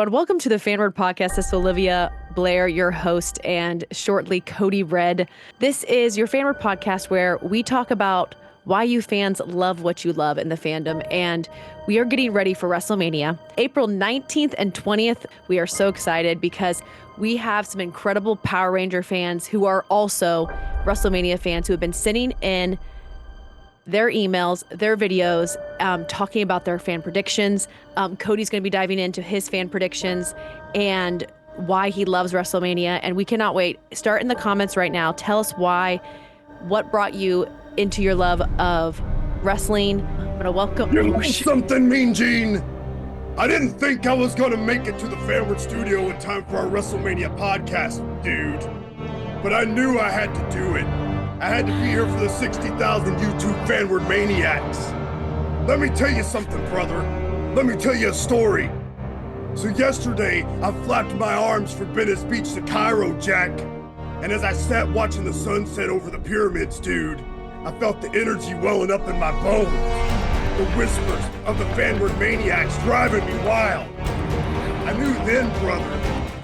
And welcome to the Fanward Podcast. This is Olivia Blair, your host, and shortly Cody Redd. This is your Fanward Podcast where we talk about why you fans love what you love in the fandom. And we are getting ready for Wrestlemania, April 19th and 20th. We are so excited because we have some incredible Power Ranger fans who are also Wrestlemania fans who have been sending in their emails, their videos, talking about their fan predictions. Cody's going to be diving into his fan predictions and why he loves WrestleMania. And we cannot wait. Start in the comments right now. Tell us why, what brought you into your love of wrestling. I'm going to welcome... You know something, Mean Gene? I didn't think I was going to make it to the Fanward studio in time for our WrestleMania podcast, dude. But I knew I had to do it. I had to be here for the 60,000 YouTube Fanward maniacs. Let me tell you something, brother. Let me tell you a story. So yesterday, I flapped my arms for Venice Beach to Cairo, Jack. And as I sat watching the sunset over the pyramids, dude, I felt the energy welling up in my bones. The whispers of the Fanward maniacs driving me wild. I knew then, brother,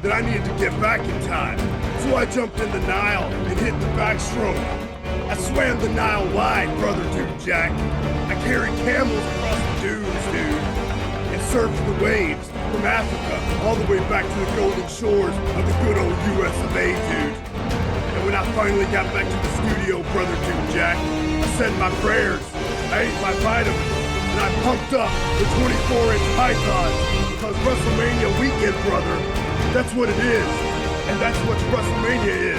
that I needed to get back in time. So I jumped in the Nile and hit the backstroke. I swam the Nile wide, brother dude Jack. I carried camels across the dunes, dude, and surfed the waves from Africa all the way back to the golden shores of the good old US of A, dude. And when I finally got back to the studio, brother dude Jack, I said my prayers, I ate my vitamins, and I pumped up the 24-inch pythons because WrestleMania weekend, brother, that's what it is. And that's what WrestleMania is.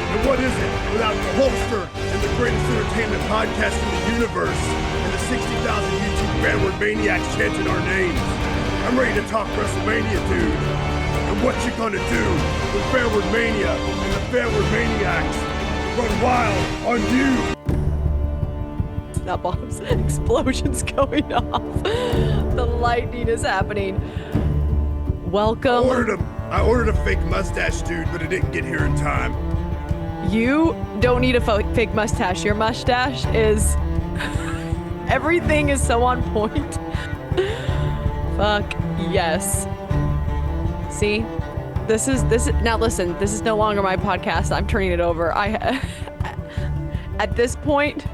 And what is it without the Hulkster and the greatest entertainment podcast in the universe and the 60,000 YouTube Fanward maniacs chanting our names? I'm ready to talk WrestleMania, dude. And what you gonna do when Fanward Mania and the Fanward maniacs run wild on you? Snap bombs, explosions going off. The lightning is happening. Welcome. I ordered a fake mustache, dude, but it didn't get here in time. You don't need a fake mustache. Your mustache is... Everything is so on point. Fuck yes. See? This is now listen, this is no longer my podcast. I'm turning it over. At this point,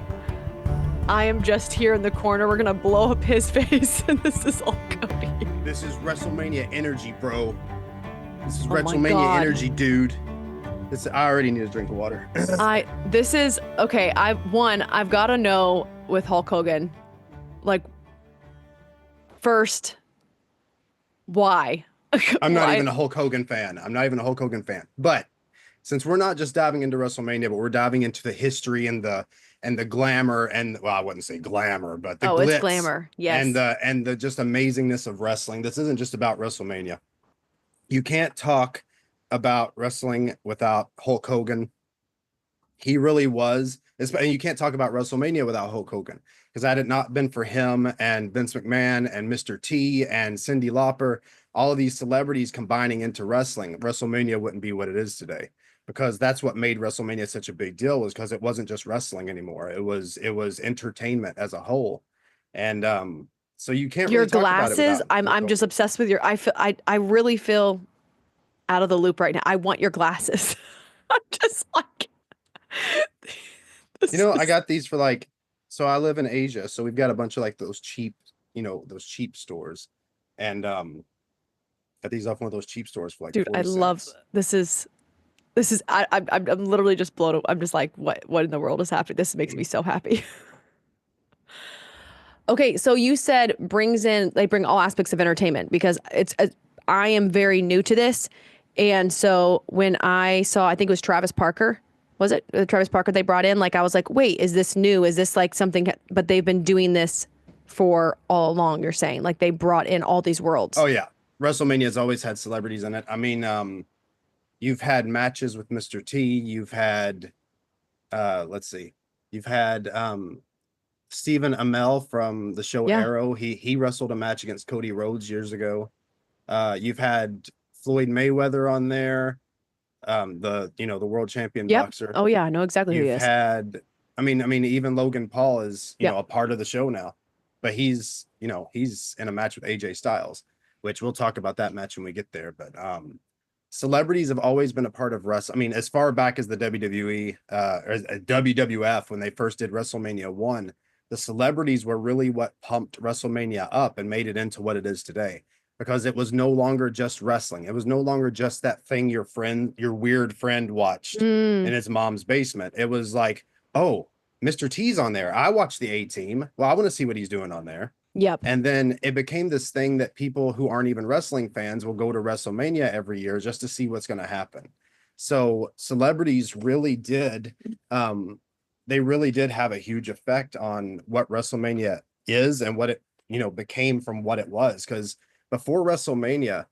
I am just here in the corner. We're gonna blow up his face, and this is all Cody. This is WrestleMania energy, bro. This is WrestleMania energy, dude. I already need a drink of water. I've got to know with Hulk Hogan, like, first, why? I'm not even a Hulk Hogan fan. But since we're not just diving into WrestleMania, but we're diving into the history and the glamour and, well, I wouldn't say glamour, but the glitz, it's glamour, yes, and the just amazingness of wrestling. This isn't just about WrestleMania. You can't talk about wrestling without Hulk Hogan. He really was. And you can't talk about WrestleMania without Hulk Hogan, because had it not been for him and Vince McMahon and Mr. T and Cyndi Lauper, all of these celebrities combining into wrestling, WrestleMania wouldn't be what it is today. Because that's what made WrestleMania such a big deal, was because it wasn't just wrestling anymore. It was entertainment as a whole. And so you can't your really talk glasses. About it I'm just obsessed with your. I really feel out of the loop right now. I want your glasses. I'm just like, I got these for like, so I live in Asia, so we've got a bunch of like those cheap stores, and got these off one of those cheap stores for like, dude, 40 I cents. love this is I'm literally just blown. I'm just like, what in the world is happening? This makes me so happy. Okay, so you said they bring all aspects of entertainment, because I am very new to this. And so when I saw, I think it was Travis Parker, was it Travis Parker they brought in? Like, I was like, wait, is this new? Is this like something, but they've been doing this for all along, you're saying? Like, they brought in all these worlds. Oh yeah. WrestleMania has always had celebrities in it. I mean, you've had matches with Mr. T. You've had, you've had Stephen Amell from the show Arrow. He wrestled a match against Cody Rhodes years ago. You've had Floyd Mayweather on there, the world champion boxer. Oh yeah, I know exactly who he is. I mean, even Logan Paul is a part of the show now, but he's in a match with AJ Styles. which we'll talk about that match when we get there. But celebrities have always been a part of wrestling. I mean, as far back as the WWE or WWF, when they first did WrestleMania 1, the celebrities were really what pumped WrestleMania up and made it into what it is today, because it was no longer just wrestling. It was no longer just that thing your weird friend watched in his mom's basement. It was like, oh, Mr. T's on there. I watched the A-Team. Well, I want to see what he's doing on there. Yep. And then it became this thing that people who aren't even wrestling fans will go to WrestleMania every year just to see what's going to happen. So celebrities really did, they really did have a huge effect on what WrestleMania is and what it, became from what it was. Because before WrestleMania,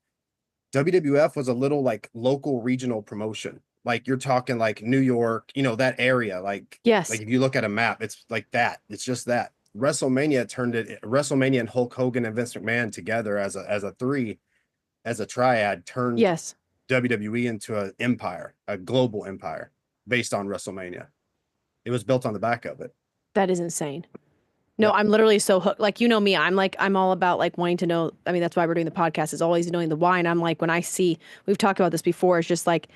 WWF was a little like local regional promotion. Like you're talking like New York, that area. Like, yes. Like if you look at a map, it's like that. It's just that. WrestleMania and Hulk Hogan and Vince McMahon together as a triad turned yes. WWE into an empire, a global empire based on WrestleMania. It was built on the back of it. That is insane. No, Yep. I'm literally so hooked. Like, me, I'm all about like wanting to know. I mean, that's why we're doing the podcast, is always knowing the why. And I'm like, when I see, we've talked about this before, it's just like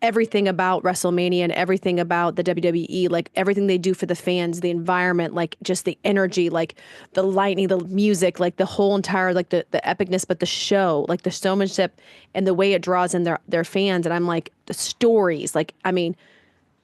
everything about WrestleMania and everything about the WWE, like everything they do for the fans, the environment, like just the energy, like the lightning, the music, like the whole entire, like the epicness, but the show, like the showmanship and the way it draws in their fans. And I'm like, the stories, like, I mean,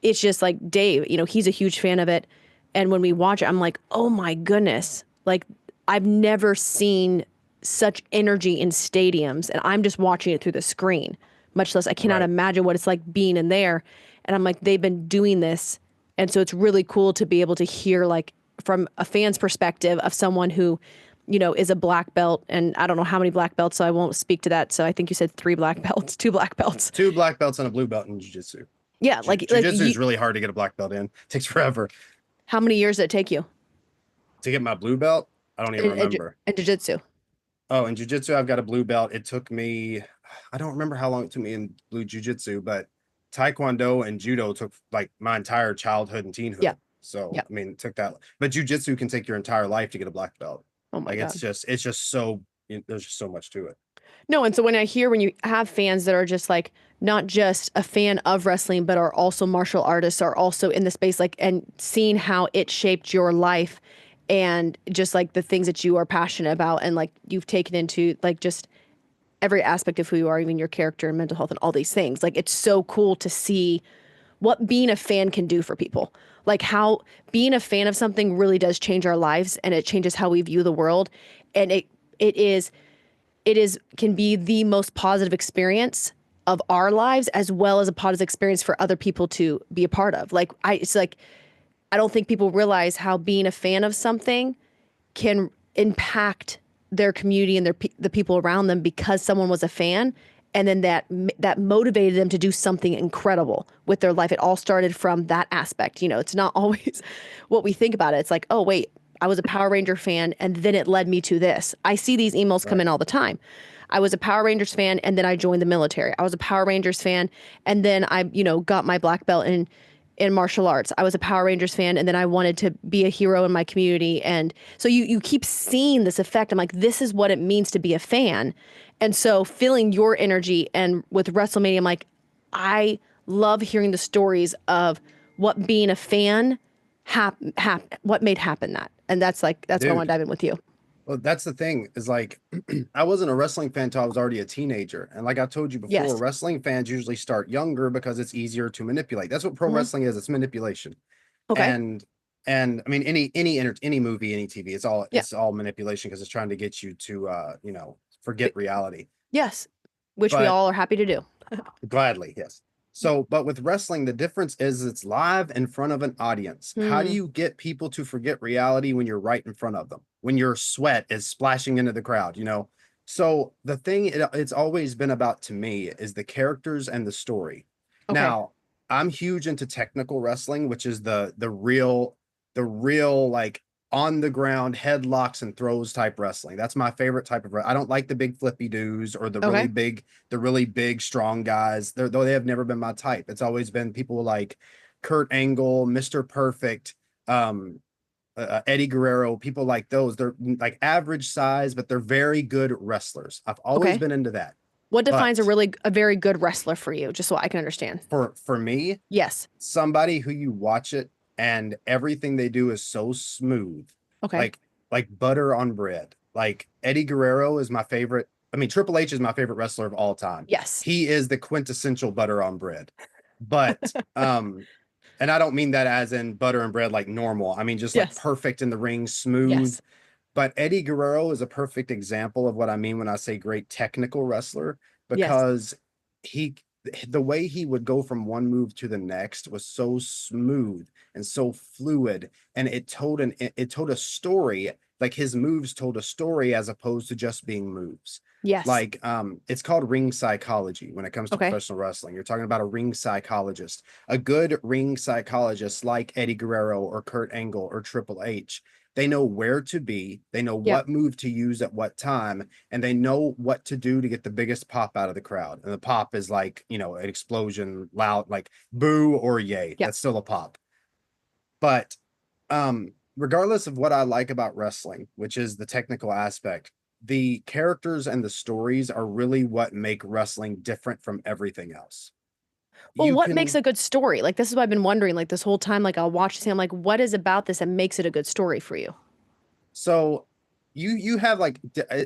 it's just like Dave, he's a huge fan of it. And when we watch it, I'm like, oh my goodness, like I've never seen such energy in stadiums, and I'm just watching it through the screen, much less I cannot imagine what it's like being in there. And I'm like, they've been doing this. And so it's really cool to be able to hear, like, from a fan's perspective of someone who, is a black belt, and I don't know how many black belts, so I won't speak to that. So I think you said 2 black belts. 2 black belts and a blue belt in jiu-jitsu. Yeah. Jiu-jitsu is really hard to get a black belt in. It takes forever. How many years did it take you to get my blue belt? I don't even remember. In jiu-jitsu. Oh, in jiu-jitsu, I've got a blue belt. It took me, I don't remember how long it took me in blue jiu-jitsu, but Taekwondo and judo took like my entire childhood and teenhood. Yeah. So, yeah. I mean, it took that. But jiu-jitsu can take your entire life to get a black belt. Oh my God. It's just so, there's just so much to it. No, and so when you have fans that are just like not just a fan of wrestling, but are also martial artists, are also in the space, like, and seeing how it shaped your life and just like the things that you are passionate about, and like you've taken into like just every aspect of who you are, even your character and mental health and all these things. Like, it's so cool to see what being a fan can do for people. Like how being a fan of something really does change our lives, and it changes how we view the world. And it can be the most positive experience of our lives, as well as a positive experience for other people to be a part of. Like, I don't think people realize how being a fan of something can impact their community and the people around them, because someone was a fan, and then that motivated them to do something incredible with their life. It all started from that aspect. It's not always what we think about it. It's like, oh wait, I was a Power Ranger fan, and then it led me to this. I see these emails come in all the time. I was a Power Rangers fan, and then I joined the military. I was a Power Rangers fan, and then I, got my black belt in martial arts. I was a Power Rangers fan, and then I wanted to be a hero in my community. And so you keep seeing this effect. I'm like, this is what it means to be a fan. And so feeling your energy, and with WrestleMania, I'm like, I love hearing the stories of what being a fan what made happen that. And that's what I want to dive in with you. Well, that's the thing, is like, I wasn't a wrestling fan until I was already a teenager. And like I told you before, Yes. wrestling fans usually start younger because it's easier to manipulate. That's what pro wrestling is. It's manipulation. Okay. And I mean, any movie, any TV, it's all manipulation, because it's trying to get you to, forget reality. Yes. Which we all are happy to do. Gladly. Yes. So, but with wrestling, the difference is it's live in front of an audience. How do you get people to forget reality when you're right in front of them, when your sweat is splashing into the crowd, So the thing it's always been about, to me, is the characters and the story. Okay. Now, I'm huge into technical wrestling, which is the real like on the ground headlocks and throws type wrestling. That's my favorite type of I don't like the big flippy doos or the really big strong guys. Though they have never been my type. It's always been people like Kurt Angle, Mr. Perfect, Eddie Guerrero, people like those. They're like average size, but they're very good wrestlers. I've always Okay. been into that. What defines But a very good wrestler for you, just so I can understand? for me, Yes. somebody who you watch it and everything they do is so smooth, Okay. like butter on bread. Like Eddie Guerrero is my favorite. I mean, Triple H is my favorite wrestler of all time. Yes. He is the quintessential butter on bread. But and I don't mean that as in butter and bread like normal. I mean just like Yes. perfect in the ring, smooth. Yes. But Eddie Guerrero is a perfect example of what I mean when I say great technical wrestler, Yes. because he the way he would go from one move to the next was so smooth and so fluid, and it told a story. Like his moves told a story as opposed to just being moves. Yes. Like it's called ring psychology when it comes to Okay. professional wrestling. You're talking about a ring psychologist. A good ring psychologist like Eddie Guerrero or Kurt Angle or Triple H, they know where to be, they know Yep. what move to use at what time, and they know what to do to get the biggest pop out of the crowd. And the pop is like, you know, an explosion, loud, like boo or yay. Yep. That's still a pop. But regardless of what I like about wrestling, which is the technical aspect, the characters and the stories are really what make wrestling different from everything else. Well, You what makes can a good story? Like, this is what I've been wondering, like, this whole time, like, I'll watch this and I'm like, what is about this that makes it a good story for you? So you have like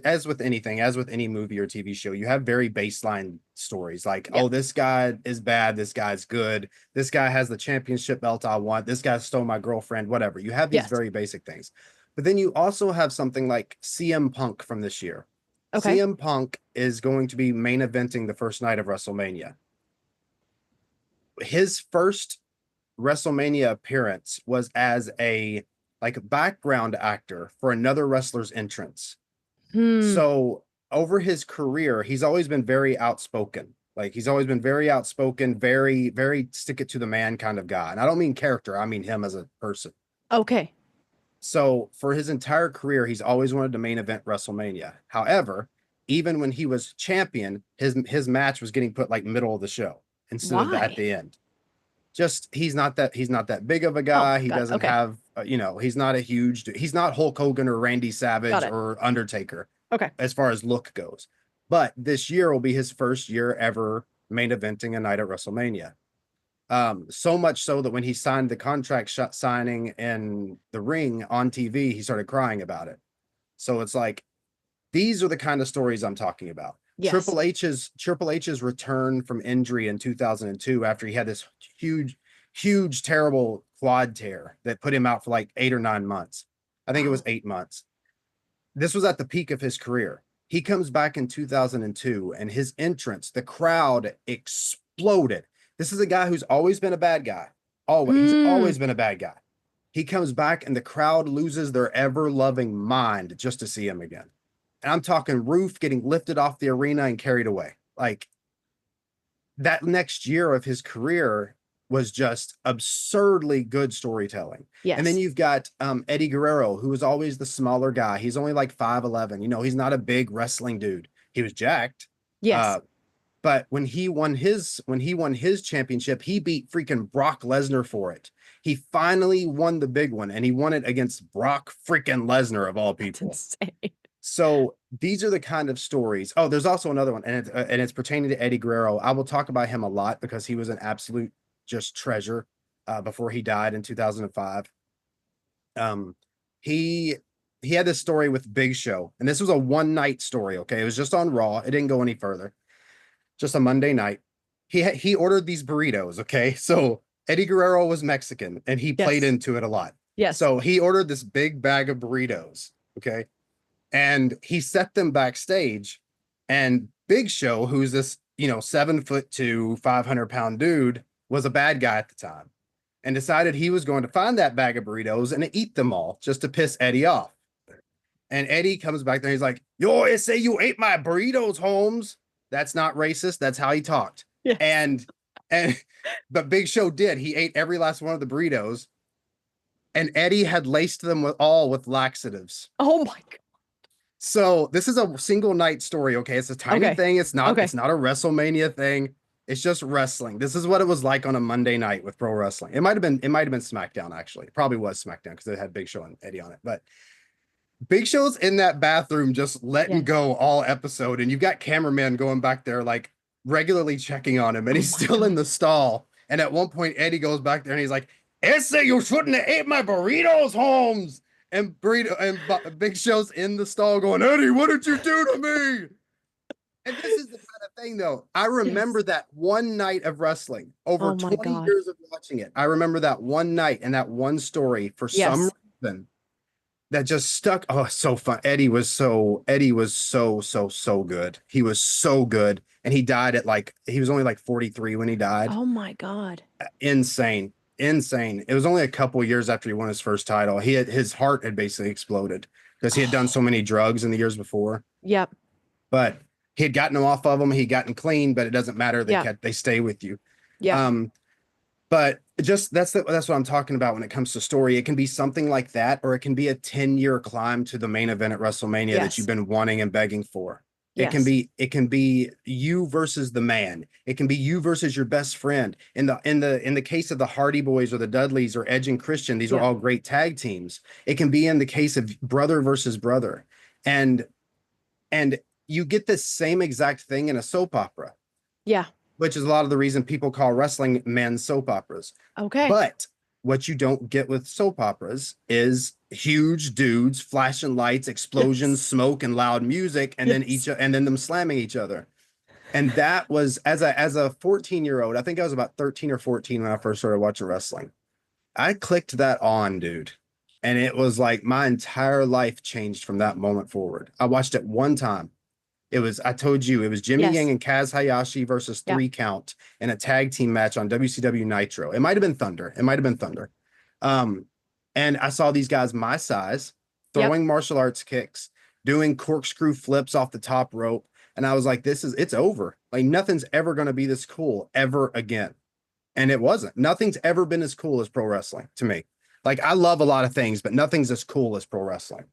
as with anything, as with any movie or TV show, you have very baseline stories like, Yep. oh, this guy is bad, this guy's good, this guy has the championship belt I want, this guy stole my girlfriend, whatever. You have these Yes. very basic things. But then you also have something like CM Punk from this year. Okay. CM Punk is going to be main eventing the first night of WrestleMania. His first WrestleMania appearance was as a like background actor for another wrestler's entrance. Hmm. So over his career, he's always been very outspoken. Like he's always been very outspoken, very, very stick it to the man kind of guy. And I don't mean character, I mean him as a person. Okay. So for his entire career, he's always wanted to main event WrestleMania. However, even when he was champion, his match was getting put like middle of the show instead of at Why? the end. Just he's not that big of a Oh, guy. He got it. doesn't Okay. have you know, he's not a huge he's not Hulk Hogan or Randy Got Savage it. or Undertaker Okay. as far as look goes. But this year will be his first year ever main eventing a night at WrestleMania. So much so that when he signed the contract signing in the ring on TV, he started crying about it. So it's like these are the kind of stories I'm talking about. Yes. Triple H's return from injury in 2002 after he had this huge terrible quad tear that put him out for like 8 or 9 months. I think it was 8 months. This was at the peak of his career. He comes back in 2002 and his entrance, the crowd exploded. This is a guy who's always been a bad guy. He's always been a bad guy. He comes back and the crowd loses their ever-loving mind just to see him again. And I'm talking roof getting lifted off the arena and carried away. Like that next year of his career was just absurdly good storytelling. Yes. And then you've got Eddie Guerrero, who was always the smaller guy. He's only like 5'11". You know, he's not a big wrestling dude. He was jacked. Yes. But when he won his championship, he beat freaking Brock Lesnar for it. He finally won the big one, and he won it against Brock freaking Lesnar of all people. That's insane. So these are the kind of stories. Oh, there's also another one, and it's pertaining to Eddie Guerrero. I will talk about him a lot because he was an absolute just treasure before he died in 2005. He had this story with Big Show, and this was a one night story. Okay, it was just on Raw. It didn't go any further. Just a Monday night. He ordered these burritos. Okay, so Eddie Guerrero was Mexican, and he played into it a lot. Yes. So he ordered this big bag of burritos. Okay. And he set them backstage, and Big Show, who's this, 7'2", 500-pound dude, was a bad guy at the time and decided he was going to find that bag of burritos and eat them all just to piss Eddie off. And Eddie comes back there. He's like, yo, I say you ate my burritos, Holmes. That's not racist. That's how he talked. Yes. But Big Show did. He ate every last one of the burritos, and Eddie had laced them with laxatives. Oh my God. So this is a single night story. Okay. It's a tiny thing. It's not a WrestleMania thing. It's just wrestling. This is what it was like on a Monday night with pro wrestling. It might have been SmackDown, actually. It probably was SmackDown because it had Big Show and Eddie on it. But Big Show's in that bathroom just letting go all episode, and you've got cameramen going back there like regularly checking on him, and he's still in the stall. And at one point, Eddie goes back there and he's like, "Ese, you shouldn't have ate my burritos, Holmes." And Big Show's in the stall going, "Eddie, what did you do to me?" And this is the kind of thing, though. I remember that one night of wrestling over 20 years of watching it. I remember that one night and that one story for some reason that just stuck. Oh, so fun. Eddie was so good. He was so good. And he died at he was only like 43 when he died. Oh my God. Insane. It was only a couple years after he won his first title. His heart had basically exploded because he had done so many drugs in the years before. Yep. But he had gotten them off of them. He'd gotten clean, but it doesn't matter. They stay with you. Yeah. But just that's what I'm talking about when it comes to story. It can be something like that, or it can be a 10-year climb to the main event at WrestleMania that you've been wanting and begging for. It can be you versus the man. It can be you versus your best friend. In the case of the Hardy Boys or the Dudleys or Edge and Christian, these are all great tag teams. It can be in the case of brother versus brother. And you get the same exact thing in a soap opera. Yeah. Which is a lot of the reason people call wrestling men's soap operas. Okay. But what you don't get with soap operas is huge dudes, flashing lights, explosions, smoke, and loud music, and then them slamming each other. And that was as a 14-year-old, I think I was about 13 or 14 when I first started watching wrestling. I clicked that on, dude. And it was like my entire life changed from that moment forward. I watched it one time. I told you, it was Jimmy Yang and Kaz Hayashi versus 3 Count in a tag team match on WCW Nitro. It might have been Thunder. And I saw these guys my size throwing martial arts kicks, doing corkscrew flips off the top rope. And I was like, it's over. Like nothing's ever going to be this cool ever again. And it wasn't. Nothing's ever been as cool as pro wrestling to me. Like I love a lot of things, but nothing's as cool as pro wrestling.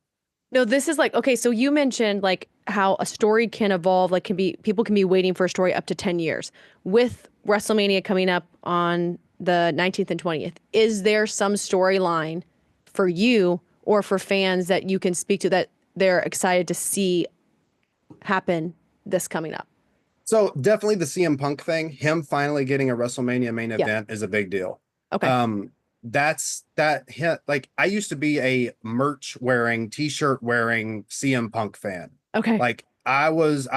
No, this is like, okay, so you mentioned like how a story can evolve, like people can be waiting for a story up to 10 years. With WrestleMania coming up on the 19th and 20th, is there some storyline for you or for fans that you can speak to that they're excited to see happen this coming up? So definitely the CM Punk thing, him finally getting a WrestleMania main event is a big deal. Okay. Like I used to be a merch wearing, t-shirt wearing CM Punk fan. Okay. Like I was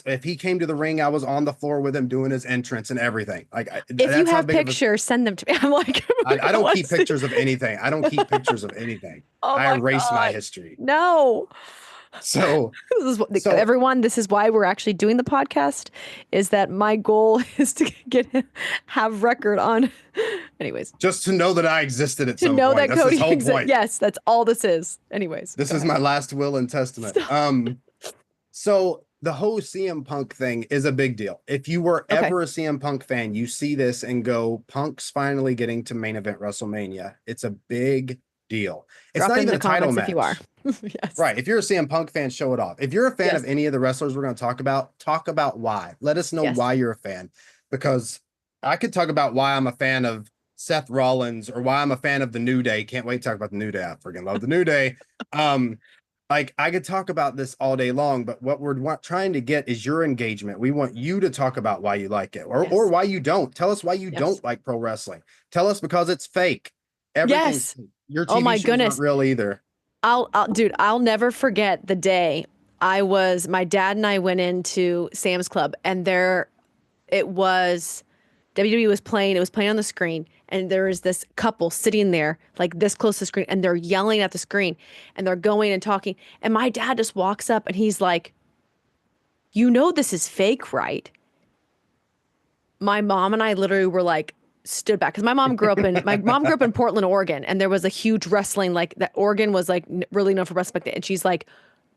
if he came to the ring, I was on the floor with him doing his entrance and everything. Like if you have pictures, send them to me. I'm like, I don't keep pictures of anything. I don't keep pictures of anything. I erase my history. No. So everyone, this is why we're actually doing the podcast, is that my goal is to have record on. Anyways, just to know that I existed at some point. To know that Cody exists. Yes, that's all this is. Anyways, this is my last will and testament. So the whole CM Punk thing is a big deal. If you were ever a CM Punk fan, you see this and go, Punk's finally getting to main event WrestleMania. It's a big deal. It's not even a title match. If you are. Yes. Right. If you're a CM Punk fan, show it off. If you're a fan of any of the wrestlers we're going to talk about why. Let us know why you're a fan. Because I could talk about why I'm a fan of Seth Rollins or why I'm a fan of the New Day. Can't wait to talk about the New Day. I freaking love the New Day. Like I could talk about this all day long, but what we're trying to get is your engagement. We want you to talk about why you like it or why you don't. Tell us why you don't like pro wrestling. Tell us because it's fake. Everything's fake. Your TV shows aren't real either. I'll never forget the day my dad and I went into Sam's Club and it was WWE was playing. It was playing on the screen, and there was this couple sitting there, like this close to the screen, and they're yelling at the screen, and they're going and talking. And my dad just walks up, and he's like, "You know this is fake, right?" My mom and I literally were like, stood back, because my mom grew up in Portland, Oregon, and there was a huge wrestling, like that Oregon was like really known for wrestling back then. And she's like,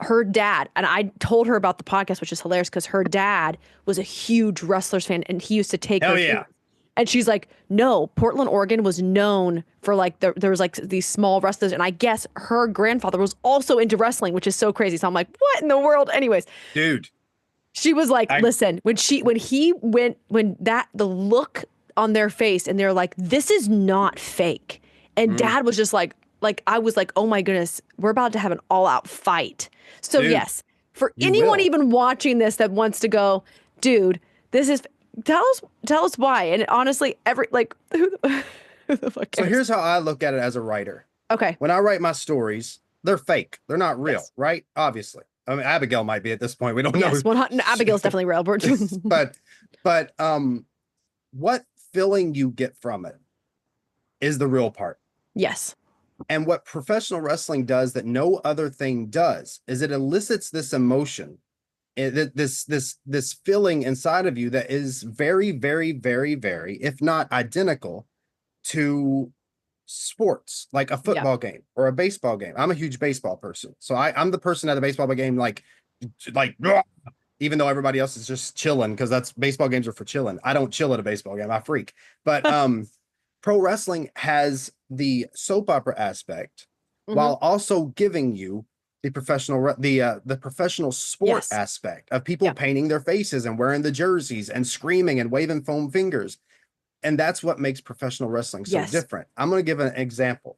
her dad, and I told her about the podcast, which is hilarious because her dad was a huge wrestlers fan and he used to take her. And she's like, no, Portland, Oregon was known for like, there was like these small wrestlers. And I guess her grandfather was also into wrestling, which is so crazy. So I'm like, what in the world? Anyways. Dude, She was like, listen, when the look on their face and they're like, this is not fake. And Dad was just like I was like, oh my goodness, we're about to have an all out fight. So Dude, yes, for anyone even watching this that wants to go, dude, this is, tell us why. And honestly, who the fuck cares? So here's how I look at it as a writer. Okay. When I write my stories, they're fake. They're not real, right? Obviously. I mean, Abigail might be at this point. We don't know. Yes, Abigail's definitely real. but what feeling you get from it is the real part. Yes. And what professional wrestling does that no other thing does is it elicits this emotion, this feeling inside of you that is very, very, very, very, if not identical to sports, like a football game or a baseball game. I'm a huge baseball person. So I'm the person at a baseball game, like, even though everybody else is just chilling, because that's baseball games are for chilling. I don't chill at a baseball game. I freak. But pro wrestling has the soap opera aspect while also giving you the professional sport aspect of people painting their faces and wearing the jerseys and screaming and waving foam fingers. And that's what makes professional wrestling so different. I'm going to give an example.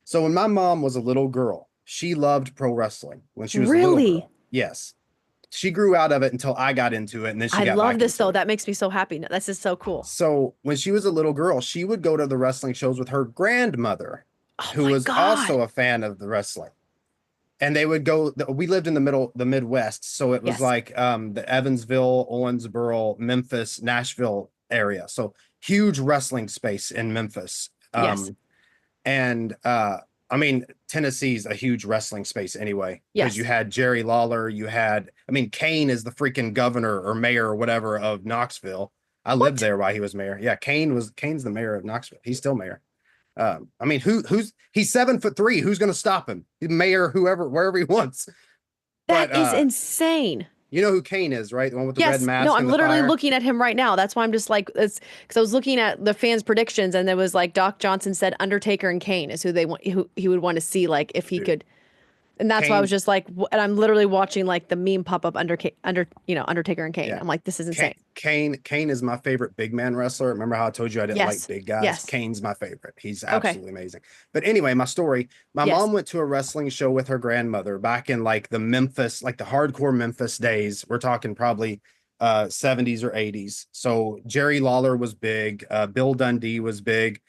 So when my mom was a little girl, she loved pro wrestling when she was a little girl. Yes. She grew out of it until I got into it. And then she got back into it. I love this though. That makes me so happy. This is so cool. So when she was a little girl, she would go to the wrestling shows with her grandmother, who was also a fan of the wrestling. And they would go, we lived in the Midwest. So it was like the Evansville, Owensboro, Memphis, Nashville area. So huge wrestling space in Memphis. And I mean, Tennessee's a huge wrestling space anyway. Because you had Jerry Lawler, Kane is the freaking governor or mayor or whatever of Knoxville. I lived there while he was mayor. Yeah, Kane's the mayor of Knoxville. He's still mayor. He's 7'3". Who's going to stop him? He's mayor, wherever he wants. That is insane. You know who Kane is, right? The one with the red mask. No, I'm literally looking at him right now. That's why I'm just like, it's because I was looking at the fans' predictions, and there was like Doc Johnson said Undertaker and Kane is who he would want to see, like if he could. And that's why I was just like, and I'm literally watching like the meme pop up Undertaker and Kane. I'm like, this is insane. Kane is my favorite big man wrestler. Remember how I told you I didn't like big guys? Yes. Kane's my favorite. He's absolutely amazing. But anyway, my story, my mom went to a wrestling show with her grandmother back in like the Memphis, like the hardcore Memphis days. We're talking probably 70s or 80s. So Jerry Lawler was big. Bill Dundee was big.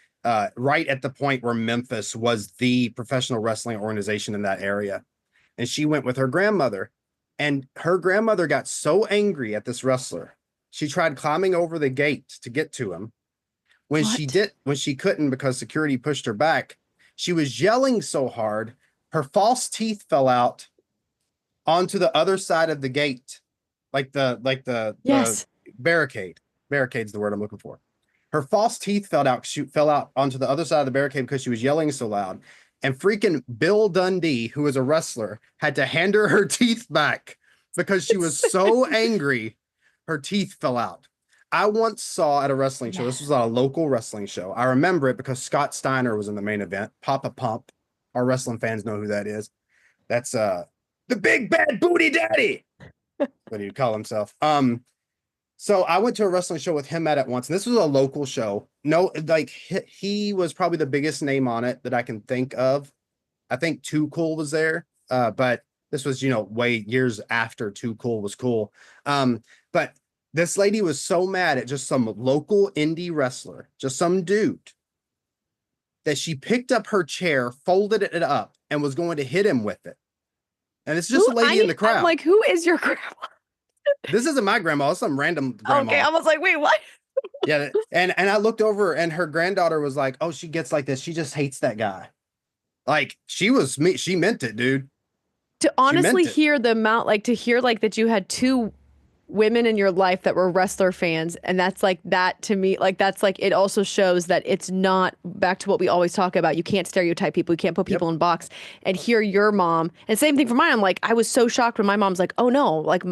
Right at the point where Memphis was the professional wrestling organization in that area. And she went with her grandmother, and her grandmother got so angry at this wrestler. She tried climbing over the gate to get to him. When she couldn't because security pushed her back, she was yelling so hard, her false teeth fell out onto the other side of the gate. Like the barricade. Barricade's the word I'm looking for. Her false teeth fell out onto the other side of the barricade because she was yelling so loud. And freaking Bill Dundee, who is a wrestler, had to hand her teeth back because she was so angry. Her teeth fell out. I once saw at a wrestling show, this was at a local wrestling show. I remember it because Scott Steiner was in the main event. Papa Pump. Our wrestling fans know who that is. That's the big bad booty daddy. What do you call himself? So I went to a wrestling show with him at it once, and this was a local show. No, like he was probably the biggest name on it that I can think of. I think Too Cool was there, but this was, way years after Too Cool was cool. But this lady was so mad at just some local indie wrestler, just some dude, that she picked up her chair, folded it up, and was going to hit him with it. And it's just a lady in the crowd. I'm like, who is your grandma? This isn't my grandma. It's some random grandma. Okay, I was like, wait, what? Yeah, and I looked over, and her granddaughter was like, "Oh, she gets like this. She just hates that guy." Like she meant it, dude. To honestly hear the amount, like to hear like that you had two women in your life that were wrestler fans, and that's like that to me, like that's like it also shows that it's not back to what we always talk about. You can't stereotype people. You can't put people in box. And hear your mom, and same thing for mine. I'm like, I was so shocked when my mom's like, "Oh no, like."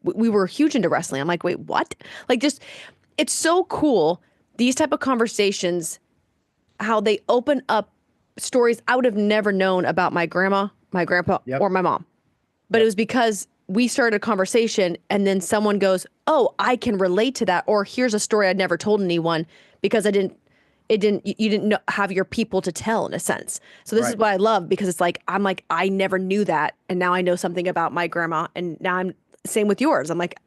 We were huge into wrestling. I'm like, wait, what? Like, just, it's so cool. These type of conversations, how they open up stories I would have never known about my grandma, my grandpa, or my mom. But it was because we started a conversation and then someone goes, oh, I can relate to that. Or here's a story I'd never told anyone because you didn't know, have your people to tell in a sense. So this is what I love, because it's like, I'm like, I never knew that. And now I know something about my grandma. And now I'm same with yours. I'm like,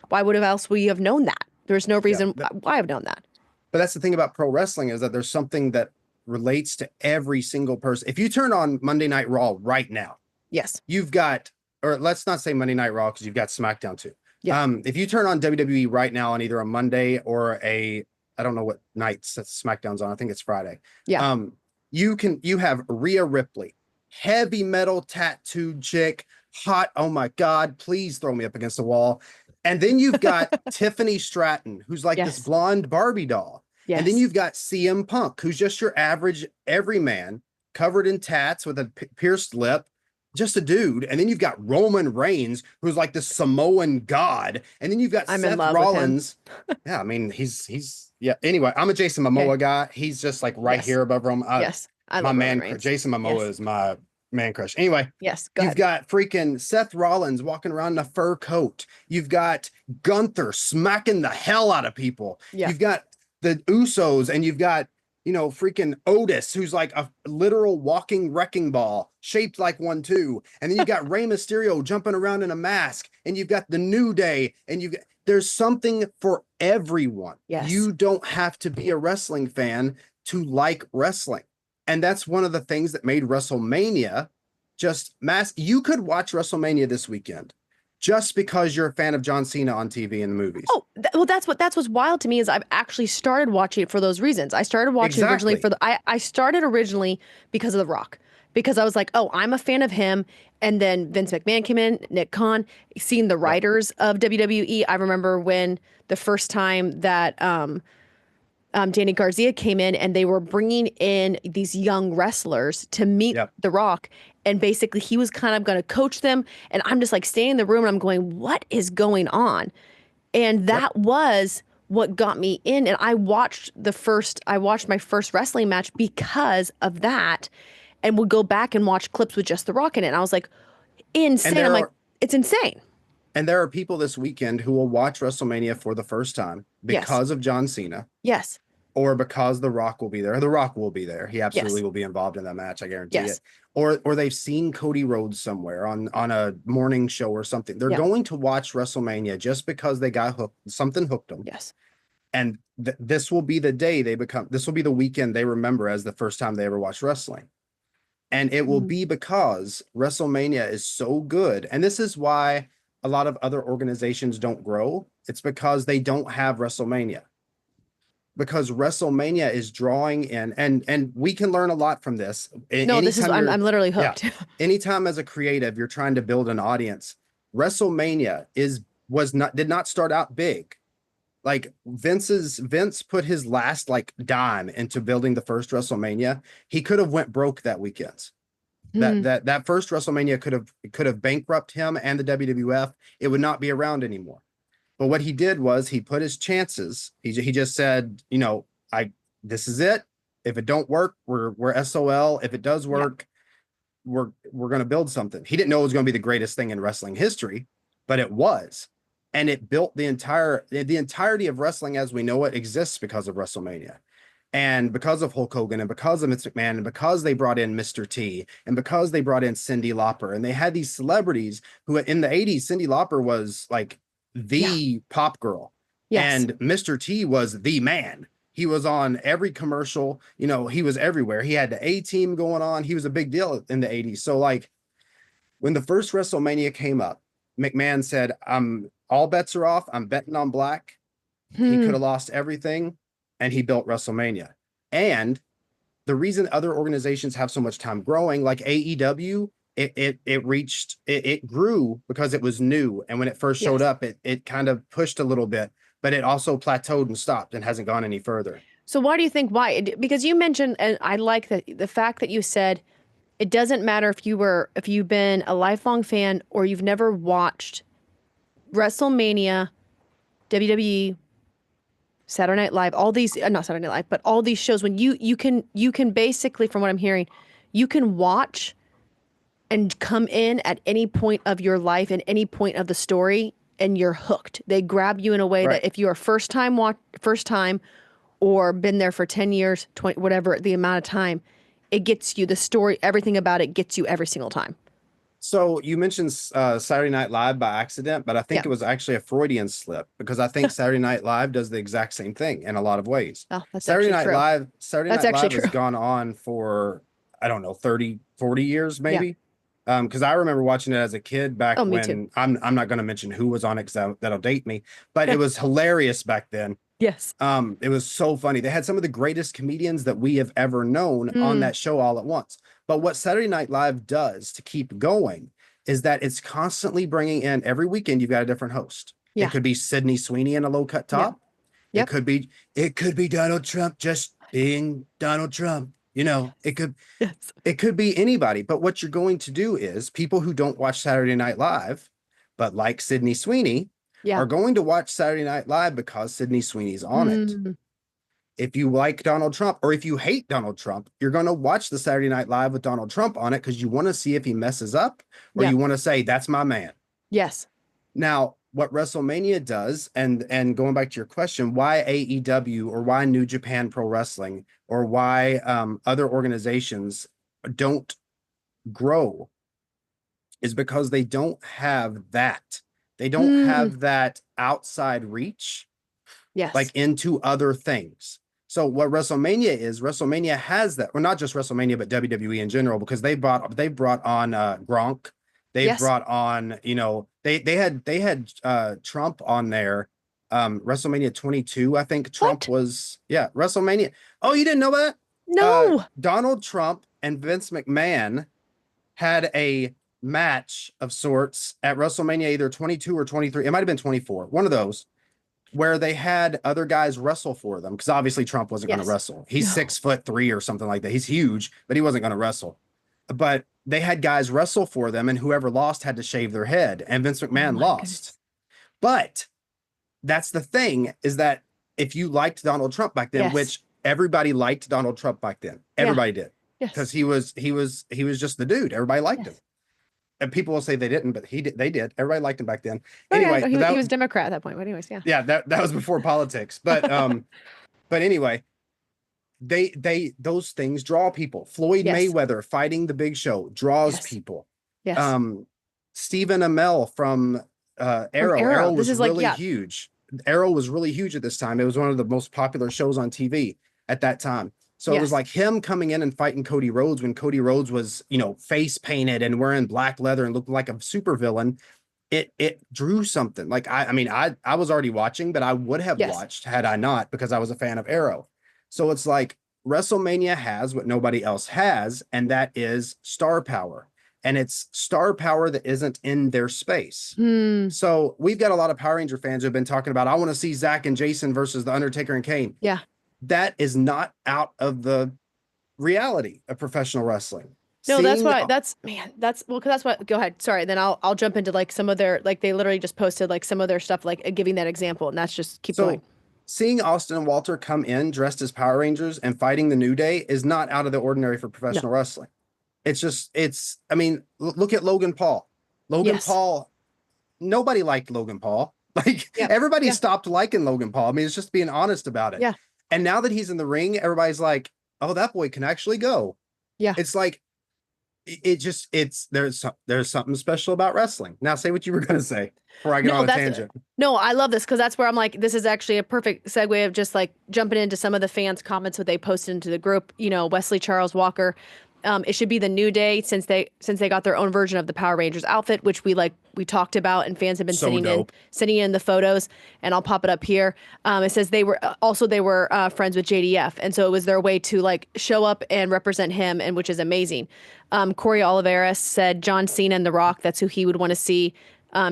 why would else we have known that? There's no reason why I've known that. But that's the thing about pro wrestling, is that there's something that relates to every single person. If you turn on Monday Night Raw right now, yes, you've got, or let's not say Monday Night Raw, because you've got SmackDown too. Yeah. If you turn on WWE right now on either a Monday or I don't know what nights that SmackDown's on. I think it's Friday. Yeah. You have Rhea Ripley, heavy metal tattooed chick, hot. Oh my God, please throw me up against the wall. And then you've got Tiffany Stratton, who's like this blonde Barbie doll. Yes. And then you've got CM Punk, who's just your average everyman, covered in tats with a pierced lip, just a dude. And then you've got Roman Reigns, who's like the Samoan god. And then you've got Seth Rollins. Yeah, I mean, he's Anyway, I'm a Jason Momoa guy. He's just like here above Roman. Yes, I love my man. Jason Momoa is my man crush. Anyway, you've got freaking Seth Rollins walking around in a fur coat. You've got Gunther smacking the hell out of people. Yeah. You've got the Usos, and you've got, freaking Otis, who's like a literal walking wrecking ball shaped like one too. And then you've got Rey Mysterio jumping around in a mask, and you've got the New Day, and there's something for everyone. Yes. You don't have to be a wrestling fan to like wrestling. And that's one of the things that made WrestleMania just mass. You could watch WrestleMania this weekend just because you're a fan of John Cena on TV in the movies. Oh, well, that's what's wild to me, is I've actually started watching it for those reasons. I started watching originally I started originally because of The Rock, because I was like, oh, I'm a fan of him. And then Vince McMahon came in, Nick Khan, seeing the writers of WWE. I remember when the first time that Danny Garcia came in, and they were bringing in these young wrestlers to meet The Rock. And basically he was kind of going to coach them. And I'm just like staying in the room and I'm going, what is going on? And that was what got me in. And I watched my first wrestling match because of that, and would go back and watch clips with just The Rock in it. And I was like, insane. I'm like, it's insane. And there are people this weekend who will watch WrestleMania for the first time because of John Cena. Yes. Or because The Rock will be there. The Rock will be there. He absolutely will be involved in that match. I guarantee it. Or they've seen Cody Rhodes somewhere on a morning show or something. They're going to watch WrestleMania just because they got hooked. Something hooked them. Yes. And this will be the day this will be the weekend they remember as the first time they ever watched wrestling. And it will be because WrestleMania is so good. And this is why a lot of other organizations don't grow. It's because they don't have WrestleMania. Because WrestleMania is drawing in, and we can learn a lot from this. No, I'm literally hooked. Anytime as a creative, you're trying to build an audience. WrestleMania did not start out big. Like Vince put his last dime into building the first WrestleMania. He could have went broke that weekend. That first WrestleMania could have bankrupted him and the WWF. It would not be around anymore. But what he did was he put his chances. He just said, this is it. If it don't work, we're SOL. If it does work, we're going to build something. He didn't know it was going to be the greatest thing in wrestling history, but it was. And it built the entirety of wrestling as we know it exists because of WrestleMania. And because of Hulk Hogan, and because of Vince McMahon, and because they brought in Mr. T, and because they brought in Cyndi Lauper, and they had these celebrities who in the 80s, Cyndi Lauper was like the pop girl. Yes. And Mr. T was the man. He was on every commercial, he was everywhere. He had the A-Team going on. He was a big deal in the 80s. So when the first WrestleMania came up, McMahon said, all bets are off. I'm betting on black. He could have lost everything, and he built WrestleMania. And the reason other organizations have so much time growing, like AEW, it grew because it was new. And when it first showed up, it kind of pushed a little bit, but it also plateaued and stopped and hasn't gone any further. So why do you think why? Because you mentioned, and I like the fact that you said, it doesn't matter if you've been a lifelong fan or you've never watched WrestleMania, WWE, Saturday Night Live, all these, not Saturday Night Live, but all these shows, when you can basically, from what I'm hearing, you can watch and come in at any point of your life and any point of the story, and you're hooked. They grab you in a way that if you are first time or been there for 10 years, 20, whatever the amount of time, it gets you the story, everything about it gets you every single time. So you mentioned Saturday Night Live by accident, but I think it was actually a Freudian slip, because I think Saturday Night Live does the exact same thing in a lot of ways. Oh, that's Saturday actually Night true. Live, Saturday That's Night actually Live has true. gone on for, I don't know, 30, 40 years maybe. Because I remember watching it as a kid back Oh, me when too. I'm not going to mention who was on it, because that'll date me, but it was hilarious back then. Yes. It was so funny. They had some of the greatest comedians that we have ever known on that show all at once. But what Saturday Night Live does to keep going is that it's constantly bringing in, every weekend you've got a different host. Yeah. It could be Sydney Sweeney in a low cut top. Yep. It could be Donald Trump just being Donald Trump. You know, it could be anybody. But what you're going to do is, people who don't watch Saturday Night Live, but like Sydney Sweeney, are going to watch Saturday Night Live because Sydney Sweeney's on it. If you like Donald Trump, or if you hate Donald Trump, you're going to watch the Saturday Night Live with Donald Trump on it because you want to see if he messes up, or you want to say, that's my man. Yes. Now, what WrestleMania does, and going back to your question, why AEW or why New Japan Pro Wrestling or why other organizations don't grow, is because they don't have that. They don't have that outside reach, like into other things. So what WrestleMania has that. Well, not just WrestleMania, but WWE in general, because they brought on Gronk. They've brought on, they had Trump on there. WrestleMania 22, I think Trump was, WrestleMania. Oh, you didn't know that? No. Donald Trump and Vince McMahon had a match of sorts at WrestleMania, either 22 or 23. It might have been 24, one of those, where they had other guys wrestle for them, because obviously Trump wasn't going to wrestle. He's 6'3" or something like that. He's huge, but he wasn't going to wrestle. But they had guys wrestle for them, and whoever lost had to shave their head, and Vince McMahon lost. Goodness. But that's the thing, is that if you liked Donald Trump back then, which everybody liked Donald Trump back then, everybody did, because he was just the dude. Everybody liked him. And people will say they didn't, but they did. Everybody liked him back then. Anyway, he was Democrat at that point. But anyways, that was before politics. But but anyway, those things draw people. Floyd Mayweather fighting the Big Show draws people. Yes. Stephen Amell from Arrow. Arrow was really huge. Arrow was really huge at this time. It was one of the most popular shows on TV at that time. So it was like him coming in and fighting Cody Rhodes, when Cody Rhodes was, face painted and wearing black leather and looked like a supervillain. It drew something. Like, I was already watching, but I would have watched had I not, because I was a fan of Arrow. So it's like WrestleMania has what nobody else has, and that is star power. And it's star power that isn't in their space. So we've got a lot of Power Ranger fans who have been talking about, I want to see Zach and Jason versus The Undertaker and Kane. Yeah. That is not out of the reality of professional wrestling. No, that's what, go ahead. Sorry. Then I'll jump into like some of their, like they literally just posted like some of their stuff, like giving that example, and that's just keep going. Seeing Austin and Walter come in dressed as Power Rangers and fighting the New Day is not out of the ordinary for professional wrestling. Look at Logan Paul. Paul, nobody liked Logan Paul. Like everybody stopped liking Logan Paul. It's just being honest about it. Yeah. And now that he's in the ring, everybody's like, oh, that boy can actually go. Yeah. It's like, there's something special about wrestling. Now say what you were going to say before I get on a tangent. No, I love this, because that's where I'm like, this is actually a perfect segue of just like jumping into some of the fans' comments that they posted into the group. Wesley Charles Walker. It should be the New Day, since they got their own version of the Power Rangers outfit, which we talked about, and fans have been sending in the photos, and I'll pop it up here. It says they were friends with JDF, and so it was their way to show up and represent him, and which is amazing. Corey Oliveira said John Cena and The Rock, that's who he would want to see.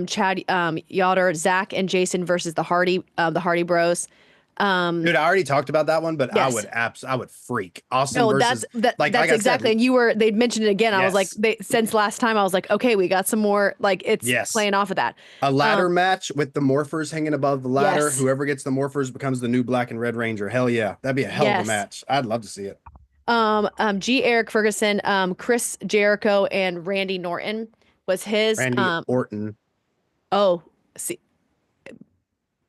Chad Yoder, Zach and Jason versus the Hardy Bros. Dude, I already talked about that one, but I would freak. Austin versus that's exactly. And they'd mentioned it again. I was like, since last time, I was like, okay, we got some more. It's playing off of that. A ladder match with the morphers hanging above the ladder. Yes. Whoever gets the morphers becomes the new Black and Red Ranger. Hell yeah, that'd be a hell of a match. I'd love to see it. G. Eric Ferguson, Chris Jericho, and Randy Norton was his. Randy Orton. Oh, see,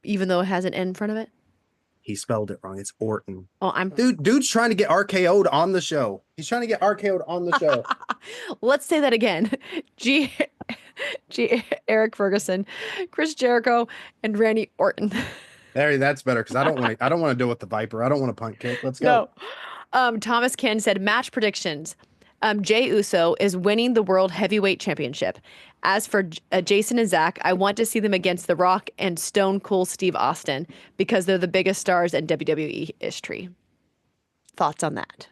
even though it has an N in front of it. He spelled it wrong. It's Orton. Oh, Dude's trying to get RKO'd on the show. He's trying to get RKO'd on the show. Let's say that again. G. Eric Ferguson, Chris Jericho, and Randy Orton. There, that's better because I don't want to deal with the Viper. I don't want to punt kick. Let's go. No. Thomas Ken said match predictions. Jay Uso is winning the World Heavyweight Championship. As for Jason and Zach, I want to see them against The Rock and Stone Cold Steve Austin because they're the biggest stars in WWE history. Thoughts on that?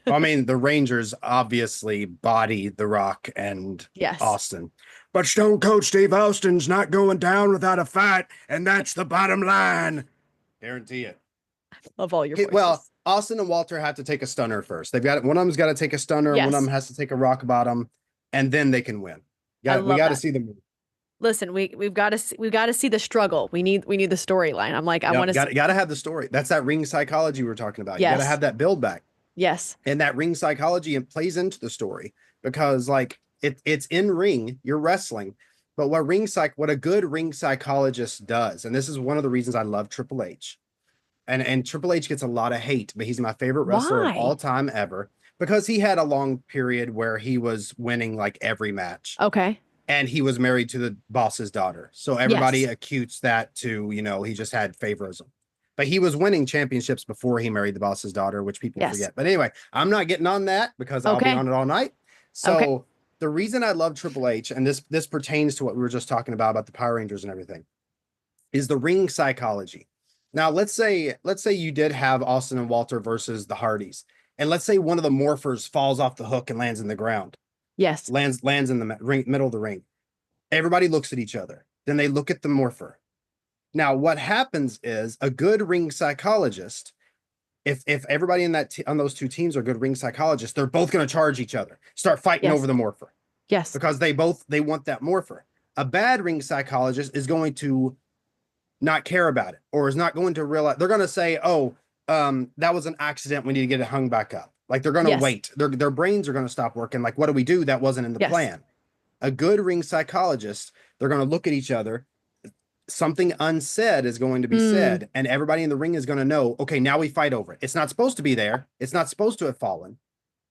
Well, I mean, the Rangers obviously body The Rock and Austin. But Stone Cold Steve Austin's not going down without a fight, and that's the bottom line. Guarantee it. Love all your voices. Well, Austin and Walter have to take a stunner first. They've got one of them's got to take a stunner, one of them has to take a rock bottom, and then they can win. We got to see them. Listen, we've got to see the struggle. We need the storyline. I'm like, I want to got to have the story. That's that ring psychology we're talking about. Yes. You got to have that build back. Yes. And that ring psychology, it plays into the story because like it's in ring, you're wrestling, but what a good ring psychologist does, and this is one of the reasons I love Triple H. And Triple H gets a lot of hate, but he's my favorite wrestler of all time ever because he had a long period where he was winning like every match. Okay. And he was married to the boss's daughter. So everybody acutes that to, he just had favorism. But he was winning championships before he married the boss's daughter, which people forget. But anyway, I'm not getting on that because I'll be on it all night. So the reason I love Triple H, and this pertains to what we were just talking about the Power Rangers and everything, is the ring psychology. Now, let's say you did have Austin and Walter versus the Hardys. And let's say one of the morphers falls off the hook and lands in the ground. Yes. Lands in the middle of the ring. Everybody looks at each other. Then they look at the morpher. Now, what happens is a good ring psychologist, if everybody on those two teams are good ring psychologists, they're both going to charge each other, start fighting over the morpher. Yes. Because they want that morpher. A bad ring psychologist is going to not care about it, or is not going to realize. They're going to say, that was an accident. We need to get it hung back up. Like they're going to wait. Their brains are going to stop working. Like, what do we do? That wasn't in the plan. A good ring psychologist, they're going to look at each other. Something unsaid is going to be said, and everybody in the ring is going to know, okay, now we fight over it. It's not supposed to be there. It's not supposed to have fallen.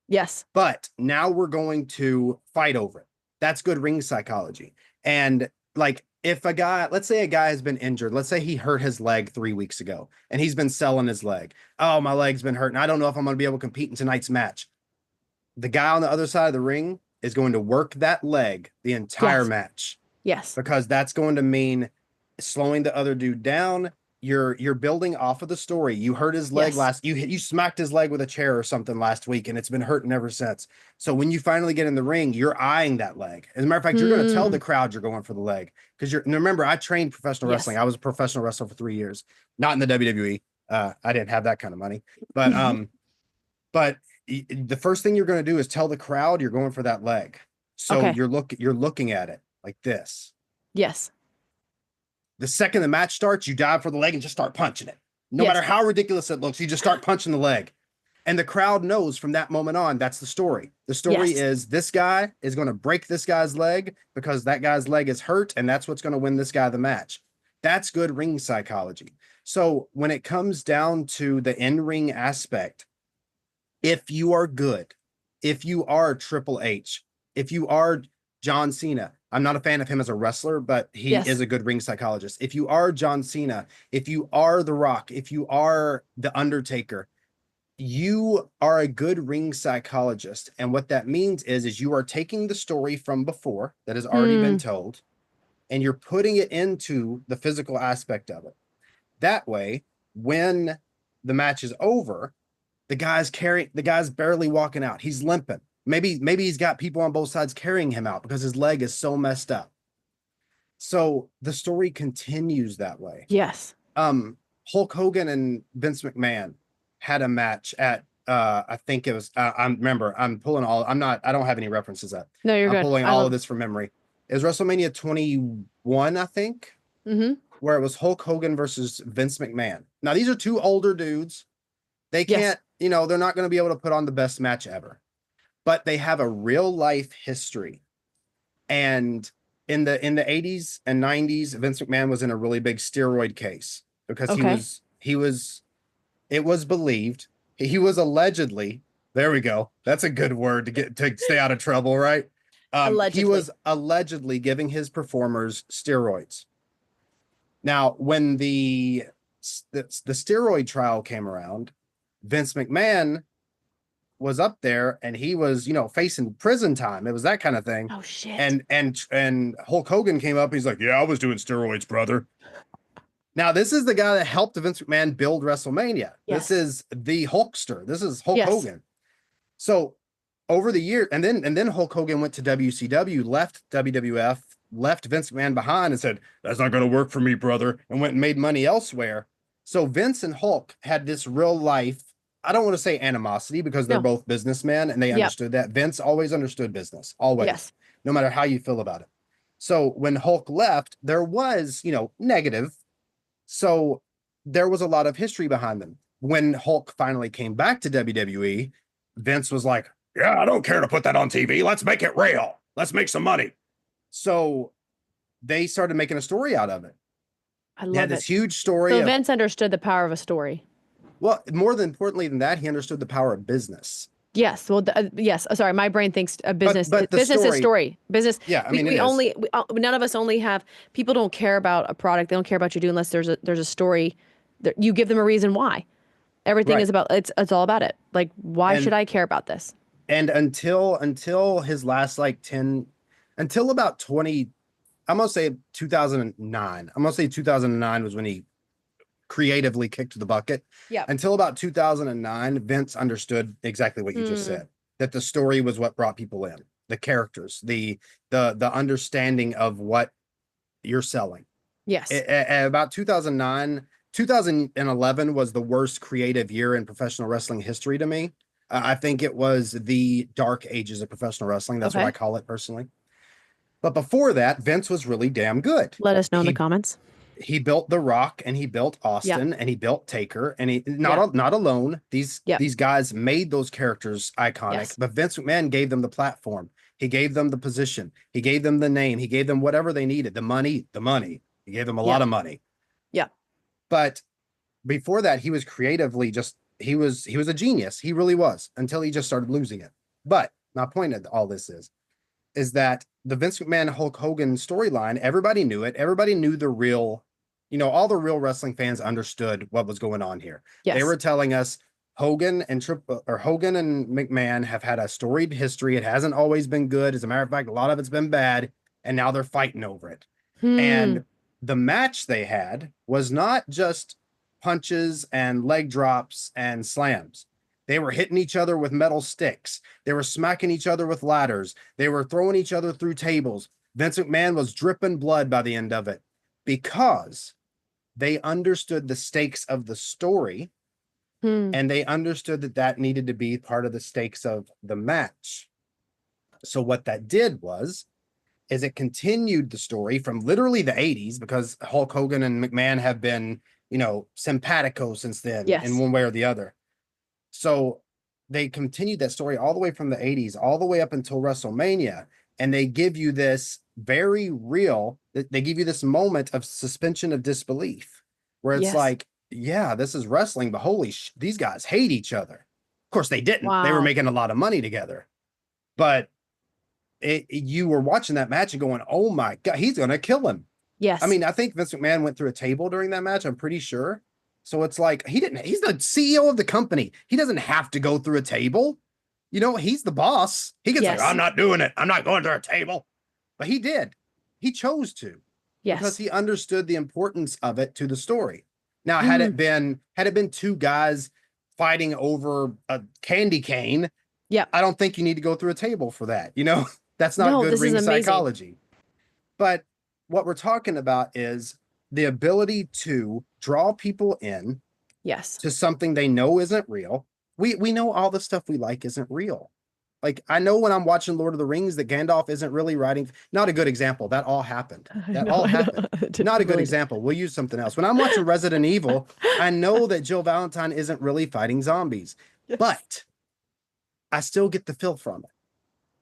Yes. But now we're going to fight over it. That's good ring psychology. And like, if let's say a guy has been injured, let's say he hurt his leg 3 weeks ago and he's been selling his leg. Oh, my leg's been hurting. I don't know if I'm going to be able to compete in tonight's match. The guy on the other side of the ring is going to work that leg the entire match. Yes. Because that's going to mean slowing the other dude down. You're building off of the story. You hurt his leg you smacked his leg with a chair or something last week, and it's been hurting ever since. So when you finally get in the ring, you're eyeing that leg. As a matter of fact, you're going to tell the crowd you're going for the leg because remember, I trained professional wrestling. I was a professional wrestler for 3 years, not in the WWE. I didn't have that kind of money, but the first thing you're going to do is tell the crowd you're going for that leg. So you're looking at it like this. Yes. The second the match starts, you dive for the leg and just start punching it. No matter how ridiculous it looks, you just start punching the leg. And the crowd knows from that moment on, that's the story. The story is this guy is going to break this guy's leg because that guy's leg is hurt, and that's what's going to win this guy the match. That's good ring psychology. So when it comes down to the in-ring aspect, if you are good, if you are Triple H, if you are John Cena, I'm not a fan of him as a wrestler, but he is a good ring psychologist. If you are John Cena, if you are The Rock, if you are The Undertaker, you are a good ring psychologist. And what that means is you are taking the story from before that has already been told, and you're putting it into the physical aspect of it. That way, when the match is over, the guy's barely walking out. He's limping. Maybe he's got people on both sides carrying him out because his leg is so messed up. So the story continues that way. Yes. Hulk Hogan and Vince McMahon had a match at I think it was I don't have any references up. No, you're good. I'm pulling all of this from memory. It was WrestleMania 21, I think. Where it was Hulk Hogan versus Vince McMahon. Now these are two older dudes. They can't, they're not going to be able to put on the best match ever, but they have a real life history. And in the 80s and 90s, Vince McMahon was in a really big steroid case because it was believed he was allegedly, there we go. That's a good word to stay out of trouble, right? Allegedly. He was allegedly giving his performers steroids. Now, when the steroid trial came around, Vince McMahon was up there and he was, facing prison time. It was that kind of thing. Oh shit. And Hulk Hogan came up. He's like, yeah, I was doing steroids, brother. Now, this is the guy that helped Vince McMahon build WrestleMania. Yes. This is the Hulkster. This is Hulk Yes. Hogan. So over the year, and then Hulk Hogan went to WCW, left WWF, left Vince McMahon behind and said, that's not going to work for me, brother, and went and made money elsewhere. So Vince and Hulk had this real life, I don't want to say animosity because they're both businessmen and they understood that. Vince always understood business, always, no matter how you feel about it. So when Hulk left, there was, negative. So there was a lot of history behind them. When Hulk finally came back to WWE, Vince was like, yeah, I don't care to put that on TV. Let's make it real. Let's make some money. So they started making a story out of it. I love this huge story. So Vince understood the power of a story. Well, more than importantly than that, he understood the power of business. Yes. Well, yes. Sorry, my brain thinks a business. But business is story. Business. Yeah, I mean, none of us only have. People don't care about a product. They don't care about you unless there's a story. You give them a reason why. Everything is about. It's all about it. Like, why should I care about this? And until his last until about 20, I'm gonna say 2009. I'm gonna say 2009 was when he creatively kicked the bucket. Yeah. Until about 2009, Vince understood exactly what you just said, that the story was what brought people in, the characters, the understanding of what you're selling. Yes. About 2009, 2011 was the worst creative year in professional wrestling history to me. I think it was the dark ages of professional wrestling. That's what I call it personally. But before that, Vince was really damn good. Let us know in the comments. He built The Rock and he built Austin and he built Taker and he not alone. These guys made those characters iconic, but Vince McMahon gave them the platform. He gave them the position. He gave them the name. He gave them whatever they needed. The money. He gave them a lot of money. Yeah. But before that, he was creatively he was a genius. He really was, until he just started losing it. But my point of all this is that the Vince McMahon Hulk Hogan storyline, everybody knew it. Everybody knew the real, all the real wrestling fans understood what was going on here. Yes. They were telling us Hogan and McMahon have had a storied history. It hasn't always been good. As a matter of fact, a lot of it's been bad, and now they're fighting over it. And the match they had was not just punches and leg drops and slams. They were hitting each other with metal sticks. They were smacking each other with ladders. They were throwing each other through tables. Vince McMahon was dripping blood by the end of it because they understood the stakes of the story and they understood that needed to be part of the stakes of the match. So what that did is it continued the story from literally the 80s, because Hulk Hogan and McMahon have been, simpatico since then in one way or the other. So they continued that story all the way from the 80s, all the way up until WrestleMania. And they give you this very real, they give you this moment of suspension of disbelief where it's like, yeah, this is wrestling, but these guys hate each other. Of course they didn't. Wow. They were making a lot of money together, but you were watching that match and going, oh my God, he's going to kill him. Yes. I mean, I think Vince McMahon went through a table during that match. I'm pretty sure. So it's like, he's the CEO of the company. He doesn't have to go through a table. He's the boss. He gets like, I'm not doing it. I'm not going through a table. But he did. He chose to. Yes. Because he understood the importance of it to the story. Now, had it been two guys fighting over a candy cane, I don't think you need to go through a table for that. That's not good ring psychology. But what we're talking about is the ability to draw people in to something they know isn't real. We know all the stuff we like isn't real. Like, I know when I'm watching Lord of the Rings that Gandalf isn't really riding. Not a good example. That all happened. Not a good example. We'll use something else. When I'm watching Resident Evil, I know that Jill Valentine isn't really fighting zombies. Yes. but I still get the feel from it.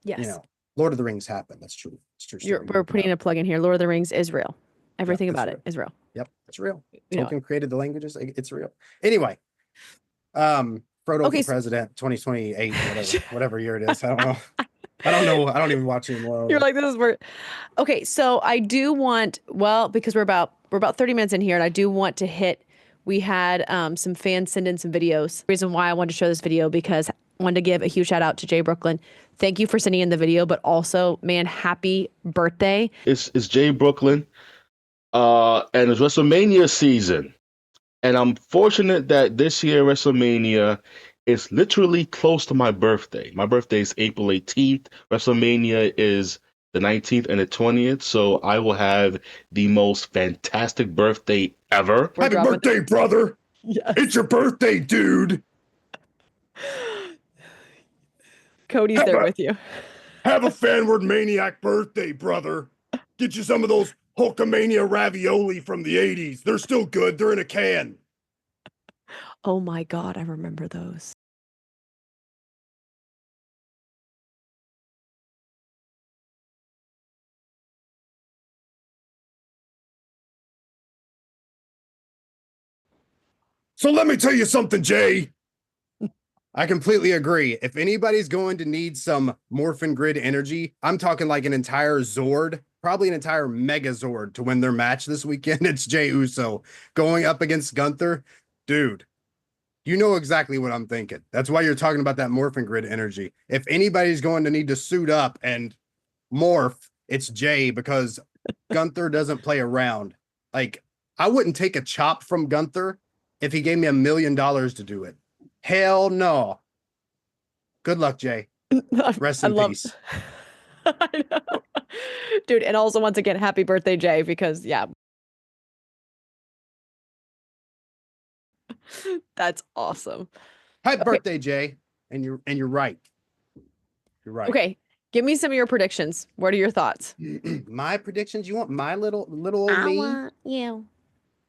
Yes. You know, Lord of the Rings happened. That's true. It's true story. We're putting a plug in here. Lord of the Rings is real. Everything Yep, about real. it is real. Yep, it's real. You know, Tolkien created the languages. It's real. Anyway, Frodo Okay, for president, 2028, whatever year it is. I don't know. I don't even watch anymore. you're like, this is where. Okay, so I do want, well, because we're about 30 minutes in here, and I do want to hit. We had some fans send in some videos. The reason why I wanted to show this video because I wanted to give a huge shout out to Jay Brooklyn. Thank you for sending in the video, but also, man, happy birthday. It's Jay Brooklyn, and it's WrestleMania season. And I'm fortunate that this year WrestleMania is literally close to my birthday. My birthday is April 18th. WrestleMania is the 19th and the 20th. So I will have the most fantastic birthday ever. We're Happy dropping- birthday, brother. Yes. It's your birthday, dude. Cody's there with you. Have a Fanward Maniac birthday, brother. Get you some of those Hulkamania ravioli from the 80s. They're still good. They're in a can. Oh my God, I remember those. So let me tell you something, Jay. I completely agree. If anybody's going to need some Morphin Grid energy, I'm talking like an entire Zord, probably an entire Megazord to win their match this weekend. It's Jey Uso going up against Gunther. Dude, you know exactly what I'm thinking. That's why you're talking about that Morphin Grid energy. If anybody's going to need to suit up and morph, it's Jay because Gunther doesn't play around. Like, I wouldn't take a chop from Gunther if he gave me $1 million to do it. Hell no. Good luck, Jay. Rest in peace. I know. Dude, and also once again, happy birthday, Jay, because yeah. That's awesome. Happy birthday, Jay. And you're right. You're right. Okay. Give me some of your predictions. What are your thoughts? My predictions? You want my little old me? want you.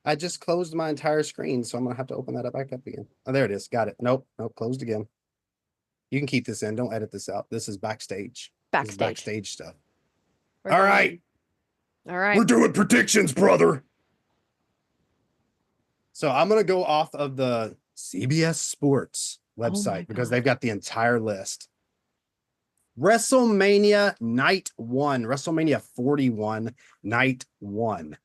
I just closed my entire screen, so I'm gonna have to open that back up again. Oh, there it is. Got it. Nope, closed again. You can keep this in. Don't edit this out. This is backstage. This is backstage stuff. All right. All right. We're doing predictions, brother. So I'm gonna go off of the CBS Sports website because God. they've got the entire list. WrestleMania Night 1, WrestleMania 41, Night 1.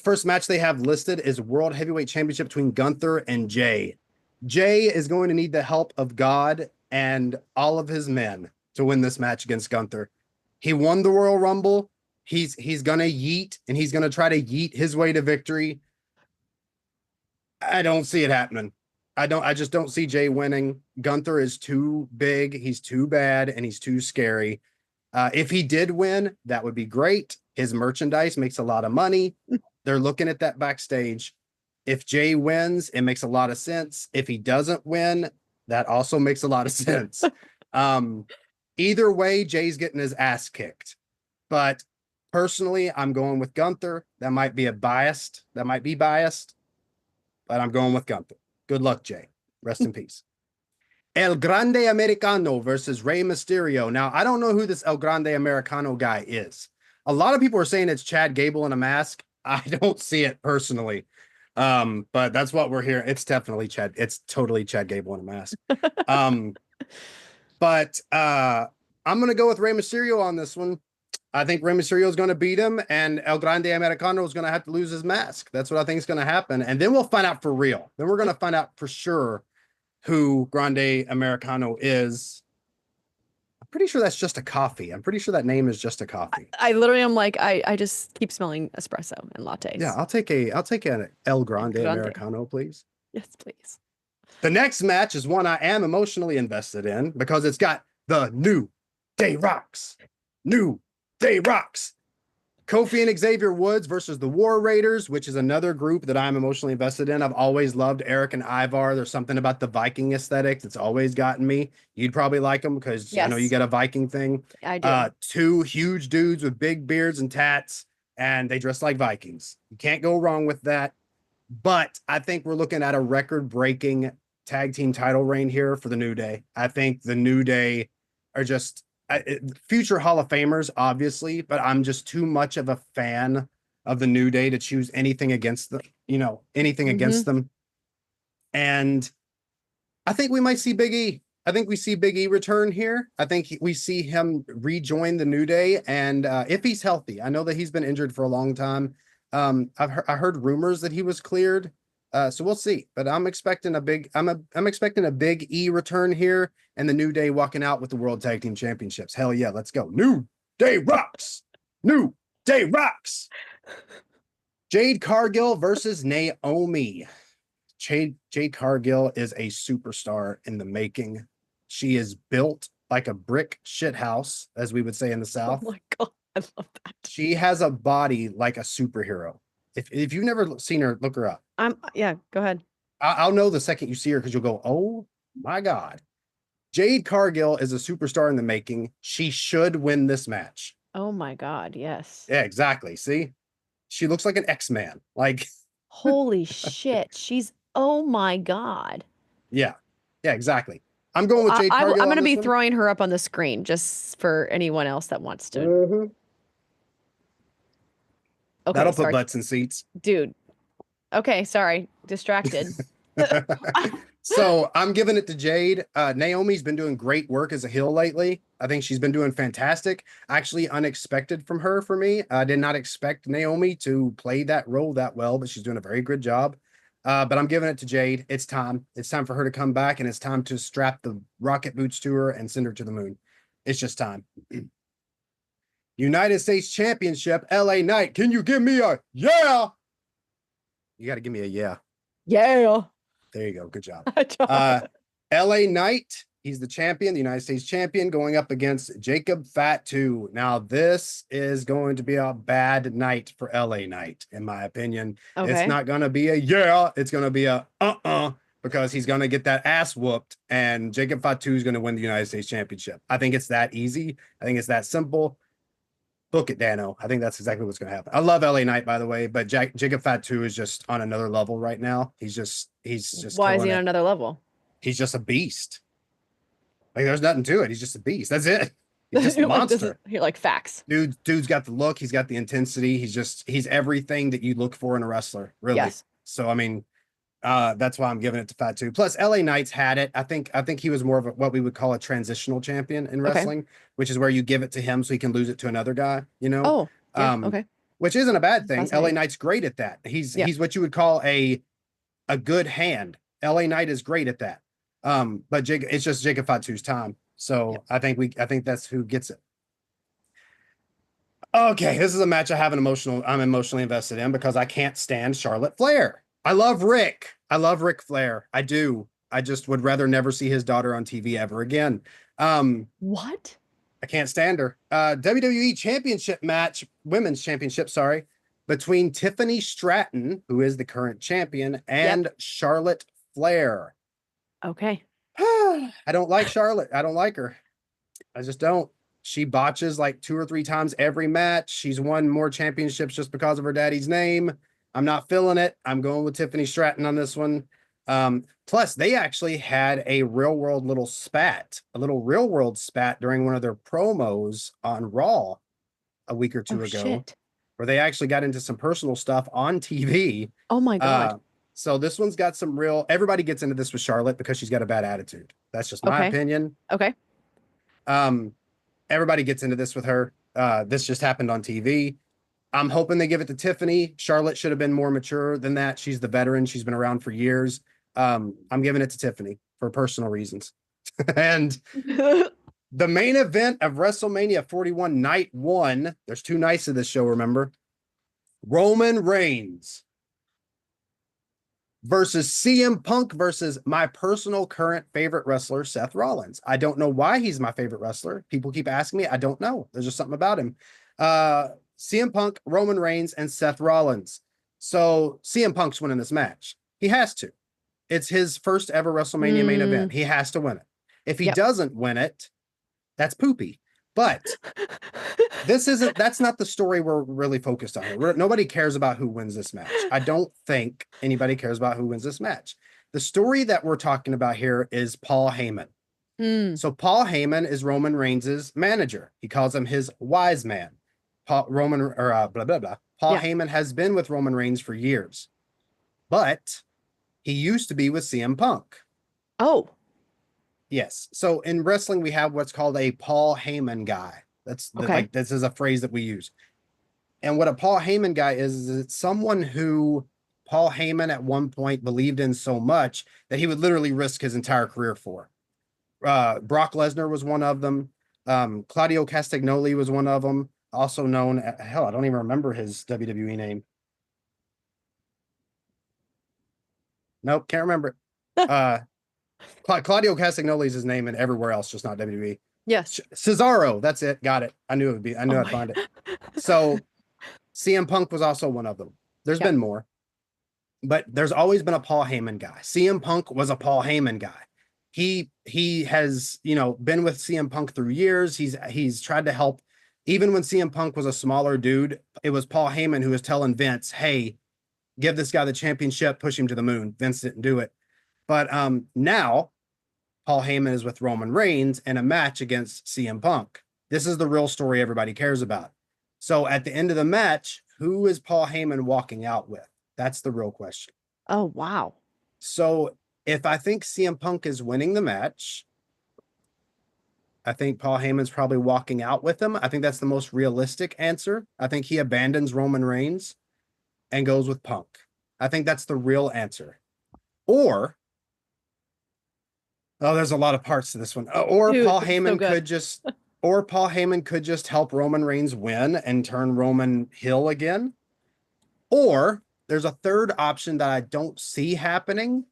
First match they have listed is World Heavyweight Championship between Gunther and Jay. Jay is going to need the help of God and all of his men to win this match against Gunther. He won the Royal Rumble. He's gonna yeet, and he's gonna try to yeet his way to victory. I don't see it happening. I just don't see Jay winning. Gunther is too big, he's too bad, and he's too scary. If he did win, that would be great. His merchandise makes a lot of money. They're looking at that backstage. If Jay wins, it makes a lot of sense. If he doesn't win, that also makes a lot of sense. Either way, Jay's getting his ass kicked. But personally, I'm going with Gunther. That might be biased, but I'm going with Gunther. Good luck, Jay. Rest in peace. El Grande Americano versus Rey Mysterio. Now, I don't know who this El Grande Americano guy is. A lot of people are saying it's Chad Gable in a mask. I don't see it personally. But that's what we're hearing. It's definitely Chad. It's totally Chad Gable in a mask. But I'm going to go with Rey Mysterio on this one. I think Rey Mysterio is going to beat him, and El Grande Americano is going to have to lose his mask. That's what I think is going to happen. And then we'll find out for real. Then we're going to find out for sure who Grande Americano is. I'm pretty sure that's just a coffee. I'm pretty sure that name is just a coffee. I literally am like, I just keep smelling espresso and lattes. Yeah, I'll take an El Grande Americano, please. Yes, please. The next match is one I am emotionally invested in because it's got the New Day Rocks. New Day Rocks. Kofi and Xavier Woods versus the War Raiders, which is another group that I'm emotionally invested in. I've always loved Eric and Ivar. There's something about the Viking aesthetic that's always gotten me. You'd probably like them because I know you got a Viking thing. I do. Two huge dudes with big beards and tats, and they dress like Vikings. You can't go wrong with that. But I think we're looking at a record-breaking tag team title reign here for the New Day. I think the New Day are just future Hall of Famers, obviously, but I'm just too much of a fan of the New Day to choose anything against them, anything against them. And I think we might see Big E. I think we see Big E return here. I think we see him rejoin the New Day. And if he's healthy, I know that he's been injured for a long time. I heard rumors that he was cleared. So we'll see. But I'm expecting I'm expecting a Big E return here and the New Day walking out with the World Tag Team Championships. Hell yeah, let's go. New Day rocks. New Day rocks. Jade Cargill versus Naomi. Jade Cargill is a superstar in the making. She is built like a brick shithouse, as we would say in the South. Oh my God, I love that. She has a body like a superhero. If you've never seen her, look her up. Yeah, go ahead. I'll know the second you see her because you'll go, oh my God. Jade Cargill is a superstar in the making. She should win this match. Oh my God, yes. Yeah, exactly. See? She looks like an X-Man. Like, holy shit. Oh my God. Yeah, exactly. I'm going with Jade Cargill. I'm going to be throwing her up on the screen just for anyone else that wants to. Okay, that'll sorry. put butts in seats. Dude. Okay, sorry. Distracted. So I'm giving it to Jade. Naomi's been doing great work as a heel lately. I think she's been doing fantastic. Actually, unexpected from her for me. I did not expect Naomi to play that role that well, but she's doing a very good job. But I'm giving it to Jade. It's time. It's time for her to come back, and it's time to strap the rocket boots to her and send her to the moon. It's just time. United States Championship, LA Knight. Can you give me a yeah? You got to give me a yeah. Yeah. There you go. Good job. LA Knight. He's the champion, the United States champion, going up against Jacob Fatu. Now, this is going to be a bad night for LA Knight, in my opinion. Okay. It's not going to be a yeah. It's going to be a because he's going to get that ass whooped, and Jacob Fatu is going to win the United States championship. I think it's that easy. I think it's that simple. Book it, Dano. I think that's exactly what's going to happen. I love LA Knight, by the way, but Jacob Fatu is just on another level right now. He's just. Why is he on another level? He's just a beast. Like, there's nothing to it. He's just a beast. That's it. He's just a monster. You're like facts. Dude's got the look. He's got the intensity. He's everything that you look for in a wrestler, really. Yes. So, I mean, that's why I'm giving it to Fatu. Plus, LA Knight's had it. I think he was more of what we would call a transitional champion in wrestling, which is where you give it to him so he can lose it to another guy, Oh, yeah, okay. Which isn't a bad thing. LA Knight's great at that. He's what you would call a good hand. LA Knight is great at that. But it's just Jacob Fatu's time. So I think that's who gets it. Okay, this is a match I'm emotionally invested in because I can't stand Charlotte Flair. I love Ric Flair. I do. I just would rather never see his daughter on TV ever again. What? I can't stand her. WWE Championship match, Women's Championship, sorry, between Tiffany Stratton, who is the current champion, and Charlotte Flair. Okay. I don't like Charlotte. I don't like her. I just don't. She botches like 2 or 3 times every match. She's won more championships just because of her daddy's name. I'm not feeling it. I'm going with Tiffany Stratton on this one. Plus, they actually had a real world spat during one of their promos on Raw a week or two ago, shit. Where they actually got into some personal stuff on TV. Oh my God. So this one's got some real. Everybody gets into this with Charlotte because she's got a bad attitude. That's just my opinion. Okay. Everybody gets into this with her. This just happened on TV. I'm hoping they give it to Tiffany. Charlotte should have been more mature than that. She's the veteran. She's been around for years. I'm giving it to Tiffany for personal reasons. And the main event of WrestleMania 41 Night 1. There's 2 nights of this show, remember? Roman Reigns versus CM Punk versus my personal current favorite wrestler, Seth Rollins. I don't know why he's my favorite wrestler. People keep asking me. I don't know. There's just something about him. CM Punk, Roman Reigns, and Seth Rollins. So CM Punk's winning this match. He has to. It's his first ever WrestleMania main event. He has to win it. If he doesn't win it, that's poopy. But that's not the story we're really focused on. Nobody cares about who wins this match. I don't think anybody cares about who wins this match. The story that we're talking about here is Paul Heyman. So Paul Heyman is Roman Reigns' manager. He calls him his wise man. Paul Heyman has been with Roman Reigns for years, but he used to be with CM Punk. Oh, yes. So in wrestling, we have what's called a Paul Heyman guy. Like this is a phrase that we use. And what a Paul Heyman guy is it's someone who Paul Heyman at one point believed in so much that he would literally risk his entire career for. Brock Lesnar was one of them. Claudio Castagnoli was one of them, also known hell, I don't even remember his WWE name. Nope, can't remember it. Claudio Castagnoli is his name and everywhere else, just not WWE. yes. Cesaro, that's it. Got it. I knew I'd find it. So CM Punk was also one of them. There's been more, but there's always been a Paul Heyman guy. CM Punk was a Paul Heyman guy. He has, been with CM Punk through years. He's tried to help. Even when CM Punk was a smaller dude, it was Paul Heyman who was telling Vince, hey, give this guy the championship, push him to the moon. Vince didn't do it. But now Paul Heyman is with Roman Reigns in a match against CM Punk. This is the real story everybody cares about. So at the end of the match, who is Paul Heyman walking out with? That's the real question. Oh, wow. So if I think CM Punk is winning the match, I think Paul Heyman's probably walking out with him. I think that's the most realistic answer. I think he abandons Roman Reigns and goes with Punk. I think that's the real answer. Or, there's a lot of parts to this one. Or Dude, Paul it's Heyman so could just, or Paul Heyman could just help Roman Reigns win and turn Roman heel again. Or there's a third option that I don't see happening,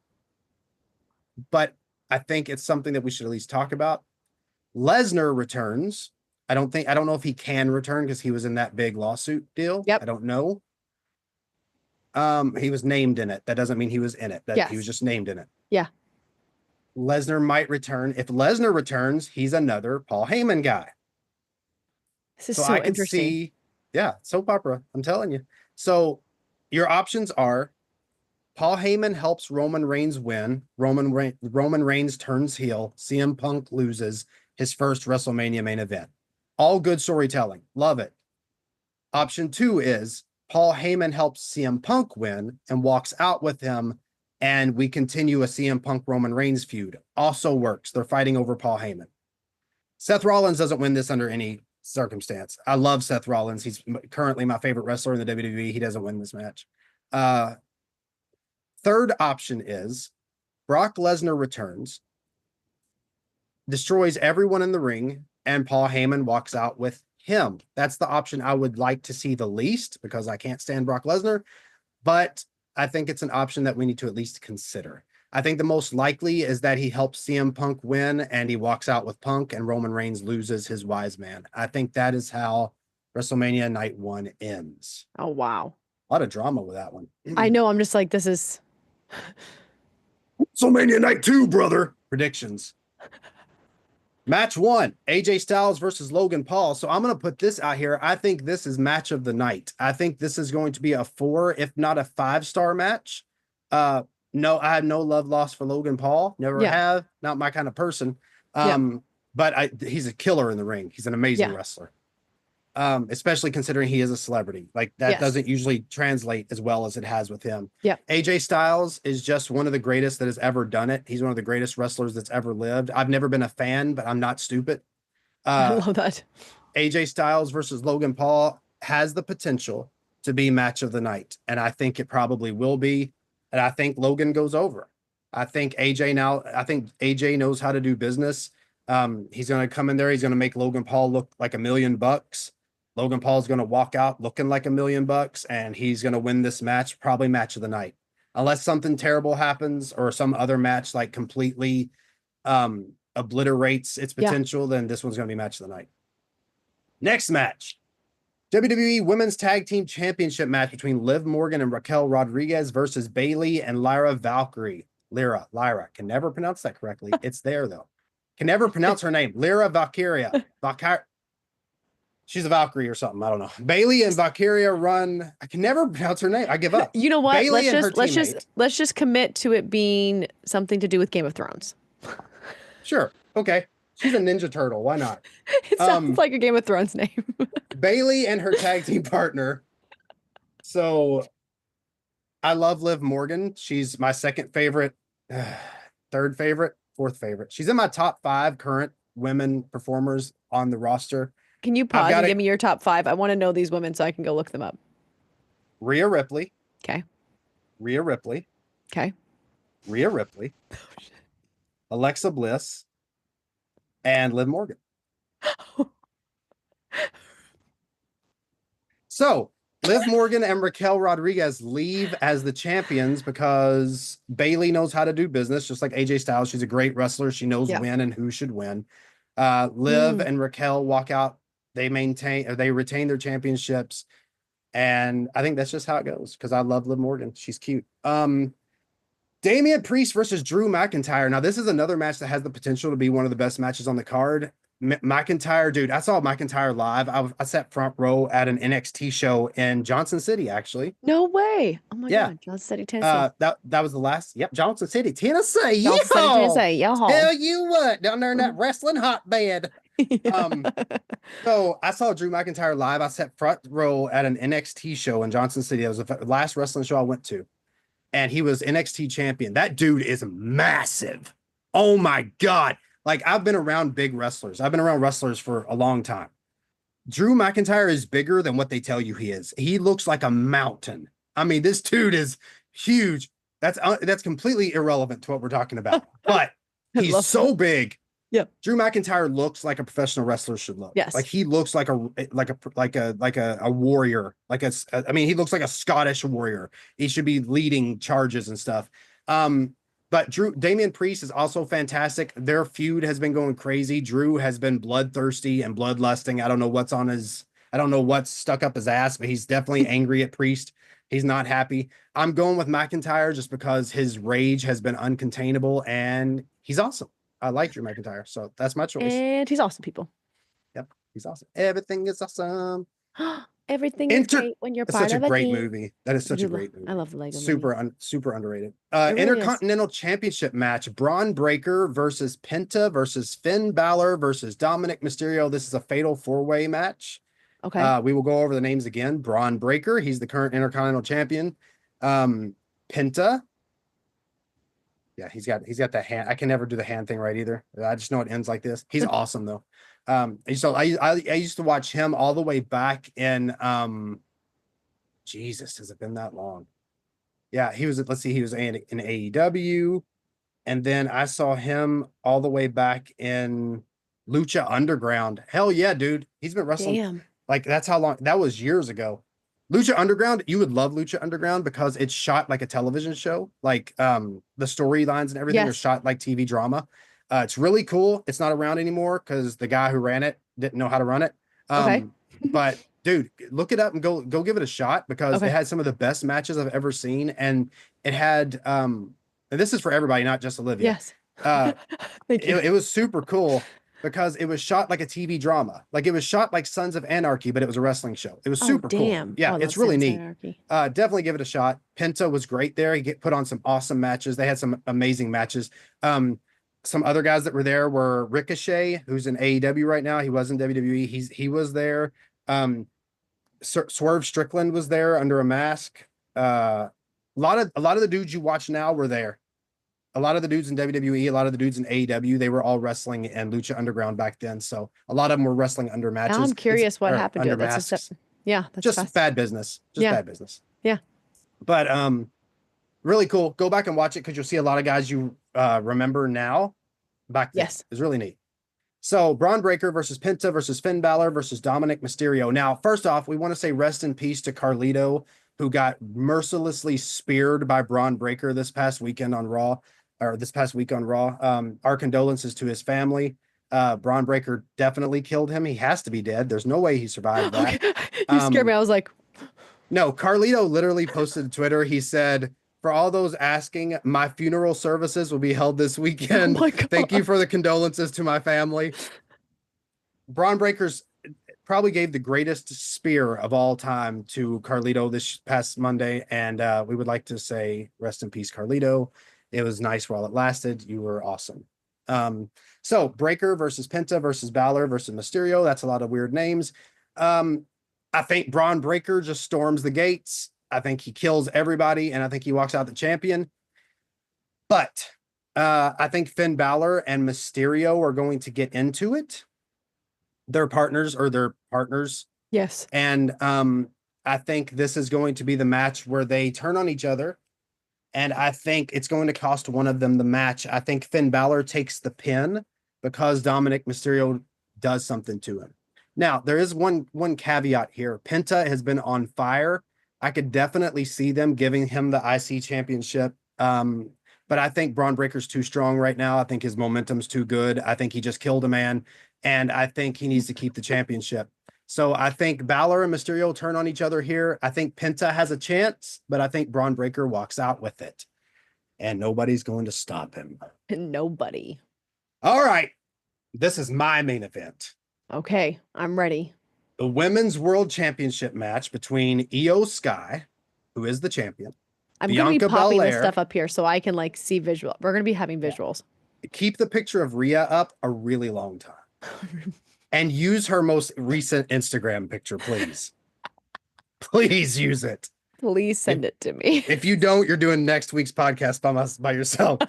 but I think it's something that we should at least talk about. Lesnar returns. I don't know if he can return because he was in that big lawsuit deal. Yep. I don't know. He was named in it. That doesn't mean he was in it. He was just named in it. Yeah. Lesnar might return. If Lesnar returns, he's another Paul Heyman guy. This is so I could interesting. soap opera. I'm telling you. So your options are Paul Heyman helps Roman Reigns win. Roman Reigns turns heel. CM Punk loses his first WrestleMania main event. All good storytelling. Love it. Option 2 is Paul Heyman helps CM Punk win and walks out with him, and we continue a CM Punk Roman Reigns feud. Also works. They're fighting over Paul Heyman. Seth Rollins doesn't win this under any circumstance. I love Seth Rollins. He's currently my favorite wrestler in the WWE. He doesn't win this match. Third option is Brock Lesnar returns, destroys everyone in the ring, and Paul Heyman walks out with him. That's the option I would like to see the least because I can't stand Brock Lesnar, but I think it's an option that we need to at least consider. I think the most likely is that he helps CM Punk win and he walks out with Punk and Roman Reigns loses his wise man. I think that is how WrestleMania Night 1 ends. Oh, wow. A lot of drama with that one. I know. I'm just like, this is WrestleMania Night 2, brother. Predictions. Match 1, AJ Styles versus Logan Paul. So I'm going to put this out here. I think this is match of the night. I think this is going to be a 4, if not a 5-star match. No, I have no love lost for Logan Paul. Never have. Not my kind of person. But he's a killer in the ring. He's an amazing wrestler. Especially considering he is a celebrity. Like that doesn't usually translate as well as it has with him. Yeah. AJ Styles is just one of the greatest that has ever done it. He's one of the greatest wrestlers that's ever lived. I've never been a fan, but I'm not stupid. I love that. AJ Styles versus Logan Paul has the potential to be match of the night. And I think it probably will be. And I think Logan goes over. I think AJ knows how to do business. He's going to come in there. He's going to make Logan Paul look like $1 million. Logan Paul's going to walk out looking like $1 million, and he's going to win this match, probably match of the night. Unless something terrible happens or some other match like completely obliterates its potential, then this one's going to be match of the night. Next match. WWE Women's Tag Team Championship match between Liv Morgan and Raquel Rodriguez versus Bayley and Lyra Valkyrie. Lyra. Can never pronounce that correctly. It's there, though. Can never pronounce her name. Lyra Valkyria. She's a Valkyrie or something. I don't know. Bailey and Valkyria run. I can never pronounce her name. I give up. You know what? Bailey Let's just commit to it being something to do with Game of Thrones. Sure. Okay. She's a Ninja Turtle. Why not? It sounds like a Game of Thrones name. Bailey and her tag team partner. So I love Liv Morgan. She's my second favorite, third favorite, fourth favorite. She's in my top 5 current women performers on the roster. Can you pause and give me your top 5? I want to know these women so I can go look them up. Rhea Ripley. Okay. Rhea Ripley. Okay. Rhea Ripley. Alexa Bliss. And Liv Morgan. So Liv Morgan and Raquel Rodriguez leave as the champions because Bailey knows how to do business, just like AJ Styles. She's a great wrestler. She knows when and who should win. Liv and Raquel walk out. They retain their championships. And I think that's just how it goes because I love Liv Morgan. She's cute. Damian Priest versus Drew McIntyre. Now, this is another match that has the potential to be one of the best matches on the card. McIntyre, dude, I saw McIntyre live. I sat front row at an NXT show in Johnson City, actually. No way. Oh my God. Johnson City, Tennessee. That was the last. Yep. Johnson City, Tennessee. Johnson City, Tennessee. Yeehaw. Tell you what, down there in that wrestling hotbed. So I saw Drew McIntyre live. I sat front row at an NXT show in Johnson City. That was the last wrestling show I went to. And he was NXT champion. That dude is massive. Oh my God. Like, I've been around big wrestlers. I've been around wrestlers for a long time. Drew McIntyre is bigger than what they tell you he is. He looks like a mountain. I mean, this dude is huge. That's completely irrelevant to what we're talking about. But he's so big. Yep. Drew McIntyre looks like a professional wrestler should look. Yes. Like he looks like a warrior. He looks like a Scottish warrior. He should be leading charges and stuff. But Damian Priest is also fantastic. Their feud has been going crazy. Drew has been bloodthirsty and bloodlusting. I don't know what's stuck up his ass, but he's definitely angry at Priest. He's not happy. I'm going with McIntyre just because his rage has been uncontainable and he's awesome. I like Drew McIntyre, so that's my choice. And he's awesome, people. Yep, he's awesome. Everything is awesome. Everything is great when you're part of a team. Such a great movie. That is such a great movie. I love the Lego movie. Super underrated. Really Intercontinental Championship match. Braun Breaker versus Penta versus Finn Balor versus Dominic Mysterio. This is a fatal 4-way match. Okay. We will go over the names again. Braun Breaker, he's the current Intercontinental Champion. Penta. Yeah, he's got that hand. I can never do the hand thing right either. I just know it ends like this. He's awesome though. So I used to watch him all the way back in Jesus, has it been that long? Yeah, he was in AEW, and then I saw him all the way back in Lucha Underground. Hell yeah, dude. He's been wrestling. Damn. Like that's how long that was, years ago. Lucha Underground, you would love Lucha Underground because it's shot like a television show. Like the storylines and everything are shot like TV drama. It's really cool. It's not around anymore because the guy who ran it didn't know how to run it. But dude, look it up and go give it a shot because it had some of the best matches I've ever seen. And it had and this is for everybody, not just Olivia. Yes. Thank you. It was super cool. Because it was shot like a TV drama. Like it was shot like Sons of Anarchy, but it was a wrestling show. It was super cool. Yeah, it's really neat. Definitely give it a shot. Penta was great there. He put on some awesome matches. They had some amazing matches. Some other guys that were there were Ricochet, who's in AEW right now. He was in WWE. He was there. Swerve Strickland was there under a mask. A lot of the dudes you watch now were there. A lot of the dudes in WWE, a lot of the dudes in AEW, they were all wrestling in Lucha Underground back then. So a lot of them were wrestling under matches. I'm curious what happened to it. That's that's just bad business. Bad business. Yeah. But really cool. Go back and watch it because you'll see a lot of guys you remember now back then. Yes. It's really neat. So Braun Breaker versus Penta versus Finn Balor versus Dominic Mysterio. Now, first off, we want to say rest in peace to Carlito, who got mercilessly speared by Braun Breaker this past week on Raw. Our condolences to his family. Braun Breaker definitely killed him. He has to be dead. There's no way he survived that. You scared me. I was like, no, Carlito literally posted to Twitter. He said, for all those asking, my funeral services will be held this weekend. Thank you for the condolences to my family. Braun Breaker's probably gave the greatest spear of all time to Carlito this past Monday, and we would like to say rest in peace, Carlito. It was nice while it lasted. You were awesome. So Breaker versus Penta versus Balor versus Mysterio. That's a lot of weird names. I think Braun Breaker just storms the gates. I think he kills everybody, and I think he walks out the champion. But I think Finn Balor and Mysterio are going to get into it. They're partners. Yes. And I think this is going to be the match where they turn on each other. And I think it's going to cost one of them the match. I think Finn Balor takes the pin because Dominic Mysterio does something to him. Now, there is one caveat here. Penta has been on fire. I could definitely see them giving him the IC championship. But I think Braun Breaker's too strong right now. I think his momentum's too good. I think he just killed a man. And I think he needs to keep the championship. So I think Balor and Mysterio turn on each other here. I think Penta has a chance, but I think Braun Breaker walks out with it. And nobody's going to stop him. Nobody. All right. This is my main event. Okay, I'm ready. The Women's World Championship match between Io Sky, who is the champion. I'm going to be popping this Belair. stuff up here so I can like see visual. We're going to be having visuals. Keep the picture of Rhea up a really long time. And use her most recent Instagram picture, please. Please use it. Please send it to me. If you don't, you're doing next week's podcast by yourself.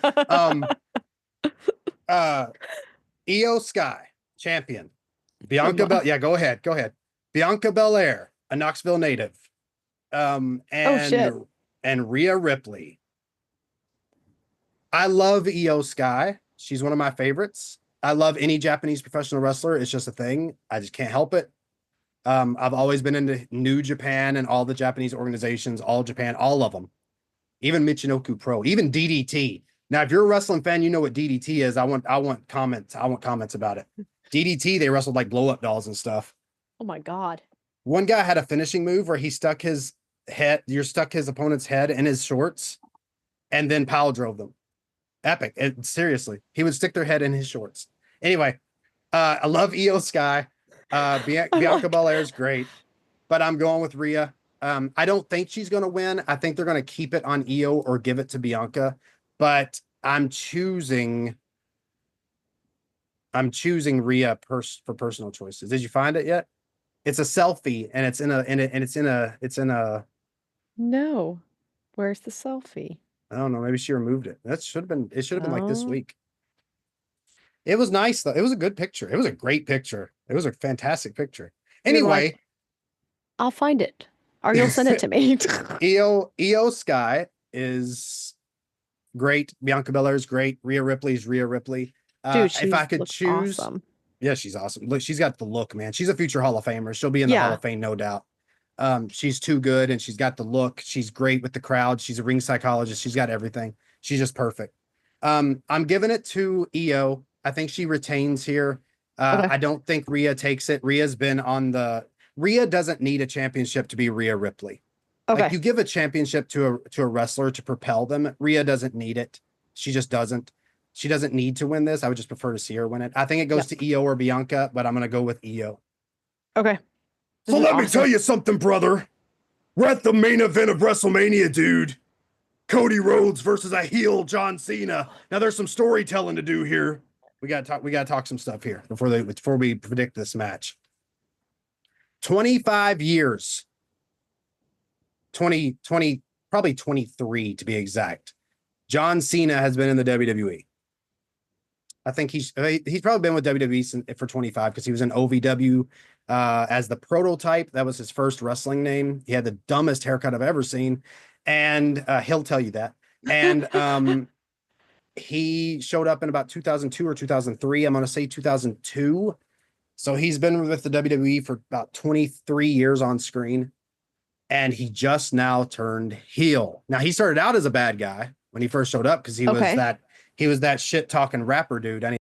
Io Sky, champion. Bianca Belair. Yeah, go ahead. Bianca Belair, a Knoxville native. And Rhea Ripley. I love Io Sky. She's one of my favorites. I love any Japanese professional wrestler. It's just a thing. I just can't help it. I've always been into New Japan and all the Japanese organizations, All Japan, all of them. Even Michinoku Pro, even DDT. Now, if you're a wrestling fan, you know what DDT is. I want comments. I want comments about it. DDT, they wrestled like blow up dolls and stuff. Oh my God. One guy had a finishing move where he stuck his opponent's head in his shorts and then pile drove them. Epic. Seriously, he would stick their head in his shorts. Anyway, I love Io Sky. Bianca Belair is great, but I'm going with Rhea. I don't think she's going to win. I think they're going to keep it on Io or give it to Bianca, but I'm choosing Rhea for personal choices. Did you find it yet? It's a selfie and it's in a No. Where's the selfie? I don't know. Maybe she removed it. It should have been like this Oh. week. It was nice though. It was a good picture. It was a great picture. It was a fantastic picture. Anyway, I'll find it. Or you'll send it to me. Io Sky is great. Bianca Belair is great. Rhea Ripley is Rhea Ripley. Dude, if I could choose, awesome. yeah, she's awesome. Look, she's got the look, man. She's a future Hall of Famer. She'll be in the Hall of Fame, no doubt. She's too good and she's got the look. She's great with the crowd. She's a ring psychologist. She's got everything. She's just perfect. I'm giving it to Io. I think she retains here. Okay. I don't think Rhea takes it. Rhea doesn't need a championship to be Rhea Ripley. Okay. Like you give a championship to a wrestler to propel them. Rhea doesn't need it. She just doesn't. She doesn't need to win this. I would just prefer to see her win it. I think it goes to Io or Bianca, but I'm going to go with Io. Okay. So let me tell you something, brother. We're at the main event of WrestleMania, dude. Cody Rhodes versus a heel John Cena. Now there's some storytelling to do here. We gotta talk some stuff here before we predict this match. 25 years. 20, probably 23 to be exact. John Cena has been in the WWE. I think he's probably been with WWE for 25 because he was in OVW as the Prototype. That was his first wrestling name. He had the dumbest haircut I've ever seen, and he'll tell you that. And he showed up in about 2002 or 2003. I'm going to say 2002. So he's been with the WWE for about 23 years on screen, and he just now turned heel. Now he started out as a bad guy when he first showed up because he was that shit talking rapper dude. And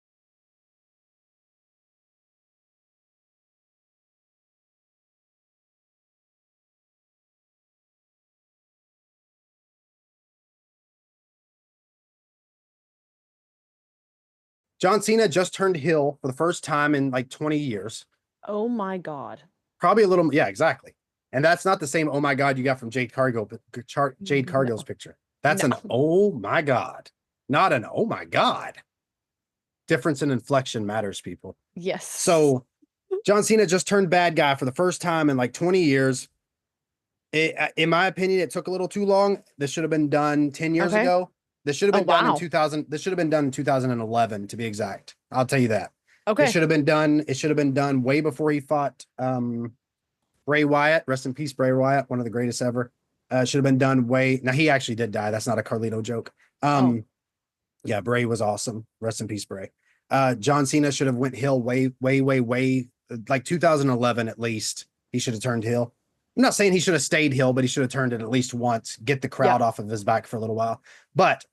John Cena just turned heel for the first time in like 20 years. Oh my God. Probably a little, yeah, exactly. And that's not the same, oh my God, you got from Jade Cargill's picture. That's an oh my God, not an oh my God. Difference in inflection matters, people. Yes. So John Cena just turned bad guy for the first time in like 20 years. In my opinion, it took a little too long. This should have been done 10 years ago. This should have been done in 2000. This should have been done in 2011, to be exact. I'll tell you that. Okay. It should have been done. It should have been done way before he fought Bray Wyatt. Rest in peace, Bray Wyatt, one of the greatest ever. Should have been done way. Now he actually did die. That's not a Carlito joke. Yeah, Bray was awesome. Rest in peace, Bray. John Cena should have went heel way, like 2011 at least. He should have turned heel. I'm not saying he should have stayed heel, but he should have turned it at least once, get the crowd off of his back for a little while. But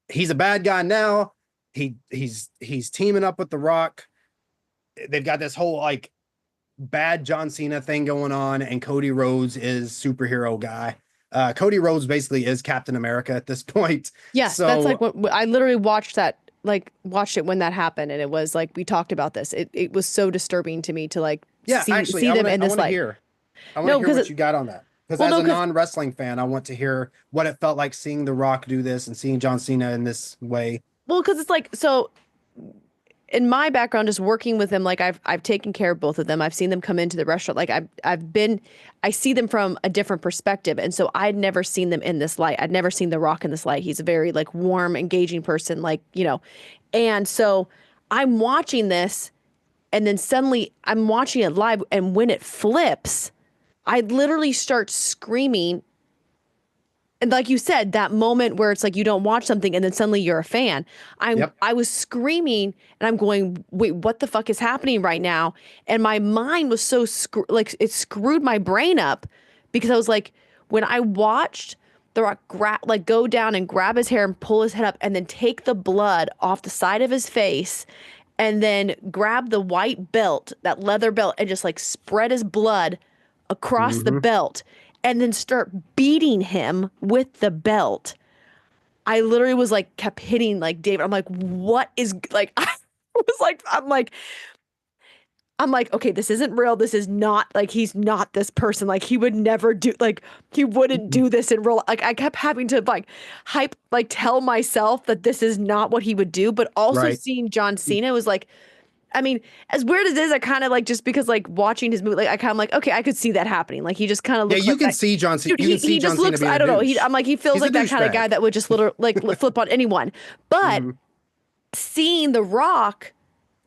he's a bad guy now. He's teaming up with The Rock. They've got this whole like bad John Cena thing going on, and Cody Rhodes is superhero guy. Cody Rhodes basically is Captain America at this point. Yeah, so, that's like what I literally watched it when that happened, and it was like we talked about this. It was so disturbing to me to like see them in this light. I want to hear what you got on that. Because as a non-wrestling fan, I want to hear what it felt like seeing The Rock do this and seeing John Cena in this way. Well, because it's like, so in my background, just working with them, like I've taken care of both of them. I've seen them come into the restaurant. Like I see them from a different perspective. And so I'd never seen them in this light. I'd never seen The Rock in this light. He's a very like warm, engaging person, like, you know. And so I'm watching this, and then suddenly I'm watching it live, and when it flips, I literally start screaming. And like you said, that moment where it's like you don't watch something and then suddenly you're a fan. I was screaming and I'm going, wait, what the fuck is happening right now? And my mind was so it screwed my brain up, because I was like, when I watched The Rock go down and grab his hair and pull his head up and then take the blood off the side of his face and then grab the white belt, that leather belt, and just like spread his blood across the belt and then start beating him with the belt. I literally was like, kept hitting like David. I'm like, what is like, I was like, I'm like, okay, this isn't real. This is not like, he's not this person. Like he would never do, like he wouldn't do this in real. Like I kept having to tell myself that this is not what he would do. But also seeing John Cena was like, I mean, as weird as it is, I kind of like, just because like watching his movie, like I kind of like, okay, I could see that happening. Like he just kind of looks. Yeah, you can see John Cena. Dude, he just looks. I don't know. I'm like, he feels like that kind of guy that would just literally like flip on anyone. But seeing The Rock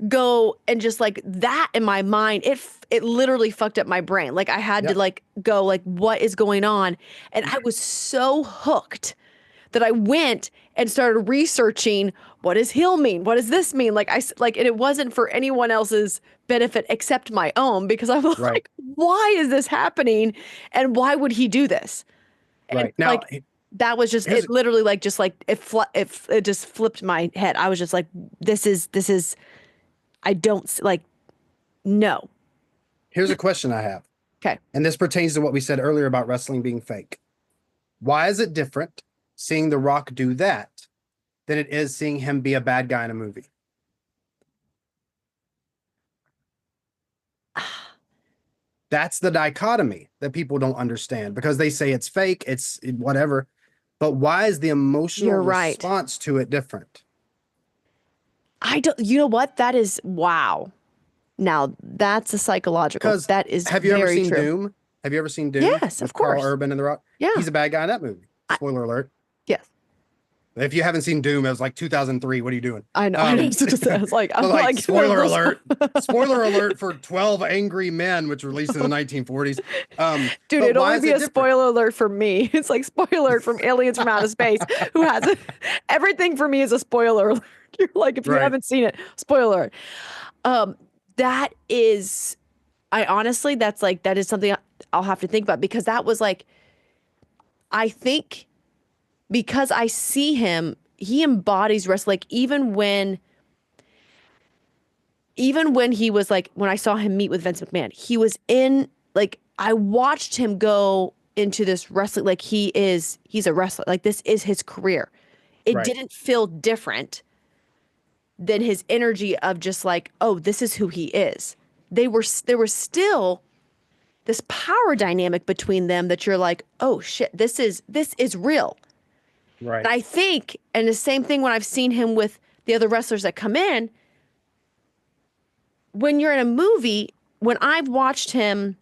go and just like that in my mind, it literally fucked up my brain. Like I had to like go like, what is going on? And I was so hooked that I went and started researching, what does heel mean? What does this mean? And it wasn't for anyone else's benefit except my own, because I was like, why is this happening? And why would he do this? And now, like, that was just, it literally like, just like, it just flipped my head. I was just like, this is, I don't like, no. Here's a question I have. Okay. And this pertains to what we said earlier about wrestling being fake. Why is it different seeing The Rock do that than it is seeing him be a bad guy in a movie? That's the dichotomy that people don't understand, because they say it's fake, it's whatever. But why is the emotional response to it different? I don't, you know what? That is, wow. Now that's a psychological, that is have you ever seen true. Doom? Have you ever seen Doom? Yes, of course. Carl Urban and The Rock? Yeah. He's a bad guy in that movie. Spoiler alert. Yes. If you haven't seen Doom, it was like 2003. What are you doing? I know. I was like, I'm like, spoiler alert. Spoiler alert for 12 Angry Men, which released in the 1940s. Dude, it'd only be a spoiler alert for me. It's like spoiler alert from Aliens from Outer Space. Who has it? Everything for me is a spoiler alert. You're like, if you haven't seen it, spoiler alert. That is, I honestly, that's like, that is something I'll have to think about, because that was like, I think, because I see him, he embodies wrestling. Like even when he was like, when I saw him meet with Vince McMahon, he was in, like, I watched him go into this wrestling, like he's a wrestler. Like this is his career. It didn't feel different than his energy of just like, oh, this is who he is. there was still this power dynamic between them that you're like, oh shit, this is real. Right. And I think, and the same thing when I've seen him with the other wrestlers that come in, when you're in a movie, when I've watched him,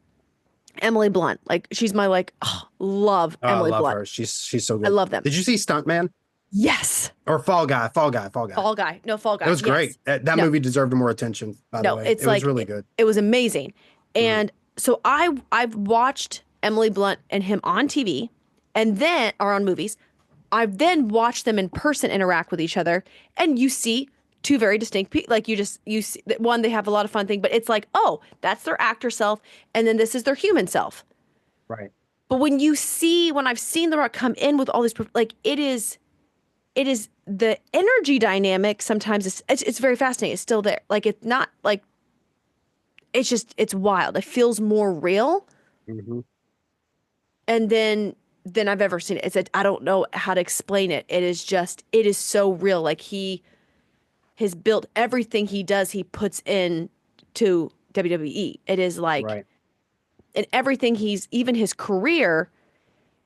Emily Blunt, like she's my love Emily I love Blunt. her. She's so good. I love them. Did you see Stuntman? Yes. Or Fall Guy? Fall Guy. Fall Guy. No, Fall Guy. It was great. Yes. That movie deserved more attention, by the way. It's it was really good. It was amazing. And so I've watched Emily Blunt and him on TV or on movies. I've then watched them in person interact with each other, and you see two very distinct people. Like you see one, they have a lot of fun thing, but it's like, oh, that's their actor self, and then this is their human self. Right. But when I've seen The Rock come in with all these, like it is the energy dynamic. Sometimes it's very fascinating. It's still there. Like it's not like, it's wild. It feels more real. Mm-hmm. And then than I've ever seen it. I don't know how to explain it. It is so real. Like he has built everything he does, he puts in to WWE. It is like, right. And everything even his career,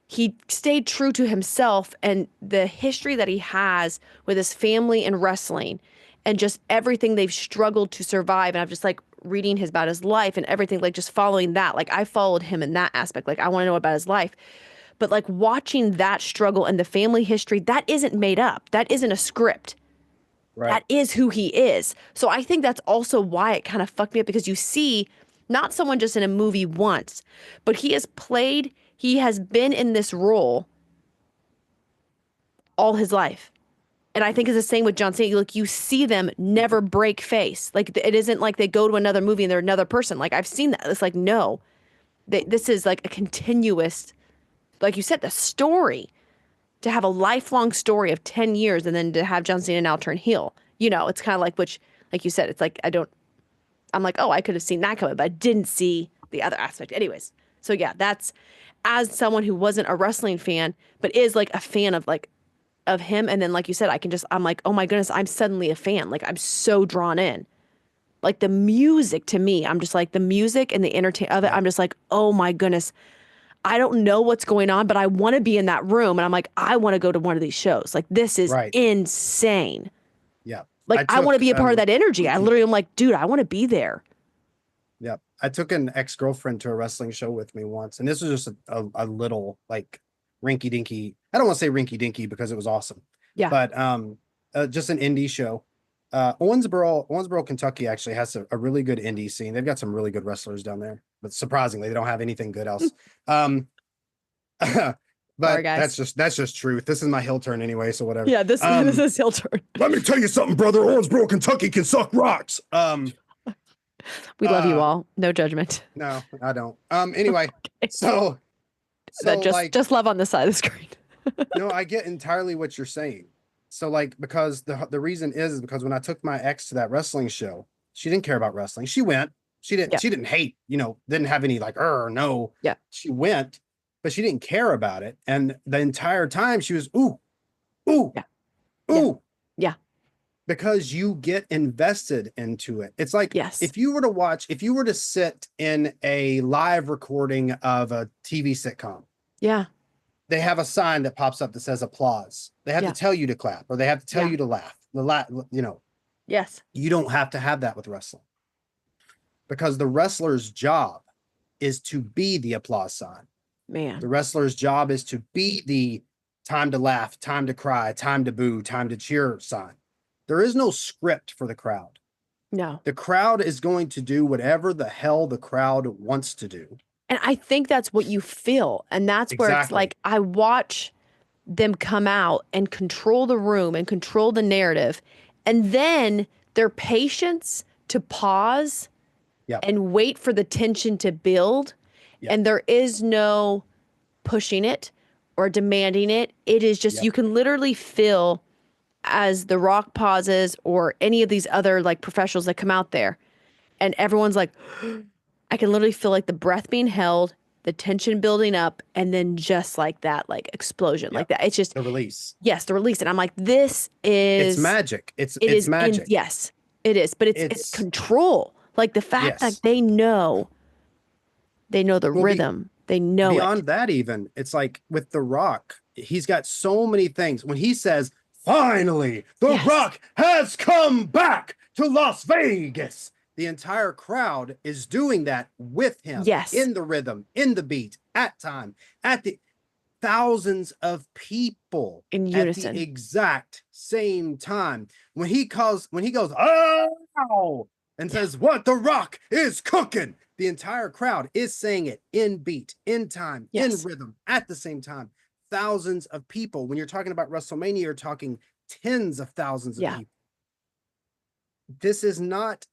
he stayed true to himself and the history that he has with his family and wrestling and just everything they've struggled to survive. And I'm just like reading about his life and everything, like just following that. Like I followed him in that aspect. Like I want to know about his life. But like watching that struggle and the family history, that isn't made up. That isn't a script. Right. That is who he is. So I think that's also why it kind of fucked me up, because you see not someone just in a movie once, but he has been in this role all his life. And I think it's the same with John Cena. Like you see them never break face. Like it isn't like they go to another movie and they're another person. Like I've seen that. It's like, no, this is like a continuous, like you said, the story, to have a lifelong story of 10 years and then to have John Cena now turn heel. You know, it's kind of like, which, like you said, it's like, I'm like, oh, I could have seen that coming, but I didn't see the other aspect. Anyways, so yeah, that's, as someone who wasn't a wrestling fan, but is like a fan of him. And then, like you said, I'm like, oh my goodness, I'm suddenly a fan. Like I'm so drawn in. Like the music to me, I'm just like the music and the entertainment of it. I'm just like, oh my goodness. I don't know what's going on, but I want to be in that room. And I'm like, I want to go to one of these shows. Like, this is insane. Yeah. Like, I want to be a part of that energy. I literally am like, dude, I want to be there. Yeah. I took an ex-girlfriend to a wrestling show with me once. And this was just a little like rinky dinky. I don't want to say rinky dinky because it was awesome. Yeah. But just an indie show. Owensboro, Kentucky actually has a really good indie scene. They've got some really good wrestlers down there, but surprisingly, they don't have anything good else. But sorry, guys. that's just truth. This is my heel turn anyway, so whatever. Yeah, this is heel turn. Let me tell you something, brother. Owensboro, Kentucky can suck rocks. We love you all. No judgment. No, I don't. Anyway, Okay. so that just love on the side of the screen. No, I get entirely what you're saying. So like, because the reason is because when I took my ex to that wrestling show, she didn't care about wrestling. She went. She didn't hate, didn't have any like, no. Yeah. She went, but she didn't care about it. And the entire time she was, ooh, yeah. ooh. Yeah. Because you get invested into it. It's like, yes. if you were to sit in a live recording of a TV sitcom. Yeah. They have a sign that pops up that says applause. They have to tell you to clap, or they have to tell you to laugh. Yes. You don't have to have that with wrestling, because the wrestler's job is to be the applause sign. Man. The wrestler's job is to be the time to laugh, time to cry, time to boo, time to cheer sign. There is no script for the crowd. No. The crowd is going to do whatever the hell the crowd wants to do. And I think that's what you feel. And that's where it's like, I watch them come out and control the room and control the narrative. And then their patience to pause and wait for the tension to build. Yep. And there is no pushing it or demanding it. It is just, you can literally feel as The Rock pauses or any of these other like professionals that come out there, and everyone's like, I can literally feel like the breath being held, the tension building up, and then just like that, like explosion, like that. It's just the release. Yes, the release. And I'm like, it's magic. It's magic. magic. Yes, it is. But it's control. Like the fact that Yes. they know the Well, rhythm, they know beyond it. that, even it's like with The Rock, he's got so many things. When he says, "Finally, The Yes. Rock has come back to Las Vegas," the entire crowd is doing that with him. Yes. In the rhythm, in the beat, at time, at the thousands of people In at unison. the exact same time. When he goes, "Oh," and says, "What The Rock is cooking," the entire crowd is saying it in beat, in time, in Yes. rhythm, at the same time. Thousands of people. When you're talking about WrestleMania, you're talking tens of thousands of Yeah. people. This is not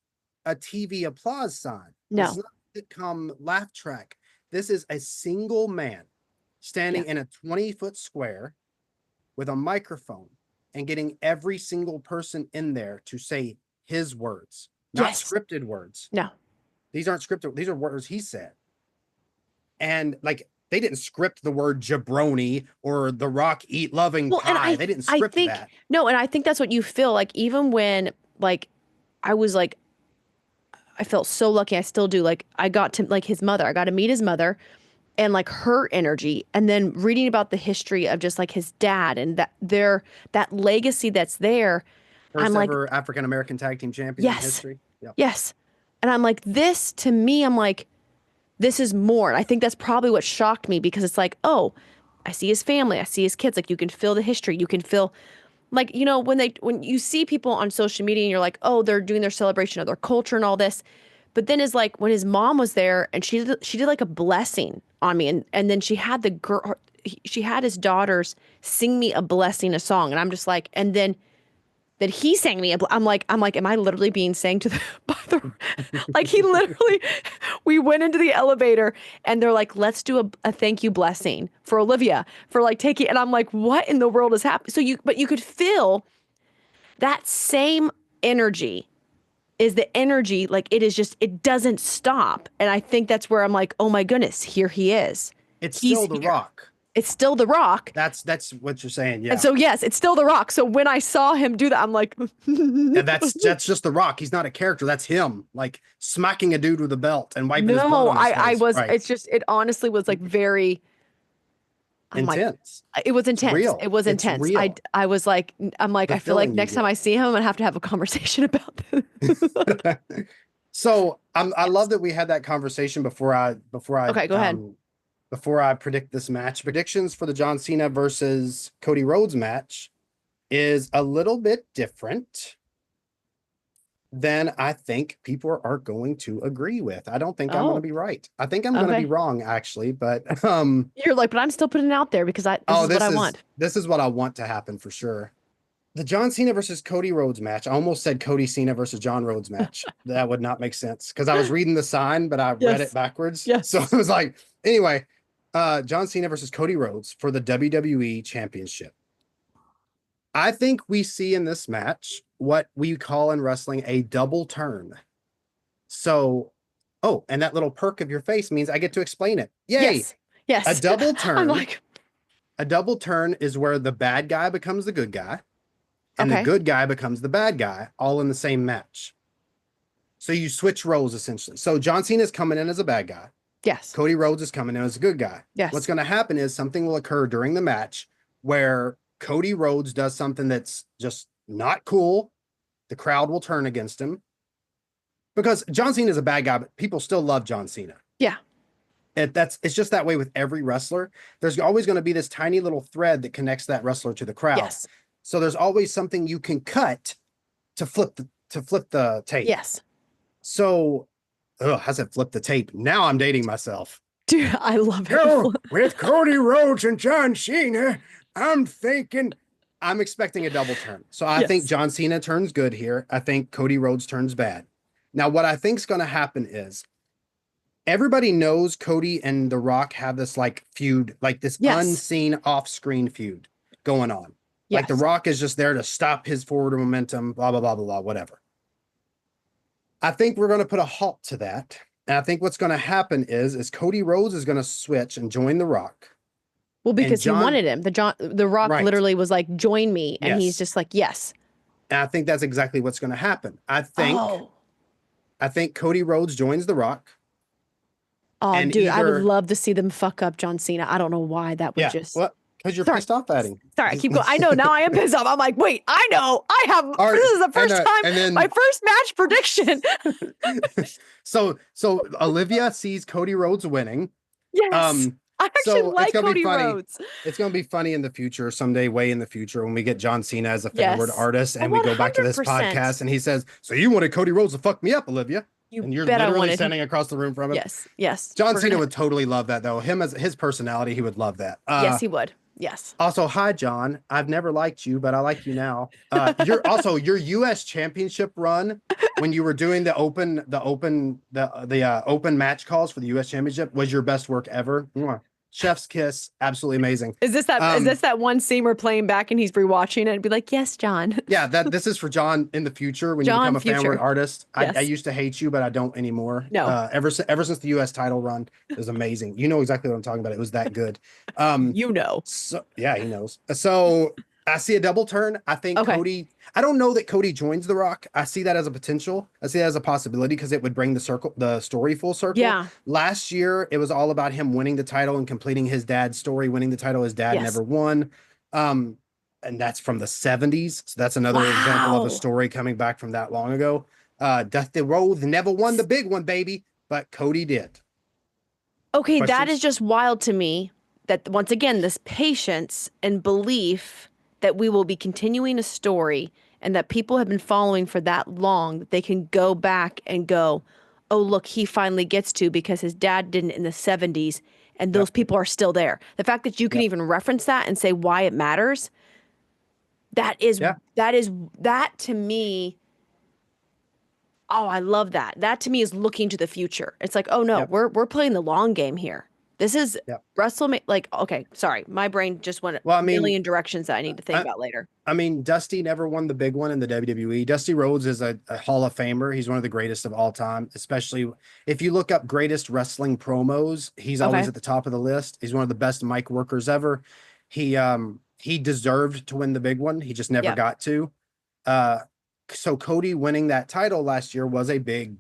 a TV applause sign. This No. is not a sitcom laugh track. This is a single man standing in a 20-foot square with a microphone and getting every single person in there to say his words, not Yes. scripted words. No. These aren't scripted. These are words he said. And like, they didn't script the word jabroni or The Rock eat loving Well, and pie. They didn't script that. No, and I think that's what you feel like, even when like I was like, I felt so lucky. I still do. Like I got to like his mother. I got to meet his mother and like her energy, and then reading about the history of just like his dad and that legacy that's there. First I'm like, ever African American tag team champion in yes, history. Yep. yes. And I'm like, this to me, I'm like, this is more. And I think that's probably what shocked me, because it's like, oh, I see his family, I see his kids. Like you can feel the history. You can feel like, you know, when you see people on social media and you're like, oh, they're doing their celebration of their culture and all this. But then is like when his mom was there and she did like a blessing on me, and then she had she had his daughters sing me a blessing, a song, and I'm just like, and then that he sang me I'm like, am I literally being sang to the by the like he literally we went into the elevator and they're like, let's do a thank you blessing for Olivia for like taking, and I'm like, what in the world is happening? So you could feel that same energy is the energy, like it is just, it doesn't stop. And I think that's where I'm like, oh my goodness, here he is. It's He's still The here. Rock. It's still The Rock. That's what you're saying. Yeah. And so, yes, it's still The Rock. So when I saw him do that, I'm like, And that's just The Rock. He's not a character. That's him, like smacking a dude with a belt and wiping his blood on his face. I was, Right. it's just, it honestly was like very intense. It was intense. Real. It was It's intense. real. I was like, I'm like, I feel like feeling you next time get. I see him, I'm gonna have to have a conversation about this. So I love that we had that conversation before I Okay, go ahead. Before I predict this match. Predictions for the John Cena versus Cody Rhodes match is a little bit different than I think people are going to agree with. I don't think I'm going to be right. I think I'm going to be wrong, actually. But you're like, but I'm still putting it out there because this is what I want. This is what I want to happen for sure. The John Cena versus Cody Rhodes match. I almost said Cody Cena versus John Rhodes match. That would not make sense because I was reading the sign, but I read it backwards. Yes. So it was like, anyway, John Cena versus Cody Rhodes for the WWE Championship. I think we see in this match what we call in wrestling a double turn. So, and that little perk of your face means I get to explain it. Yay. Yes. A double turn. I'm like, a double turn is where the bad guy becomes the good guy and the good guy becomes the bad guy, all in the same match. So you switch roles essentially. So John Cena is coming in as a bad guy. Yes. Cody Rhodes is coming in as a good guy. Yes. What's going to happen is something will occur during the match where Cody Rhodes does something that's just not cool. The crowd will turn against him because John Cena is a bad guy, but people still love John Cena. Yeah. It's just that way with every wrestler. There's always going to be this tiny little thread that connects that wrestler to the crowd. Yes. So there's always something you can cut to flip the tape. Yes. So, I said flip the tape. Now I'm dating myself. Dude, I love it. No, with Cody Rhodes and John Cena, I'm expecting a double turn. So I think John Cena turns good here. I think Cody Rhodes turns bad. Now, what I think is going to happen is everybody knows Cody and The Rock have this like feud, like this unseen off-screen feud going on. Yes. Like The Rock is just there to stop his forward momentum, blah, blah, blah, blah, blah, whatever. I think we're going to put a halt to that. And I think what's going to happen is Cody Rhodes is going to switch and join The Rock. Well, because he wanted him. The Rock literally was like, join me. And he's just like, yes. And I think that's exactly what's going to happen. I I think Cody Rhodes joins The Rock. Oh, And dude, I would either- love to see them fuck up John Cena. I don't know why that would Yeah, just. well, because you're Sorry. pissed off at him. Sorry, I keep going. I know now I am pissed off. I'm like, wait, I know. I have. All right, This is the first and time. then- My first match prediction. So Olivia sees Cody Rhodes winning. Yes. I actually so it's like gonna be Cody funny. Rhodes. It's going to be funny in the future, someday, way in the future, when we get John Cena as a Fanward Yes. artist, and we go back to this 100%. podcast, and he says, "So you wanted Cody Rhodes to fuck me up, Olivia?" You And you're bet I literally wanted him. standing across the room from him. Yes. Yes. John We're Cena gonna- would totally love that, though. Him as his personality, he would love that. Yes, he would. Yes. Also, hi John. I've never liked you, but I like you now. Your U.S. Championship run when you were doing the open match calls for the U.S. Championship was your best work ever. Mwah. Chef's kiss, absolutely amazing. Is this that one scene we're playing back and he's rewatching it and be like, yes, John. Yeah, this is for John in the future when John you become a future. Fanward artist. Yes. I used to hate you, but I don't anymore. No. Ever since the U.S. title run, it was amazing. You know exactly what I'm talking about. It was that good. You know. So yeah, he knows. So I see a double turn. I think Okay. Cody. I don't know that Cody joins The Rock. I see that as a potential. I see that as a possibility because it would bring the story full circle. Yeah. Last year, it was all about him winning the title and completing his dad's story, winning the title. His dad Yes. never won. And that's from the 70s. So that's another example of Wow. a story coming back from that long ago. Dusty Rhodes never won the big one, baby, but Cody did. Okay, that Questions? is just wild to me that once again, this patience and belief that we will be continuing a story and that people have been following for that long, that they can go back and go, oh, look, he finally gets to because his dad didn't in the 70s and those people are still there. The fact that you can even reference that and say why it matters, that to me. Oh, I love that. That to me is looking to the future. It's like, oh no, Yep. we're playing the long game here. This is Yep. WrestleMania. Like, okay, sorry, my brain just went Well, I a mean, million directions that I need to think about later. I mean, Dusty never won the big one in the WWE. Dusty Rhodes is a Hall of Famer. He's one of the greatest of all time, especially if you look up greatest wrestling promos, he's always Okay. at the top of the list. He's one of the best mic workers ever. He deserved to win the big one. He just never Yeah. got to. So Cody winning that title last year was a big,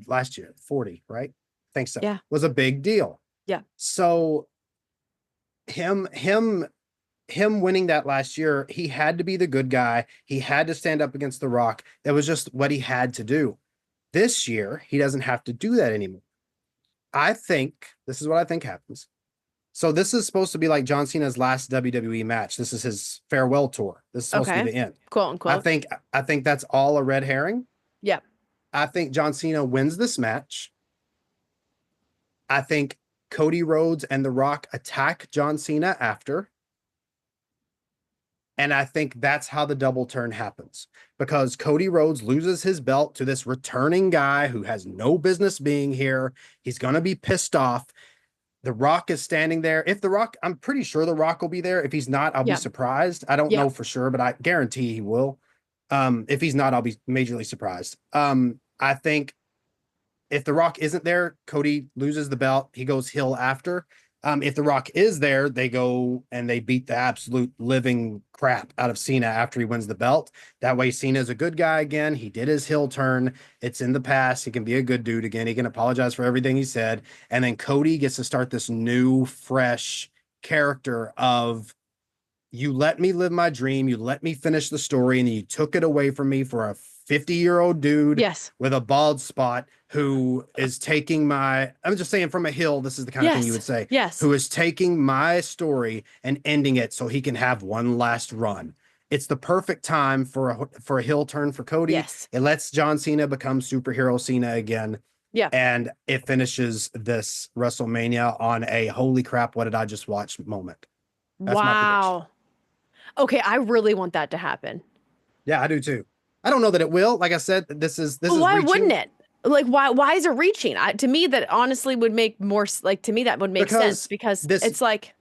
last year, 40, right? I think so. Yeah. Was a big deal. Yeah. So him winning that last year, he had to be the good guy. He had to stand up against The Rock. That was just what he had to do. This year, he doesn't have to do that anymore. I think this is what I think happens. So this is supposed to be like John Cena's last WWE match. This is his farewell tour. This is supposed to be the end. Quote unquote. I think that's all a red herring. Yeah. I think John Cena wins this match. I think Cody Rhodes and The Rock attack John Cena after. And I think that's how the double turn happens because Cody Rhodes loses his belt to this returning guy who has no business being here. He's going to be pissed off. The Rock is standing there. I'm pretty sure The Rock will be there. If he's not, I'll be surprised. I don't know for sure, but I guarantee he will. If he's not, I'll be majorly surprised. I think if The Rock isn't there, Cody loses the belt. He goes heel after. If The Rock is there, they go and they beat the absolute living crap out of Cena after he wins the belt. That way, Cena's a good guy again. He did his heel turn. It's in the past. He can be a good dude again. He can apologize for everything he said. And then Cody gets to start this new, fresh character of, you let me live my dream. You let me finish the story, and you took it away from me for a 50-year-old dude Yes. with a bald spot who is taking I'm just saying from a hill, this is the kind of thing you would say. Yes. Who is taking my story and ending it so he can have one last run. It's the perfect time for a heel turn for Cody. Yes. It lets John Cena become superhero Cena again. Yeah. And it finishes this WrestleMania on a holy crap, what did I just watch moment. That's my prediction. Wow. Okay, I really want that to happen. Yeah, I do too. I don't know that it will. Like I said, this is Why reaching. wouldn't it? Like, why is it reaching? To me, that honestly would make more to me that would make sense because it's like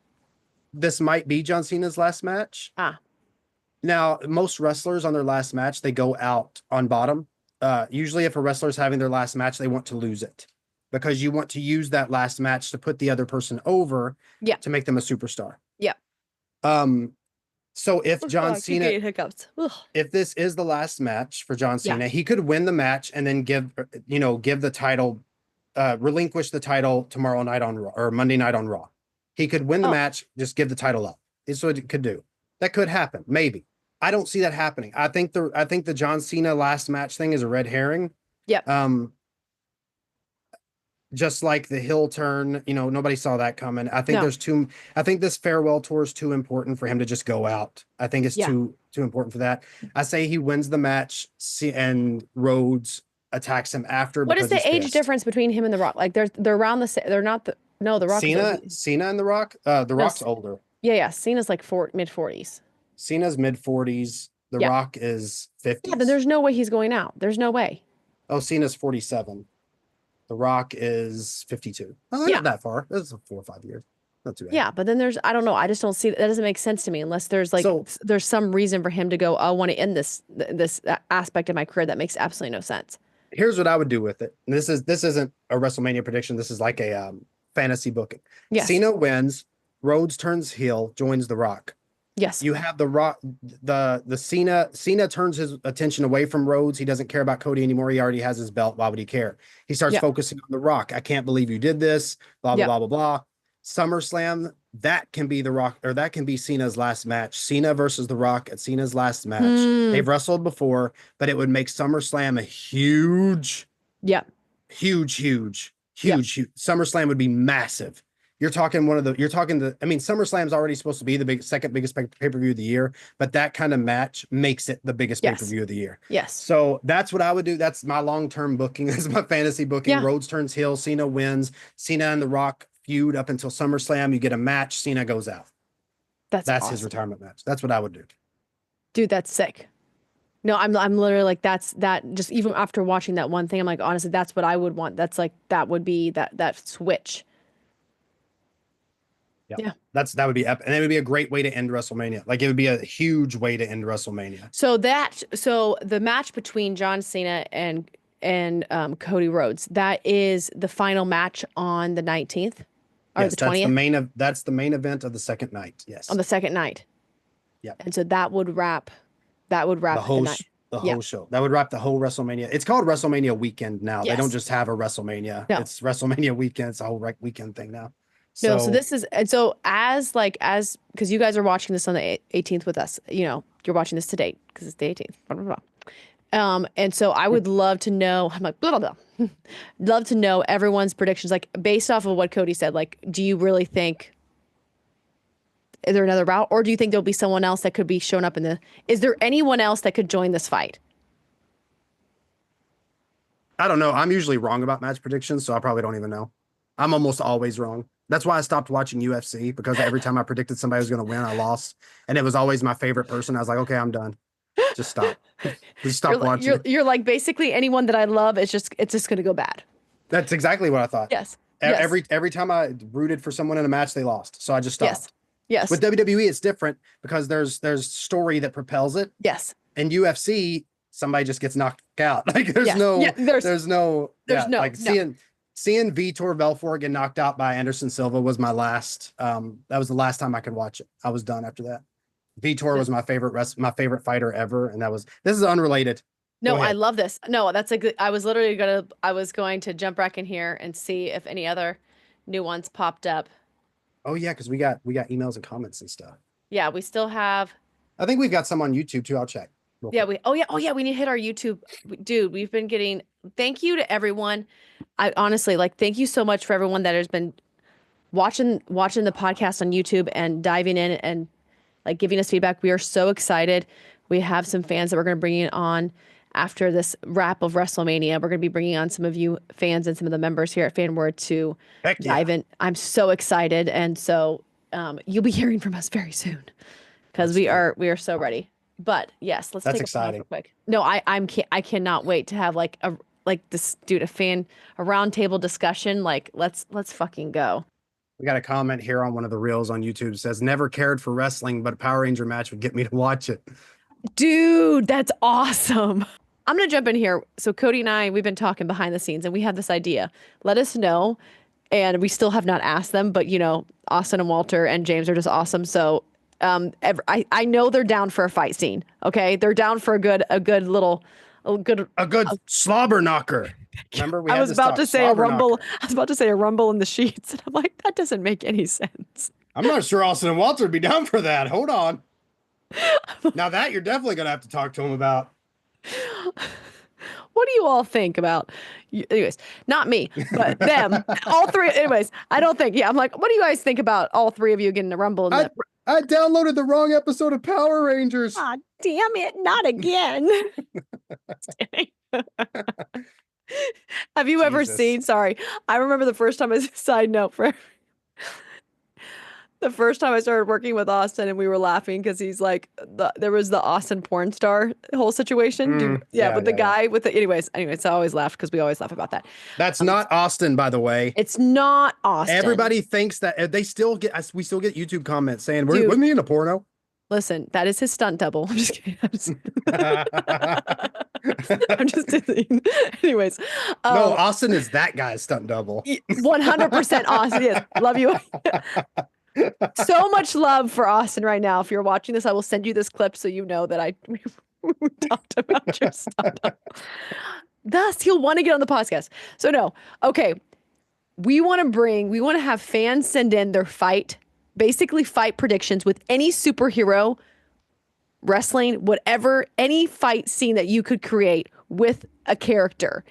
this might be John Cena's last match. Now, most wrestlers on their last match, they go out on bottom. Usually if a wrestler's having their last match, they want to lose it because you want to use that last match to put the other person over to make them a superstar. Yeah. So if John Keep Cena, getting hiccups. Ugh. if this is the last match for John Yeah. Cena, he could win the match and then give the title, relinquish the title tomorrow night on Raw or Monday night on Raw. He could win the match, just give the title up. It's what it could do. That could happen, maybe. I don't see that happening. I think the John Cena last match thing is a red herring. Yep. Just like the heel turn, nobody saw that coming. I think No. I think this farewell tour is too important for him to just go out. I think it's too important for that. I say he wins the match and Rhodes attacks him after. What is the age pissed. difference between him and The Rock? Like they're around the they're not the The Rock. Cena and The Rock. The Rock's older. Yeah. Cena's like mid-40s. Cena's mid-40s. The Rock is 50. Yeah, then there's no way he's going out. There's no way. Oh, Cena's 47. The Rock is 52. Oh, not that far. That's 4 or 5 years. Not too bad. Yeah, but then I don't know. I just don't see that doesn't make sense to me unless there's there's some reason for him to go, I want to end this aspect of my career that makes absolutely no sense. Here's what I would do with it. And this isn't a WrestleMania prediction. This is like a fantasy booking. Yes. Cena wins. Rhodes turns heel, joins The Rock. Yes. You have The Rock, the Cena turns his attention away from Rhodes. He doesn't care about Cody anymore. He already has his belt. Why would he care? He starts focusing on The Rock. I can't believe you did this. Blah, blah, blah, blah, blah. SummerSlam, that can be The Rock, or that can be Cena's last match. Cena versus The Rock at Cena's last match. They've wrestled before, but it would make SummerSlam a huge. SummerSlam would be massive. SummerSlam's already supposed to be the second biggest pay-per-view of the year, but that kind of match makes it the biggest pay-per-view of the year. Yes. So that's what I would do. That's my long-term booking. That's my fantasy booking. Yeah. Rhodes turns heel, Cena wins. Cena and The Rock feud up until SummerSlam. You get a match, Cena goes out. That's awesome. his retirement match. That's what I would do. Dude, that's sick. No, I'm literally like, that just even after watching that one thing, I'm like, honestly, that's what I would want. That's like, that would be that switch. Yeah. That would be epic. And it would be a great way to end WrestleMania. Like it would be a huge way to end WrestleMania. So the match between John Cena and Cody Rhodes, that is the final match on the 19th or the 20th. That's the main event of the second night. Yes. On the second night. Yeah. And so that would wrap the whole night. The whole show. That would wrap the whole WrestleMania. It's called WrestleMania weekend now. Yes. They don't just have a WrestleMania. No. It's WrestleMania weekend. It's a whole weekend thing now. No, so this is, and so as because you guys are watching this on the 18th with us, you're watching this to date because it's the 18th. Blah, blah, blah. And so I would love to know, I'm like, blah, blah, blah. Love to know everyone's predictions, like based off of what Cody said. Like, do you really think, is there another route, or do you think there'll be someone else that could be shown up is there anyone else that could join this fight? I don't know. I'm usually wrong about match predictions, so I probably don't even know. I'm almost always wrong. That's why I stopped watching UFC, because every time I predicted somebody was going to win, I lost. And it was always my favorite person. I was like, okay, I'm done. Just stop. Just stop watching. You're like, basically anyone that I love, it's just going to go bad. That's exactly what I thought. Yes. Every time I rooted for someone in a match, they lost. So I just stopped. Yes. With WWE, it's different because there's story that propels it. Yes. In UFC, somebody just gets knocked out. Like there's no. Seeing Vitor Belfort get knocked out by Anderson Silva was my last. That was the last time I could watch it. I was done after that. Vitor was my favorite fighter ever, and this is unrelated. No, I love this. No, that's a good. I was going to jump back in here and see if any other new ones popped up. Oh yeah, because we got emails and comments and stuff. Yeah, we still have. I think we've got some on YouTube too. I'll check. Yeah, we need to hit our YouTube. Dude, we've been getting, thank you to everyone. I honestly, thank you so much for everyone that has been watching the podcast on YouTube and diving in and giving us feedback. We are so excited. We have some fans that we're going to bring on after this wrap of WrestleMania. We're going to be bringing on some of you fans and some of the members here at Fanward to dive in. I'm so excited. And so you'll be hearing from us very soon because we are so ready. But yes, let's take a real quick. No, I cannot wait to have a roundtable discussion. Let's fucking go. We got a comment here on one of the reels on YouTube that says, never cared for wrestling, but a Power Ranger match would get me to watch it. Dude, that's awesome. I'm going to jump in here. So Cody and I, we've been talking behind the scenes and we have this idea. Let us know. And we still have not asked them, but Austin and Walter and James are just awesome. So I know they're down for a fight scene. Okay, they're down for a good slobber knocker. Remember, we I had was this about talk, to say a slobber rumble. knocker. I was about to say a rumble in the sheets, and I'm like, that doesn't make any sense. I'm not sure Austin and Walter would be down for that. Hold on. Now that you're definitely gonna have to talk to him about. What do you all think about? Anyways, not me, but them. All three. Anyways, I don't think. Yeah, I'm like, what do you guys think about all three of you getting a rumble? I downloaded the wrong episode of Power Rangers. Ah, damn it! Not again. Have you ever seen? Sorry, I remember the first time. As a side note, for the first time I started working with Austin, and we were laughing because he's like, there was the Austin porn star whole situation. With the guy with the. Anyways, I always laugh because we always laugh about that. That's not Austin, by the way. It's not Austin. Everybody thinks that we still get YouTube comments saying, wasn't he in a porno? Listen, that is his stunt double. I'm just kidding. I'm just kidding. Anyways. No, Austin is that guy's stunt double. 100% Austin. Yes. Love you. So much love for Austin right now. If you're watching this, I will send you this clip so you know that we talked about your stunt double. Thus, he'll want to get on the podcast. So no. Okay. We want to have fans send in their fight predictions with any superhero, wrestling, whatever, any fight scene that you could create with a character.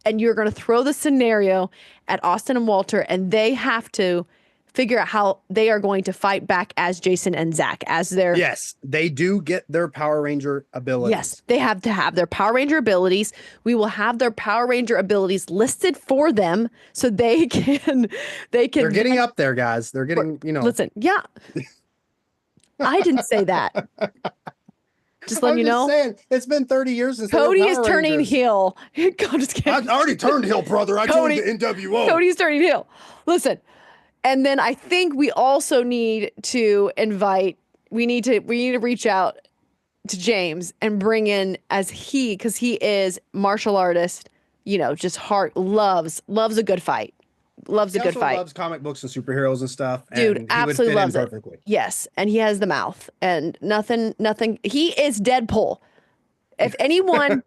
And you're going to throw the scenario at Austin and Walter, and they have to figure out how they are going to fight back as Jason and Zach, as their... Yes, they do get their Power Ranger abilities. Yes, they have to have their Power Ranger abilities. We will have their Power Ranger abilities listed for them so they can... They're getting up there, guys. They're getting, Listen, yeah. I didn't say that. Just letting you know. Saying, it's been 30 years since Cody is turning heel. God, just kidding. I already turned heel, brother. I joined the NWO. Cody's turning heel. Listen. And then I think we also need to we need to reach out to James and bring in because he is martial artist, just loves a good fight. Loves a good fight. Loves comic books and superheroes and stuff. Dude, and absolutely loves it. Perfectly. Yes. And he has the mouth and nothing. He is Deadpool. If anyone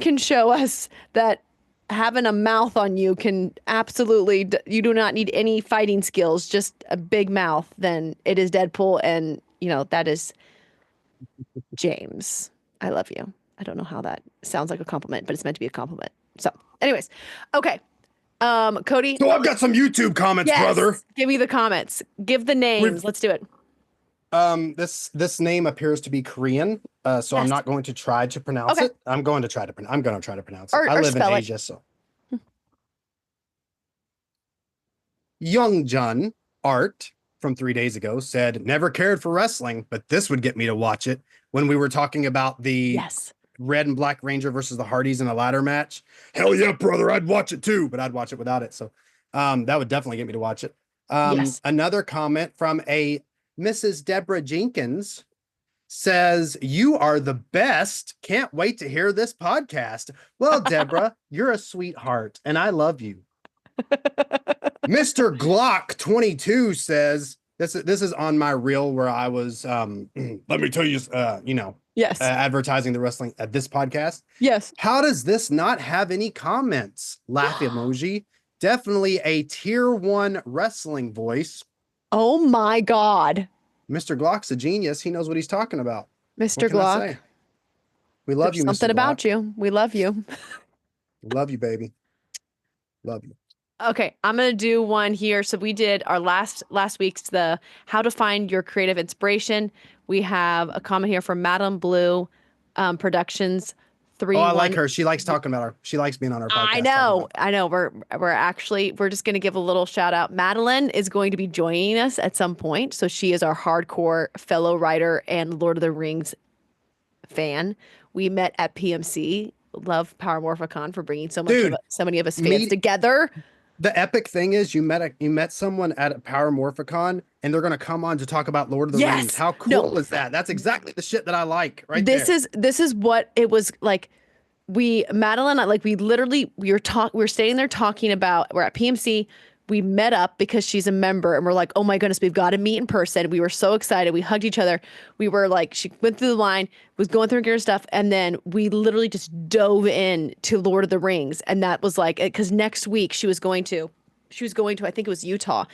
can show us that having a mouth on you can absolutely, you do not need any fighting skills, just a big mouth, then it is Deadpool. And, that is James. I love you. I don't know how that sounds like a compliment, but it's meant to be a compliment. So anyways, okay. Cody. So I've got some YouTube comments, brother. Give me the comments. Give the names. Let's do it. This name appears to be Korean, so I'm not going to try to pronounce it. I'm going to try to pronounce it. I live in Asia, so. Youngjun Art from 3 days ago said, never cared for wrestling, but this would get me to watch it when we were talking about the Red and Black Ranger versus the Hardys in a ladder match. Hell yeah, brother. I'd watch it too. But I'd watch it without it. So that would definitely get me to watch it. Another comment from a Mrs. Deborah Jenkins says, you are the best. Can't wait to hear this podcast. Well, Deborah, you're a sweetheart and I love you. Mr. Glock 22 says, this is on my reel where I was, let me tell you, advertising the wrestling at this podcast. Yes. How does this not have any comments? Laugh emoji. Definitely a tier 1 wrestling voice. Oh my God. Mr. Glock's a genius. He knows what he's talking about. Mr. Glock. We love you, Mr. Something about you. We love you. Love you, baby. Love you. Okay, I'm going to do one here. So we did our last week's the how to find your creative inspiration. We have a comment here from Madam Blue Productions. I like her. She likes talking about her. She likes being on our podcast. I know. We're just going to give a little shout out. Madeline is going to be joining us at some point. So she is our hardcore fellow writer and Lord of the Rings fan. We met at PMC. Love Power Morphicon for bringing so many of us fans together. The epic thing is you met someone at a Power Morphicon and they're going to come on to talk about Lord of the Rings. How cool is that? That's exactly the shit that I like This is what it was like. Madeline, like we were staying there talking about, we're at PMC. We met up because she's a member and we're like, oh my goodness, we've got to meet in person. We were so excited. We hugged each other. We were like, she went through the line, was going through her stuff. And then we literally just dove in to Lord of the Rings. And that was like, because next week she was going to, I think it was Utah.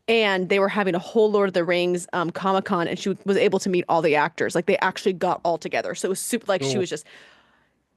And they were having a whole Lord of the Rings Comic-Con, and she was able to meet all the actors. Like they actually got all together. So it was super, like she was just,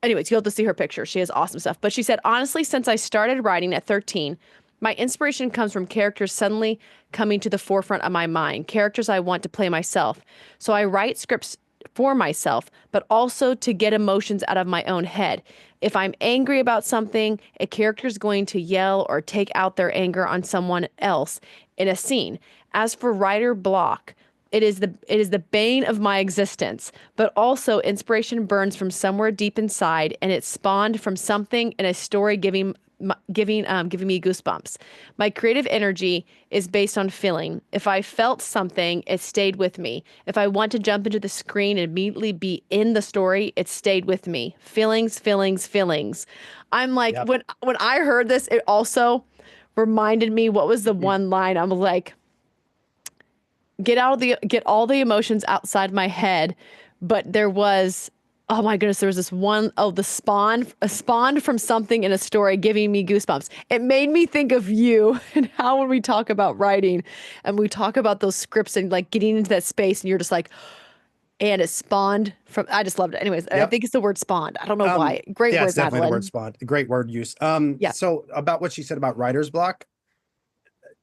anyways, you'll have to see her picture. She has awesome stuff. But she said, honestly, since I started writing at 13, my inspiration comes from characters suddenly coming to the forefront of my mind, characters I want to play myself. So I write scripts for myself, but also to get emotions out of my own head. If I'm angry about something, a character is going to yell or take out their anger on someone else in a scene. As for writer block, it is the bane of my existence, but also inspiration burns from somewhere deep inside, and it spawned from something in a story giving me goosebumps. My creative energy is based on feeling. If I felt something, it stayed with me. If I want to jump into the screen and immediately be in the story, it stayed with me. Feelings, feelings, feelings. I'm like, when I heard this, it also reminded me, what was the one line? I'm like, get all the emotions outside my head. But there was, oh my goodness, there was this one, spawned from something in a story giving me goosebumps. It made me think of you and how when we talk about writing and we talk about those scripts and like getting into that space and you're just like, and it spawned from, I just loved it. Anyways, I think it's the word spawned. I don't know why. Great word, it's definitely Madeline. the word spawned. Great word use. Yeah. So about what she said about writer's block.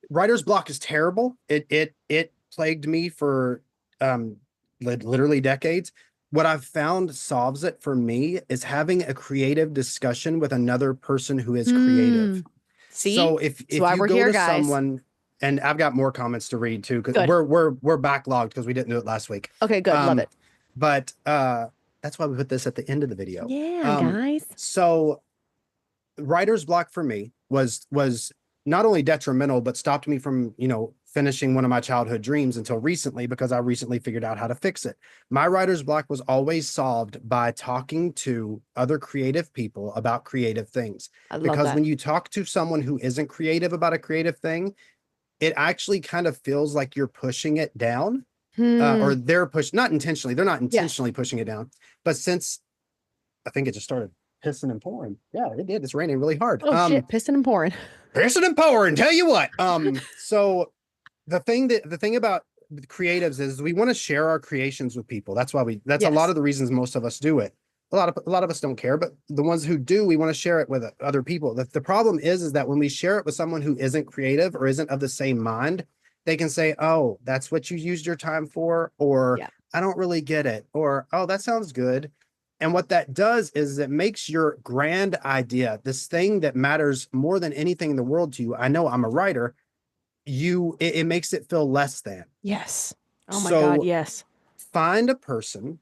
Writer's block is terrible. It plagued me for literally decades. What I've found solves it for me is having a creative discussion with another person who is creative. See? So if you we're go here, to guys. someone, and I've got more comments to read too, because we're backlogged because we didn't do it last week. Okay, good. Love it. But that's why we put this at the end of the video. Yeah, guys. So writer's block for me was not only detrimental, but stopped me from, finishing one of my childhood dreams until recently, because I recently figured out how to fix it. My writer's block was always solved by talking to other creative people about creative things. Because when you talk to someone who isn't creative about a creative thing, it actually kind of feels like you're pushing it down, or they're not intentionally pushing it down. But since I think it just started pissing and pouring. Yeah, it did. It's raining really hard. Oh shit, pissing and pouring. Pissing and pouring, tell you what. So the thing about creatives is we want to share our creations with people. That's why a lot of the reasons most of us do it. A lot of us don't care, but the ones who do, we want to share it with other people. The problem is that when we share it with someone who isn't creative or isn't of the same mind, they can say, oh, that's what you used your time for, or I don't really get it, or oh, that sounds good. And what that does is it makes your grand idea, this thing that matters more than anything in the world to you. I know I'm a writer. It makes it feel less than. Yes. Oh my God, yes. Find a person,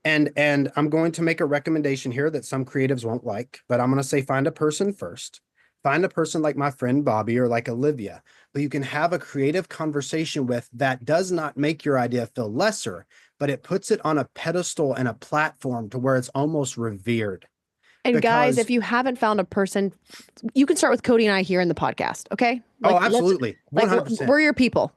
and I'm going to make a recommendation here that some creatives won't like, but I'm going to say find a person first. Find a person like my friend Bobby or like Olivia, who you can have a creative conversation with that does not make your idea feel lesser, but it puts it on a pedestal and a platform to where it's almost revered. And guys, if you haven't found a person, you can start with Cody and I here in the podcast. Okay. Absolutely. 100%. We're your people.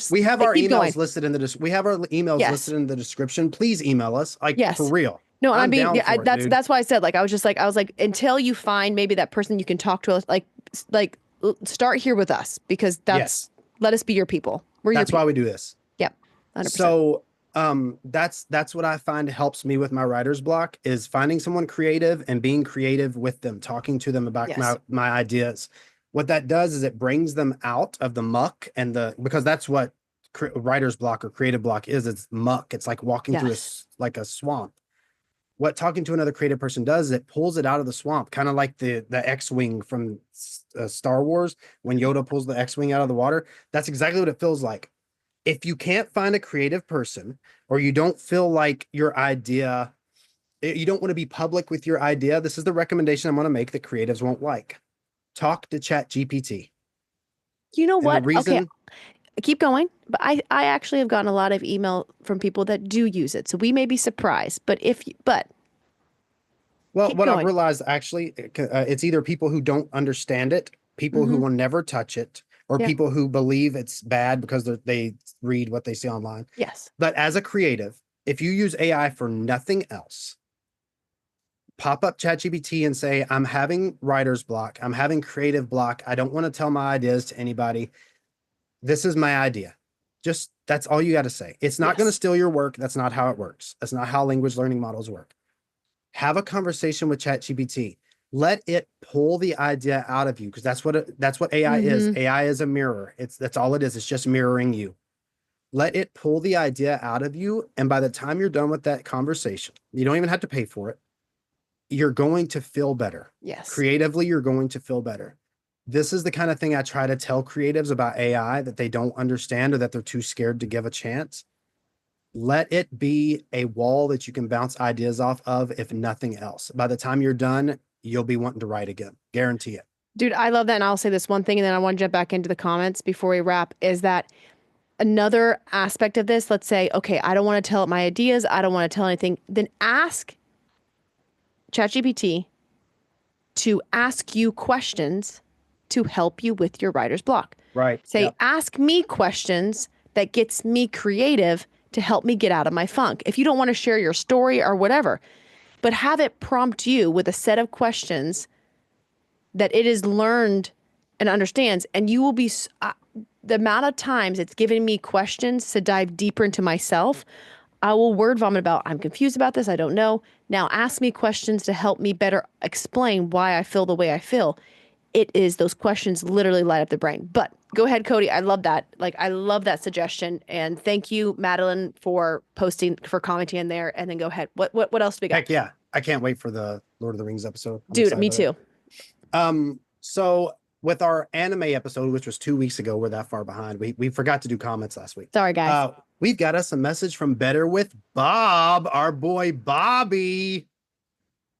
We have our emails listed in the listed in the description. Please email us. For real. No, that's why I said, I was like, until you find maybe that person you can talk to, like start here with us, because let us be your people. That's why we do this. Yep. 100%. So that's what I find helps me with my writer's block, is finding someone creative and being creative with them, talking to them about my ideas. What that does is it brings them out of the muck because that's what writer's block or creative block is. It's muck. It's like walking through a swamp. What talking to another creative person does is it pulls it out of the swamp, kind of like the X-Wing from Star Wars, when Yoda pulls the X-Wing out of the water. That's exactly what it feels like. If you can't find a creative person, or you don't feel like your idea, you don't want to be public with your idea, this is the recommendation I'm going to make that creatives won't like. Talk to ChatGPT. You know what? Okay, keep going. But I actually have gotten a lot of email from people that do use it. So we may be surprised, what I've realized, actually, it's either people who don't understand it, people who will never touch it, or Yeah. people who believe it's bad because they read what they see online. Yes. But as a creative, if you use AI for nothing else, pop up ChatGPT and say, I'm having writer's block. I'm having creative block. I don't want to tell my ideas to anybody. This is my idea. Just that's all you got to say. It's not going to steal your work. That's not how it works. That's not how language learning models work. Have a conversation with ChatGPT. Let it pull the idea out of you, because that's what AI is. AI is a mirror. That's all it is. It's just mirroring you. Let it pull the idea out of you, and by the time you're done with that conversation, you don't even have to pay for it. You're going to feel better. Yes. Creatively, you're going to feel better. This is the kind of thing I try to tell creatives about AI that they don't understand or that they're too scared to give a chance. Let it be a wall that you can bounce ideas off of, if nothing else. By the time you're done, you'll be wanting to write again. Guarantee it. Dude, I love that. And I'll say this one thing, and then I want to jump back into the comments before we wrap, is that another aspect of this, let's say, okay, I don't want to tell my ideas. I don't want to tell anything. Then ask ChatGPT to ask you questions to help you with your writer's block. Right. Say, Yep. ask me questions that gets me creative to help me get out of my funk. If you don't want to share your story or whatever, but have it prompt you with a set of questions that it has learned and understands. And you will be, the amount of times it's given me questions to dive deeper into myself, I will word vomit about, I'm confused about this. I don't know. Now ask me questions to help me better explain why I feel the way I feel. It is, those questions literally light up the brain. But go ahead, Cody. I love that. Like, I love that suggestion. And thank you, Madeline, for commenting in there. And then go ahead. What else do we got? Heck yeah. I can't wait for the Lord of the Rings episode. I'm Dude, me excited. too. So with our anime episode, which was 2 weeks ago, we're that far behind. We forgot to do comments last week. Sorry, guys. We've got us a message from Better with Bob, our boy Bobby.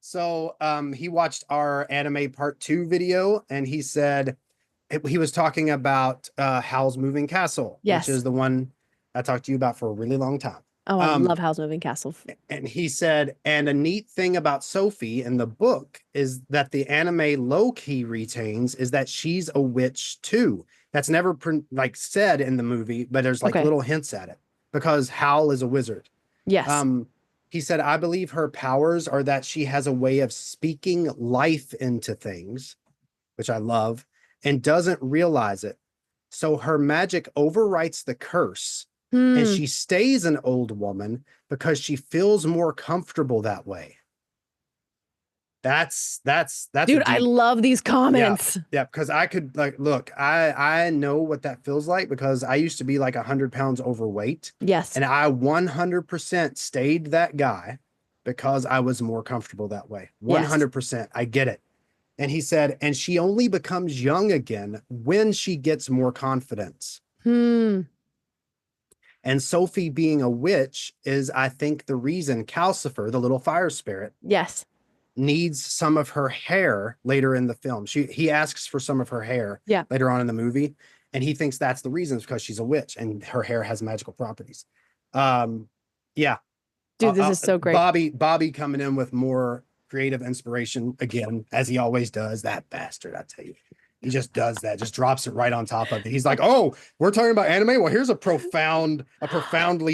So he watched our anime part 2 video, and he said he was talking about Howl's Moving Castle, Yes. which is the one I talked to you about for a really long time. Oh, I love Howl's Moving Castle. And he said, and a neat thing about Sophie in the book is that the anime low-key retains is that she's a witch too. That's never said in the movie, but there's little hints at it, because Howl is a wizard. Yes. He said, I believe her powers are that she has a way of speaking life into things, which I love, and doesn't realize it. So her magic overwrites the curse, and she stays an old woman because she feels more comfortable that way. That's Dude, I love these comments. Yeah, because I could look, I know what that feels like, because I used to be 100 pounds overweight. Yes. And I 100% stayed that guy because I was more comfortable that way. 100%. I get it. And he said, and she only becomes young again when she gets more confidence. And Sophie being a witch is, I think, the reason Calcifer, the little fire spirit, Yes. needs some of her hair later in the film. He asks for some of her hair later on in the movie, and he thinks that's the reason, because she's a witch and her hair has magical properties. Yeah. Dude, this is so great. Bobby coming in with more creative inspiration again, as he always does. That bastard, I tell you. He just does that, just drops it right on top of it. He's like, oh, we're talking about anime? Well, here's a profoundly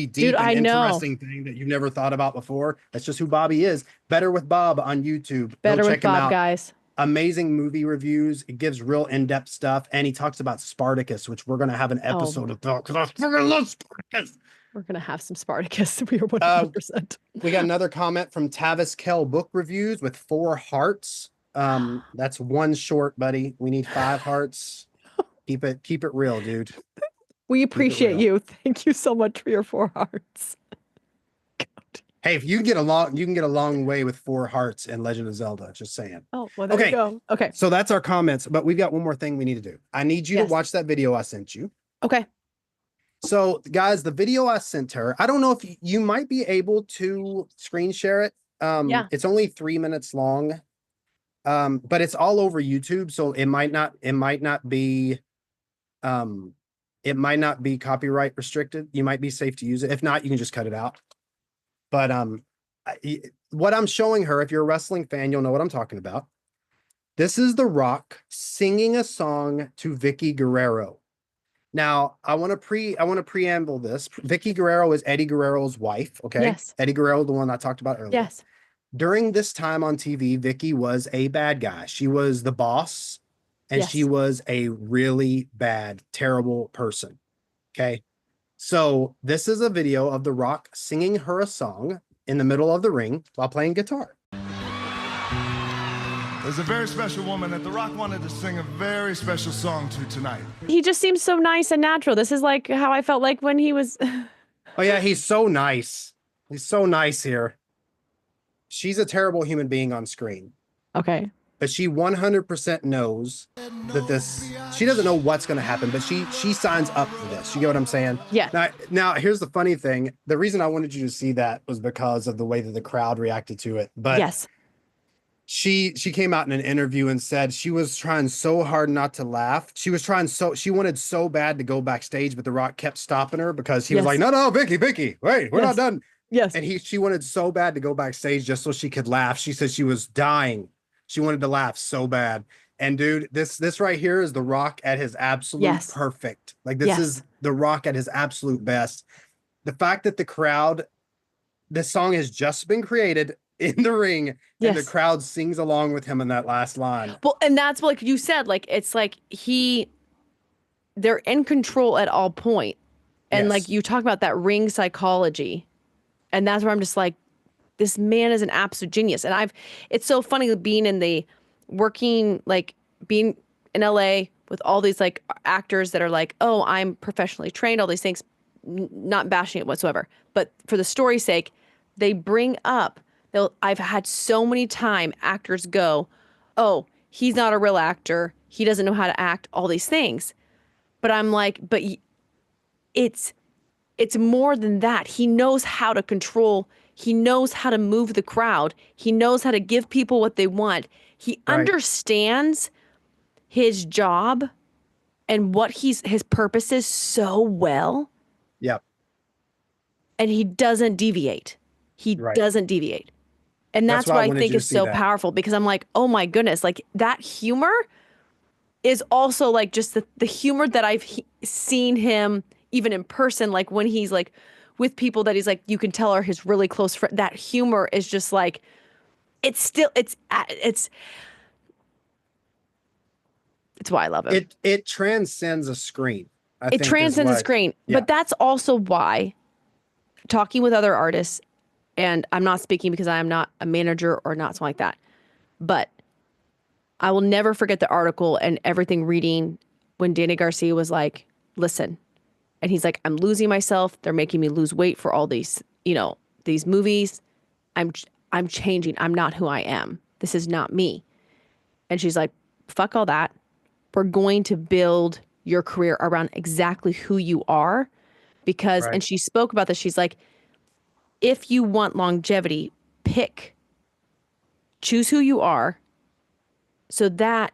deep and interesting thing that you've never thought about before. That's just who Bobby is. Better with Bob on YouTube. Better Go with check him Bob, out. guys. Amazing movie reviews. It gives real in-depth stuff. And he talks about Spartacus, which we're going to have an episode about, because I fucking love Spartacus. We're going to have some Spartacus. We are 100%. We got another comment from Tavis Kell Book Reviews with 4 hearts. That's 1 short, buddy. We need 5 hearts. Keep it real, dude. We appreciate you. Thank you so much for your 4 hearts. Hey, if you can get a long way with 4 hearts in Legend of Zelda. Just saying. Oh, well, there you go. Okay. So that's our comments, but we've got one more thing we need to do. I need you to watch that video I sent you. Okay. So guys, the video I sent her, I don't know if you might be able to screen share it. It's only 3 minutes long. But it's all over YouTube, so it might not be copyright restricted. You might be safe to use it. If not, you can just cut it out. But what I'm showing her, if you're a wrestling fan, you'll know what I'm talking about. This is The Rock singing a song to Vicky Guerrero. Now, I want to preamble this. Vicky Guerrero is Eddie Guerrero's wife. Okay. Yes. Eddie Guerrero, the one I talked about earlier. Yes. During this time on TV, Vicky was a bad guy. She was the boss, and she Yes. was a really bad, terrible person. Okay. So this is a video of The Rock singing her a song in the middle of the ring while playing guitar. There's a very special woman that The Rock wanted to sing a very special song to tonight. He just seems so nice and natural. This is like how I felt like when he was. Oh yeah, he's so nice. He's so nice here. She's a terrible human being on screen, Okay. but she 100% knows that she doesn't know what's going to happen, but she signs up for this. You get what I'm saying? Yeah. Now here's the funny thing. The reason I wanted you to see that was because of the way that the crowd reacted to it. But Yes. she came out in an interview and said she was trying so hard not to laugh. She wanted so bad to go backstage, but The Rock kept stopping her because he was like, no, Vicky, wait, we're not done. Yes. And she wanted so bad to go backstage just so she could laugh. She said she was dying. She wanted to laugh so bad. And dude, this right here is The Rock at his absolute perfect. Like this is The Rock at his absolute best. The fact that this song has just been created in the ring and the crowd sings along with him in that last line. Well, and that's like you said, like it's like they're in control at all point. And like you talk about that ring psychology. And that's where I'm just like, this man is an absolute genius. And it's so funny being in being in LA with all these like actors that are like, oh, I'm professionally trained, all these things, not bashing it whatsoever. But for the story's sake, they bring up, I've had so many time actors go, oh, he's not a real actor. He doesn't know how to act, all these things. But I'm like, but it's more than that. He knows how to control. He knows how to move the crowd. He knows how to give people what they want. He understands his job and what his purpose is so well. Yep. And he doesn't deviate. He doesn't deviate. And that's what I think is so powerful, because I'm like, oh my goodness, like that humor is also like just the humor that I've seen him even in person, like when he's like with people that he's like, you can tell are his really close friend. That humor is just like, it's why I love him. It transcends a screen. It transcends a screen. But that's also why talking with other artists, and I'm not speaking because I am not a manager or not something like that, but I will never forget the article and everything reading when Danny Garcia was like, listen, and he's like, I'm losing myself. They're making me lose weight for all these, these movies. I'm changing. I'm not who I am. This is not me. And she's like, fuck all that. We're going to build your career around exactly who you are. Because, and she spoke about this. She's like, if you want longevity, choose who you are, so that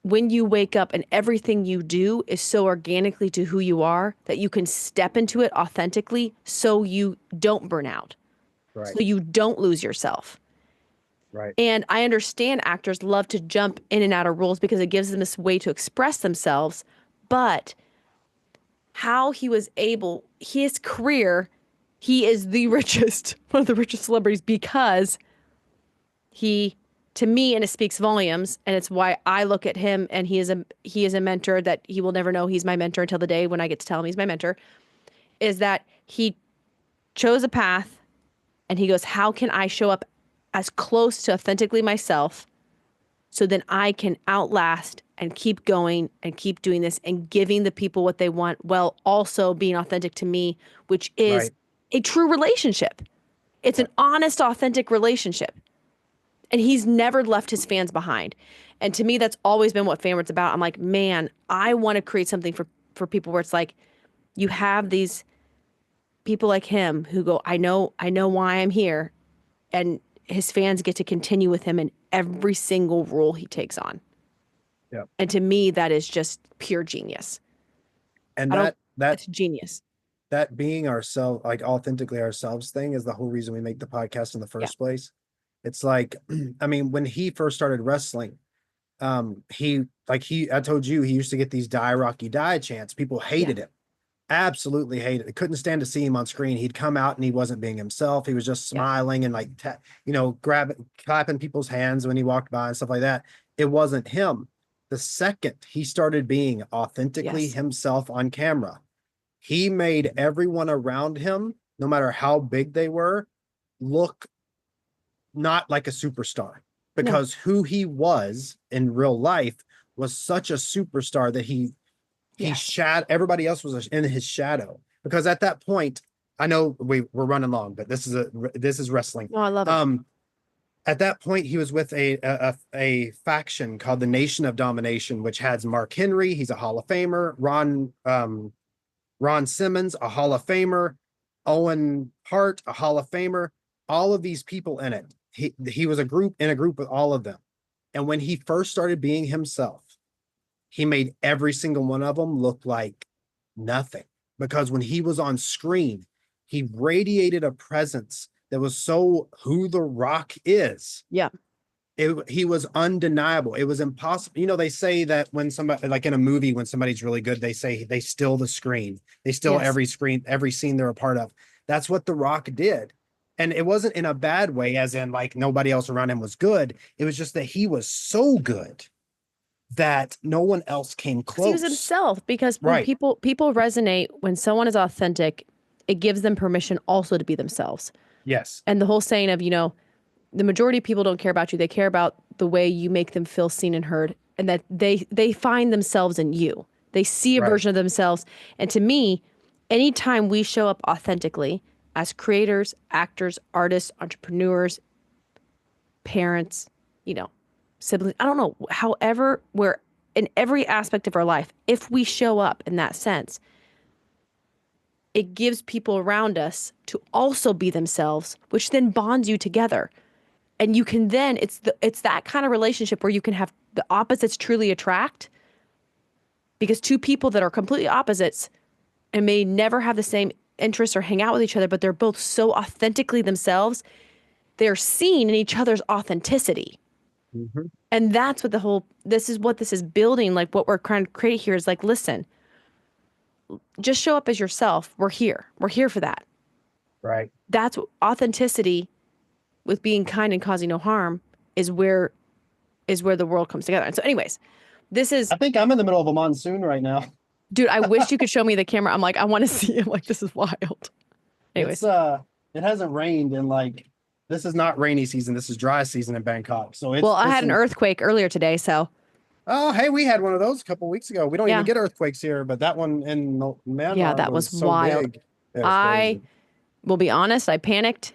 when you wake up and everything you do is so organically to who you are that you can step into it authentically, so you don't burn out, so you don't lose yourself. Right. And I understand actors love to jump in and out of roles because it gives them this way to express themselves. But how he was able, his career, he is the richest, one of the richest celebrities, because to me, and it speaks volumes, and it's why I look at him, and he is a mentor that he will never know he's my mentor until the day when I get to tell him he's my mentor, is that he chose a path, and he goes, how can I show up as close to authentically myself so then I can outlast and keep going and keep doing this and giving the people what they want, while also being authentic to me, which is a true relationship. It's an honest, authentic relationship. And he's never left his fans behind. And to me, that's always been what Fanward's about. I'm like, man, I want to create something for people where it's like, you have these people like him who go, I know why I'm here. And his fans get to continue with him in every single role he takes on. Yeah. And to me, that is just pure genius. And that's genius. That being ourselves, like authentically ourselves thing, is the whole reason we make the podcast in the first place. It's like, I mean, when he first started wrestling, he like I told you, he used to get these die Rocky die chants. People hated him. Absolutely hated it. Couldn't stand to see him on screen. He'd come out and he wasn't being himself. He was just smiling and like, clapping people's hands when he walked by and stuff like that. It wasn't him. The second he started being authentically himself on camera, he made everyone around him, no matter how big they were, look not like a superstar, because who he was in real life was such a superstar that he everybody else was in his shadow. Because at that point, I know we're running long, but this is wrestling. Oh, I love it. At that point, he was with a faction called the Nation of Domination, which has Mark Henry, he's a Hall of Famer, Ron Simmons, a Hall of Famer, Owen Hart, a Hall of Famer, all of these people in it. He was in a group with all of them. And when he first started being himself, he made every single one of them look like nothing, because when he was on screen, he radiated a presence that was so who The Rock is. Yeah. He was undeniable. It was impossible. You know, they say that when somebody, like in a movie, when somebody's really good, they say they steal the screen. They steal every scene they're a part of. That's what The Rock did. And it wasn't in a bad way, as in like nobody else around him was good. It was just that he was so good that no one else came close. He was himself, because when people resonate when someone is authentic, it gives them permission also to be themselves. Yes. And the whole saying of, the majority of people don't care about you. They care about the way you make them feel seen and heard, and that they find themselves in you. They see a version of themselves. And to me, anytime we show up authentically as creators, actors, artists, entrepreneurs, parents, siblings, I don't know, however, we're in every aspect of our life, if we show up in that sense, it gives people around us to also be themselves, which then bonds you together. And you can then, it's that kind of relationship where you can have the opposites truly attract, because two people that are completely opposites and may never have the same interests or hang out with each other, but they're both so authentically themselves, they're seen in each other's authenticity. Mm-hmm. And that's what this is building. Like what we're trying to create here is like, listen, just show up as yourself. We're here for that. Right. That's authenticity with being kind and causing no harm is where the world comes together. And so anyways, I think I'm in the middle of a monsoon right now. Dude, I wish you could show me the camera. I'm like, I want to see it. Like, this is wild. Anyways. It hasn't rained in this is not rainy season. This is dry season in Bangkok. So I had an earthquake earlier today, so. Oh, hey, we had one of those a couple of weeks ago. We don't even get earthquakes here, but that one in Myanmar that was so wild. Big. I will be honest, I panicked.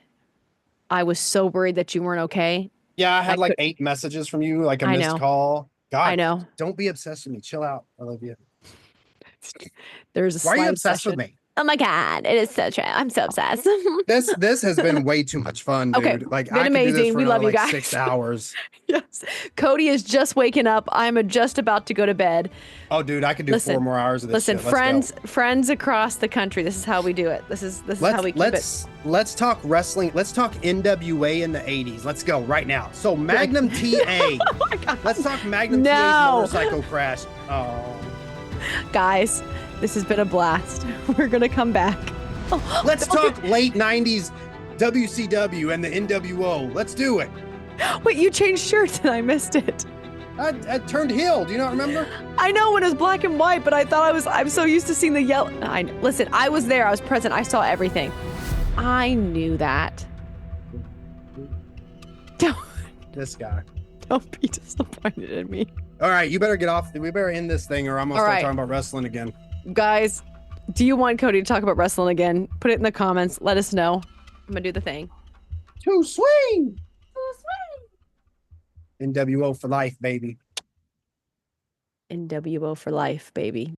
I was so worried that you weren't okay. Yeah, I had 8 messages from you, like a missed call. God, I know. Don't be obsessed with me. Chill out. I love you. There's a Why are you obsessed with me? Oh my God, it is so true. I'm so obsessed. This has been way too much fun, dude. Okay, Like, been amazing. We love you guys. 6 hours. Yes. Cody is just waking up. I'm just about to go to bed. Oh, dude, I could do 4 more hours of this. Listen, friends across the country. This is how we do it. This is how we keep it. Let's talk wrestling. Let's talk NWA in the 80s. Let's go right now. So Magnum TA. Oh my God. Let's talk Magnum TA's motorcycle crash. Oh. Guys, this has been a blast. We're going to come back. Let's talk late 90s WCW and the NWO. Let's do it. Wait, you changed shirts and I missed it. I turned heel. Do you not remember? I know when it was black and white, but I thought I'm so used to seeing the yellow. Listen, I was there. I was present. I saw everything. I knew that. This guy. Don't be disappointed in me. All right, you better get off. We better end this thing or I'm going to start talking about wrestling again. Guys, do you want Cody to talk about wrestling again? Put it in the comments. Let us know. I'm going to do the thing. Too swing. NWO for life, baby. NWO for life, baby.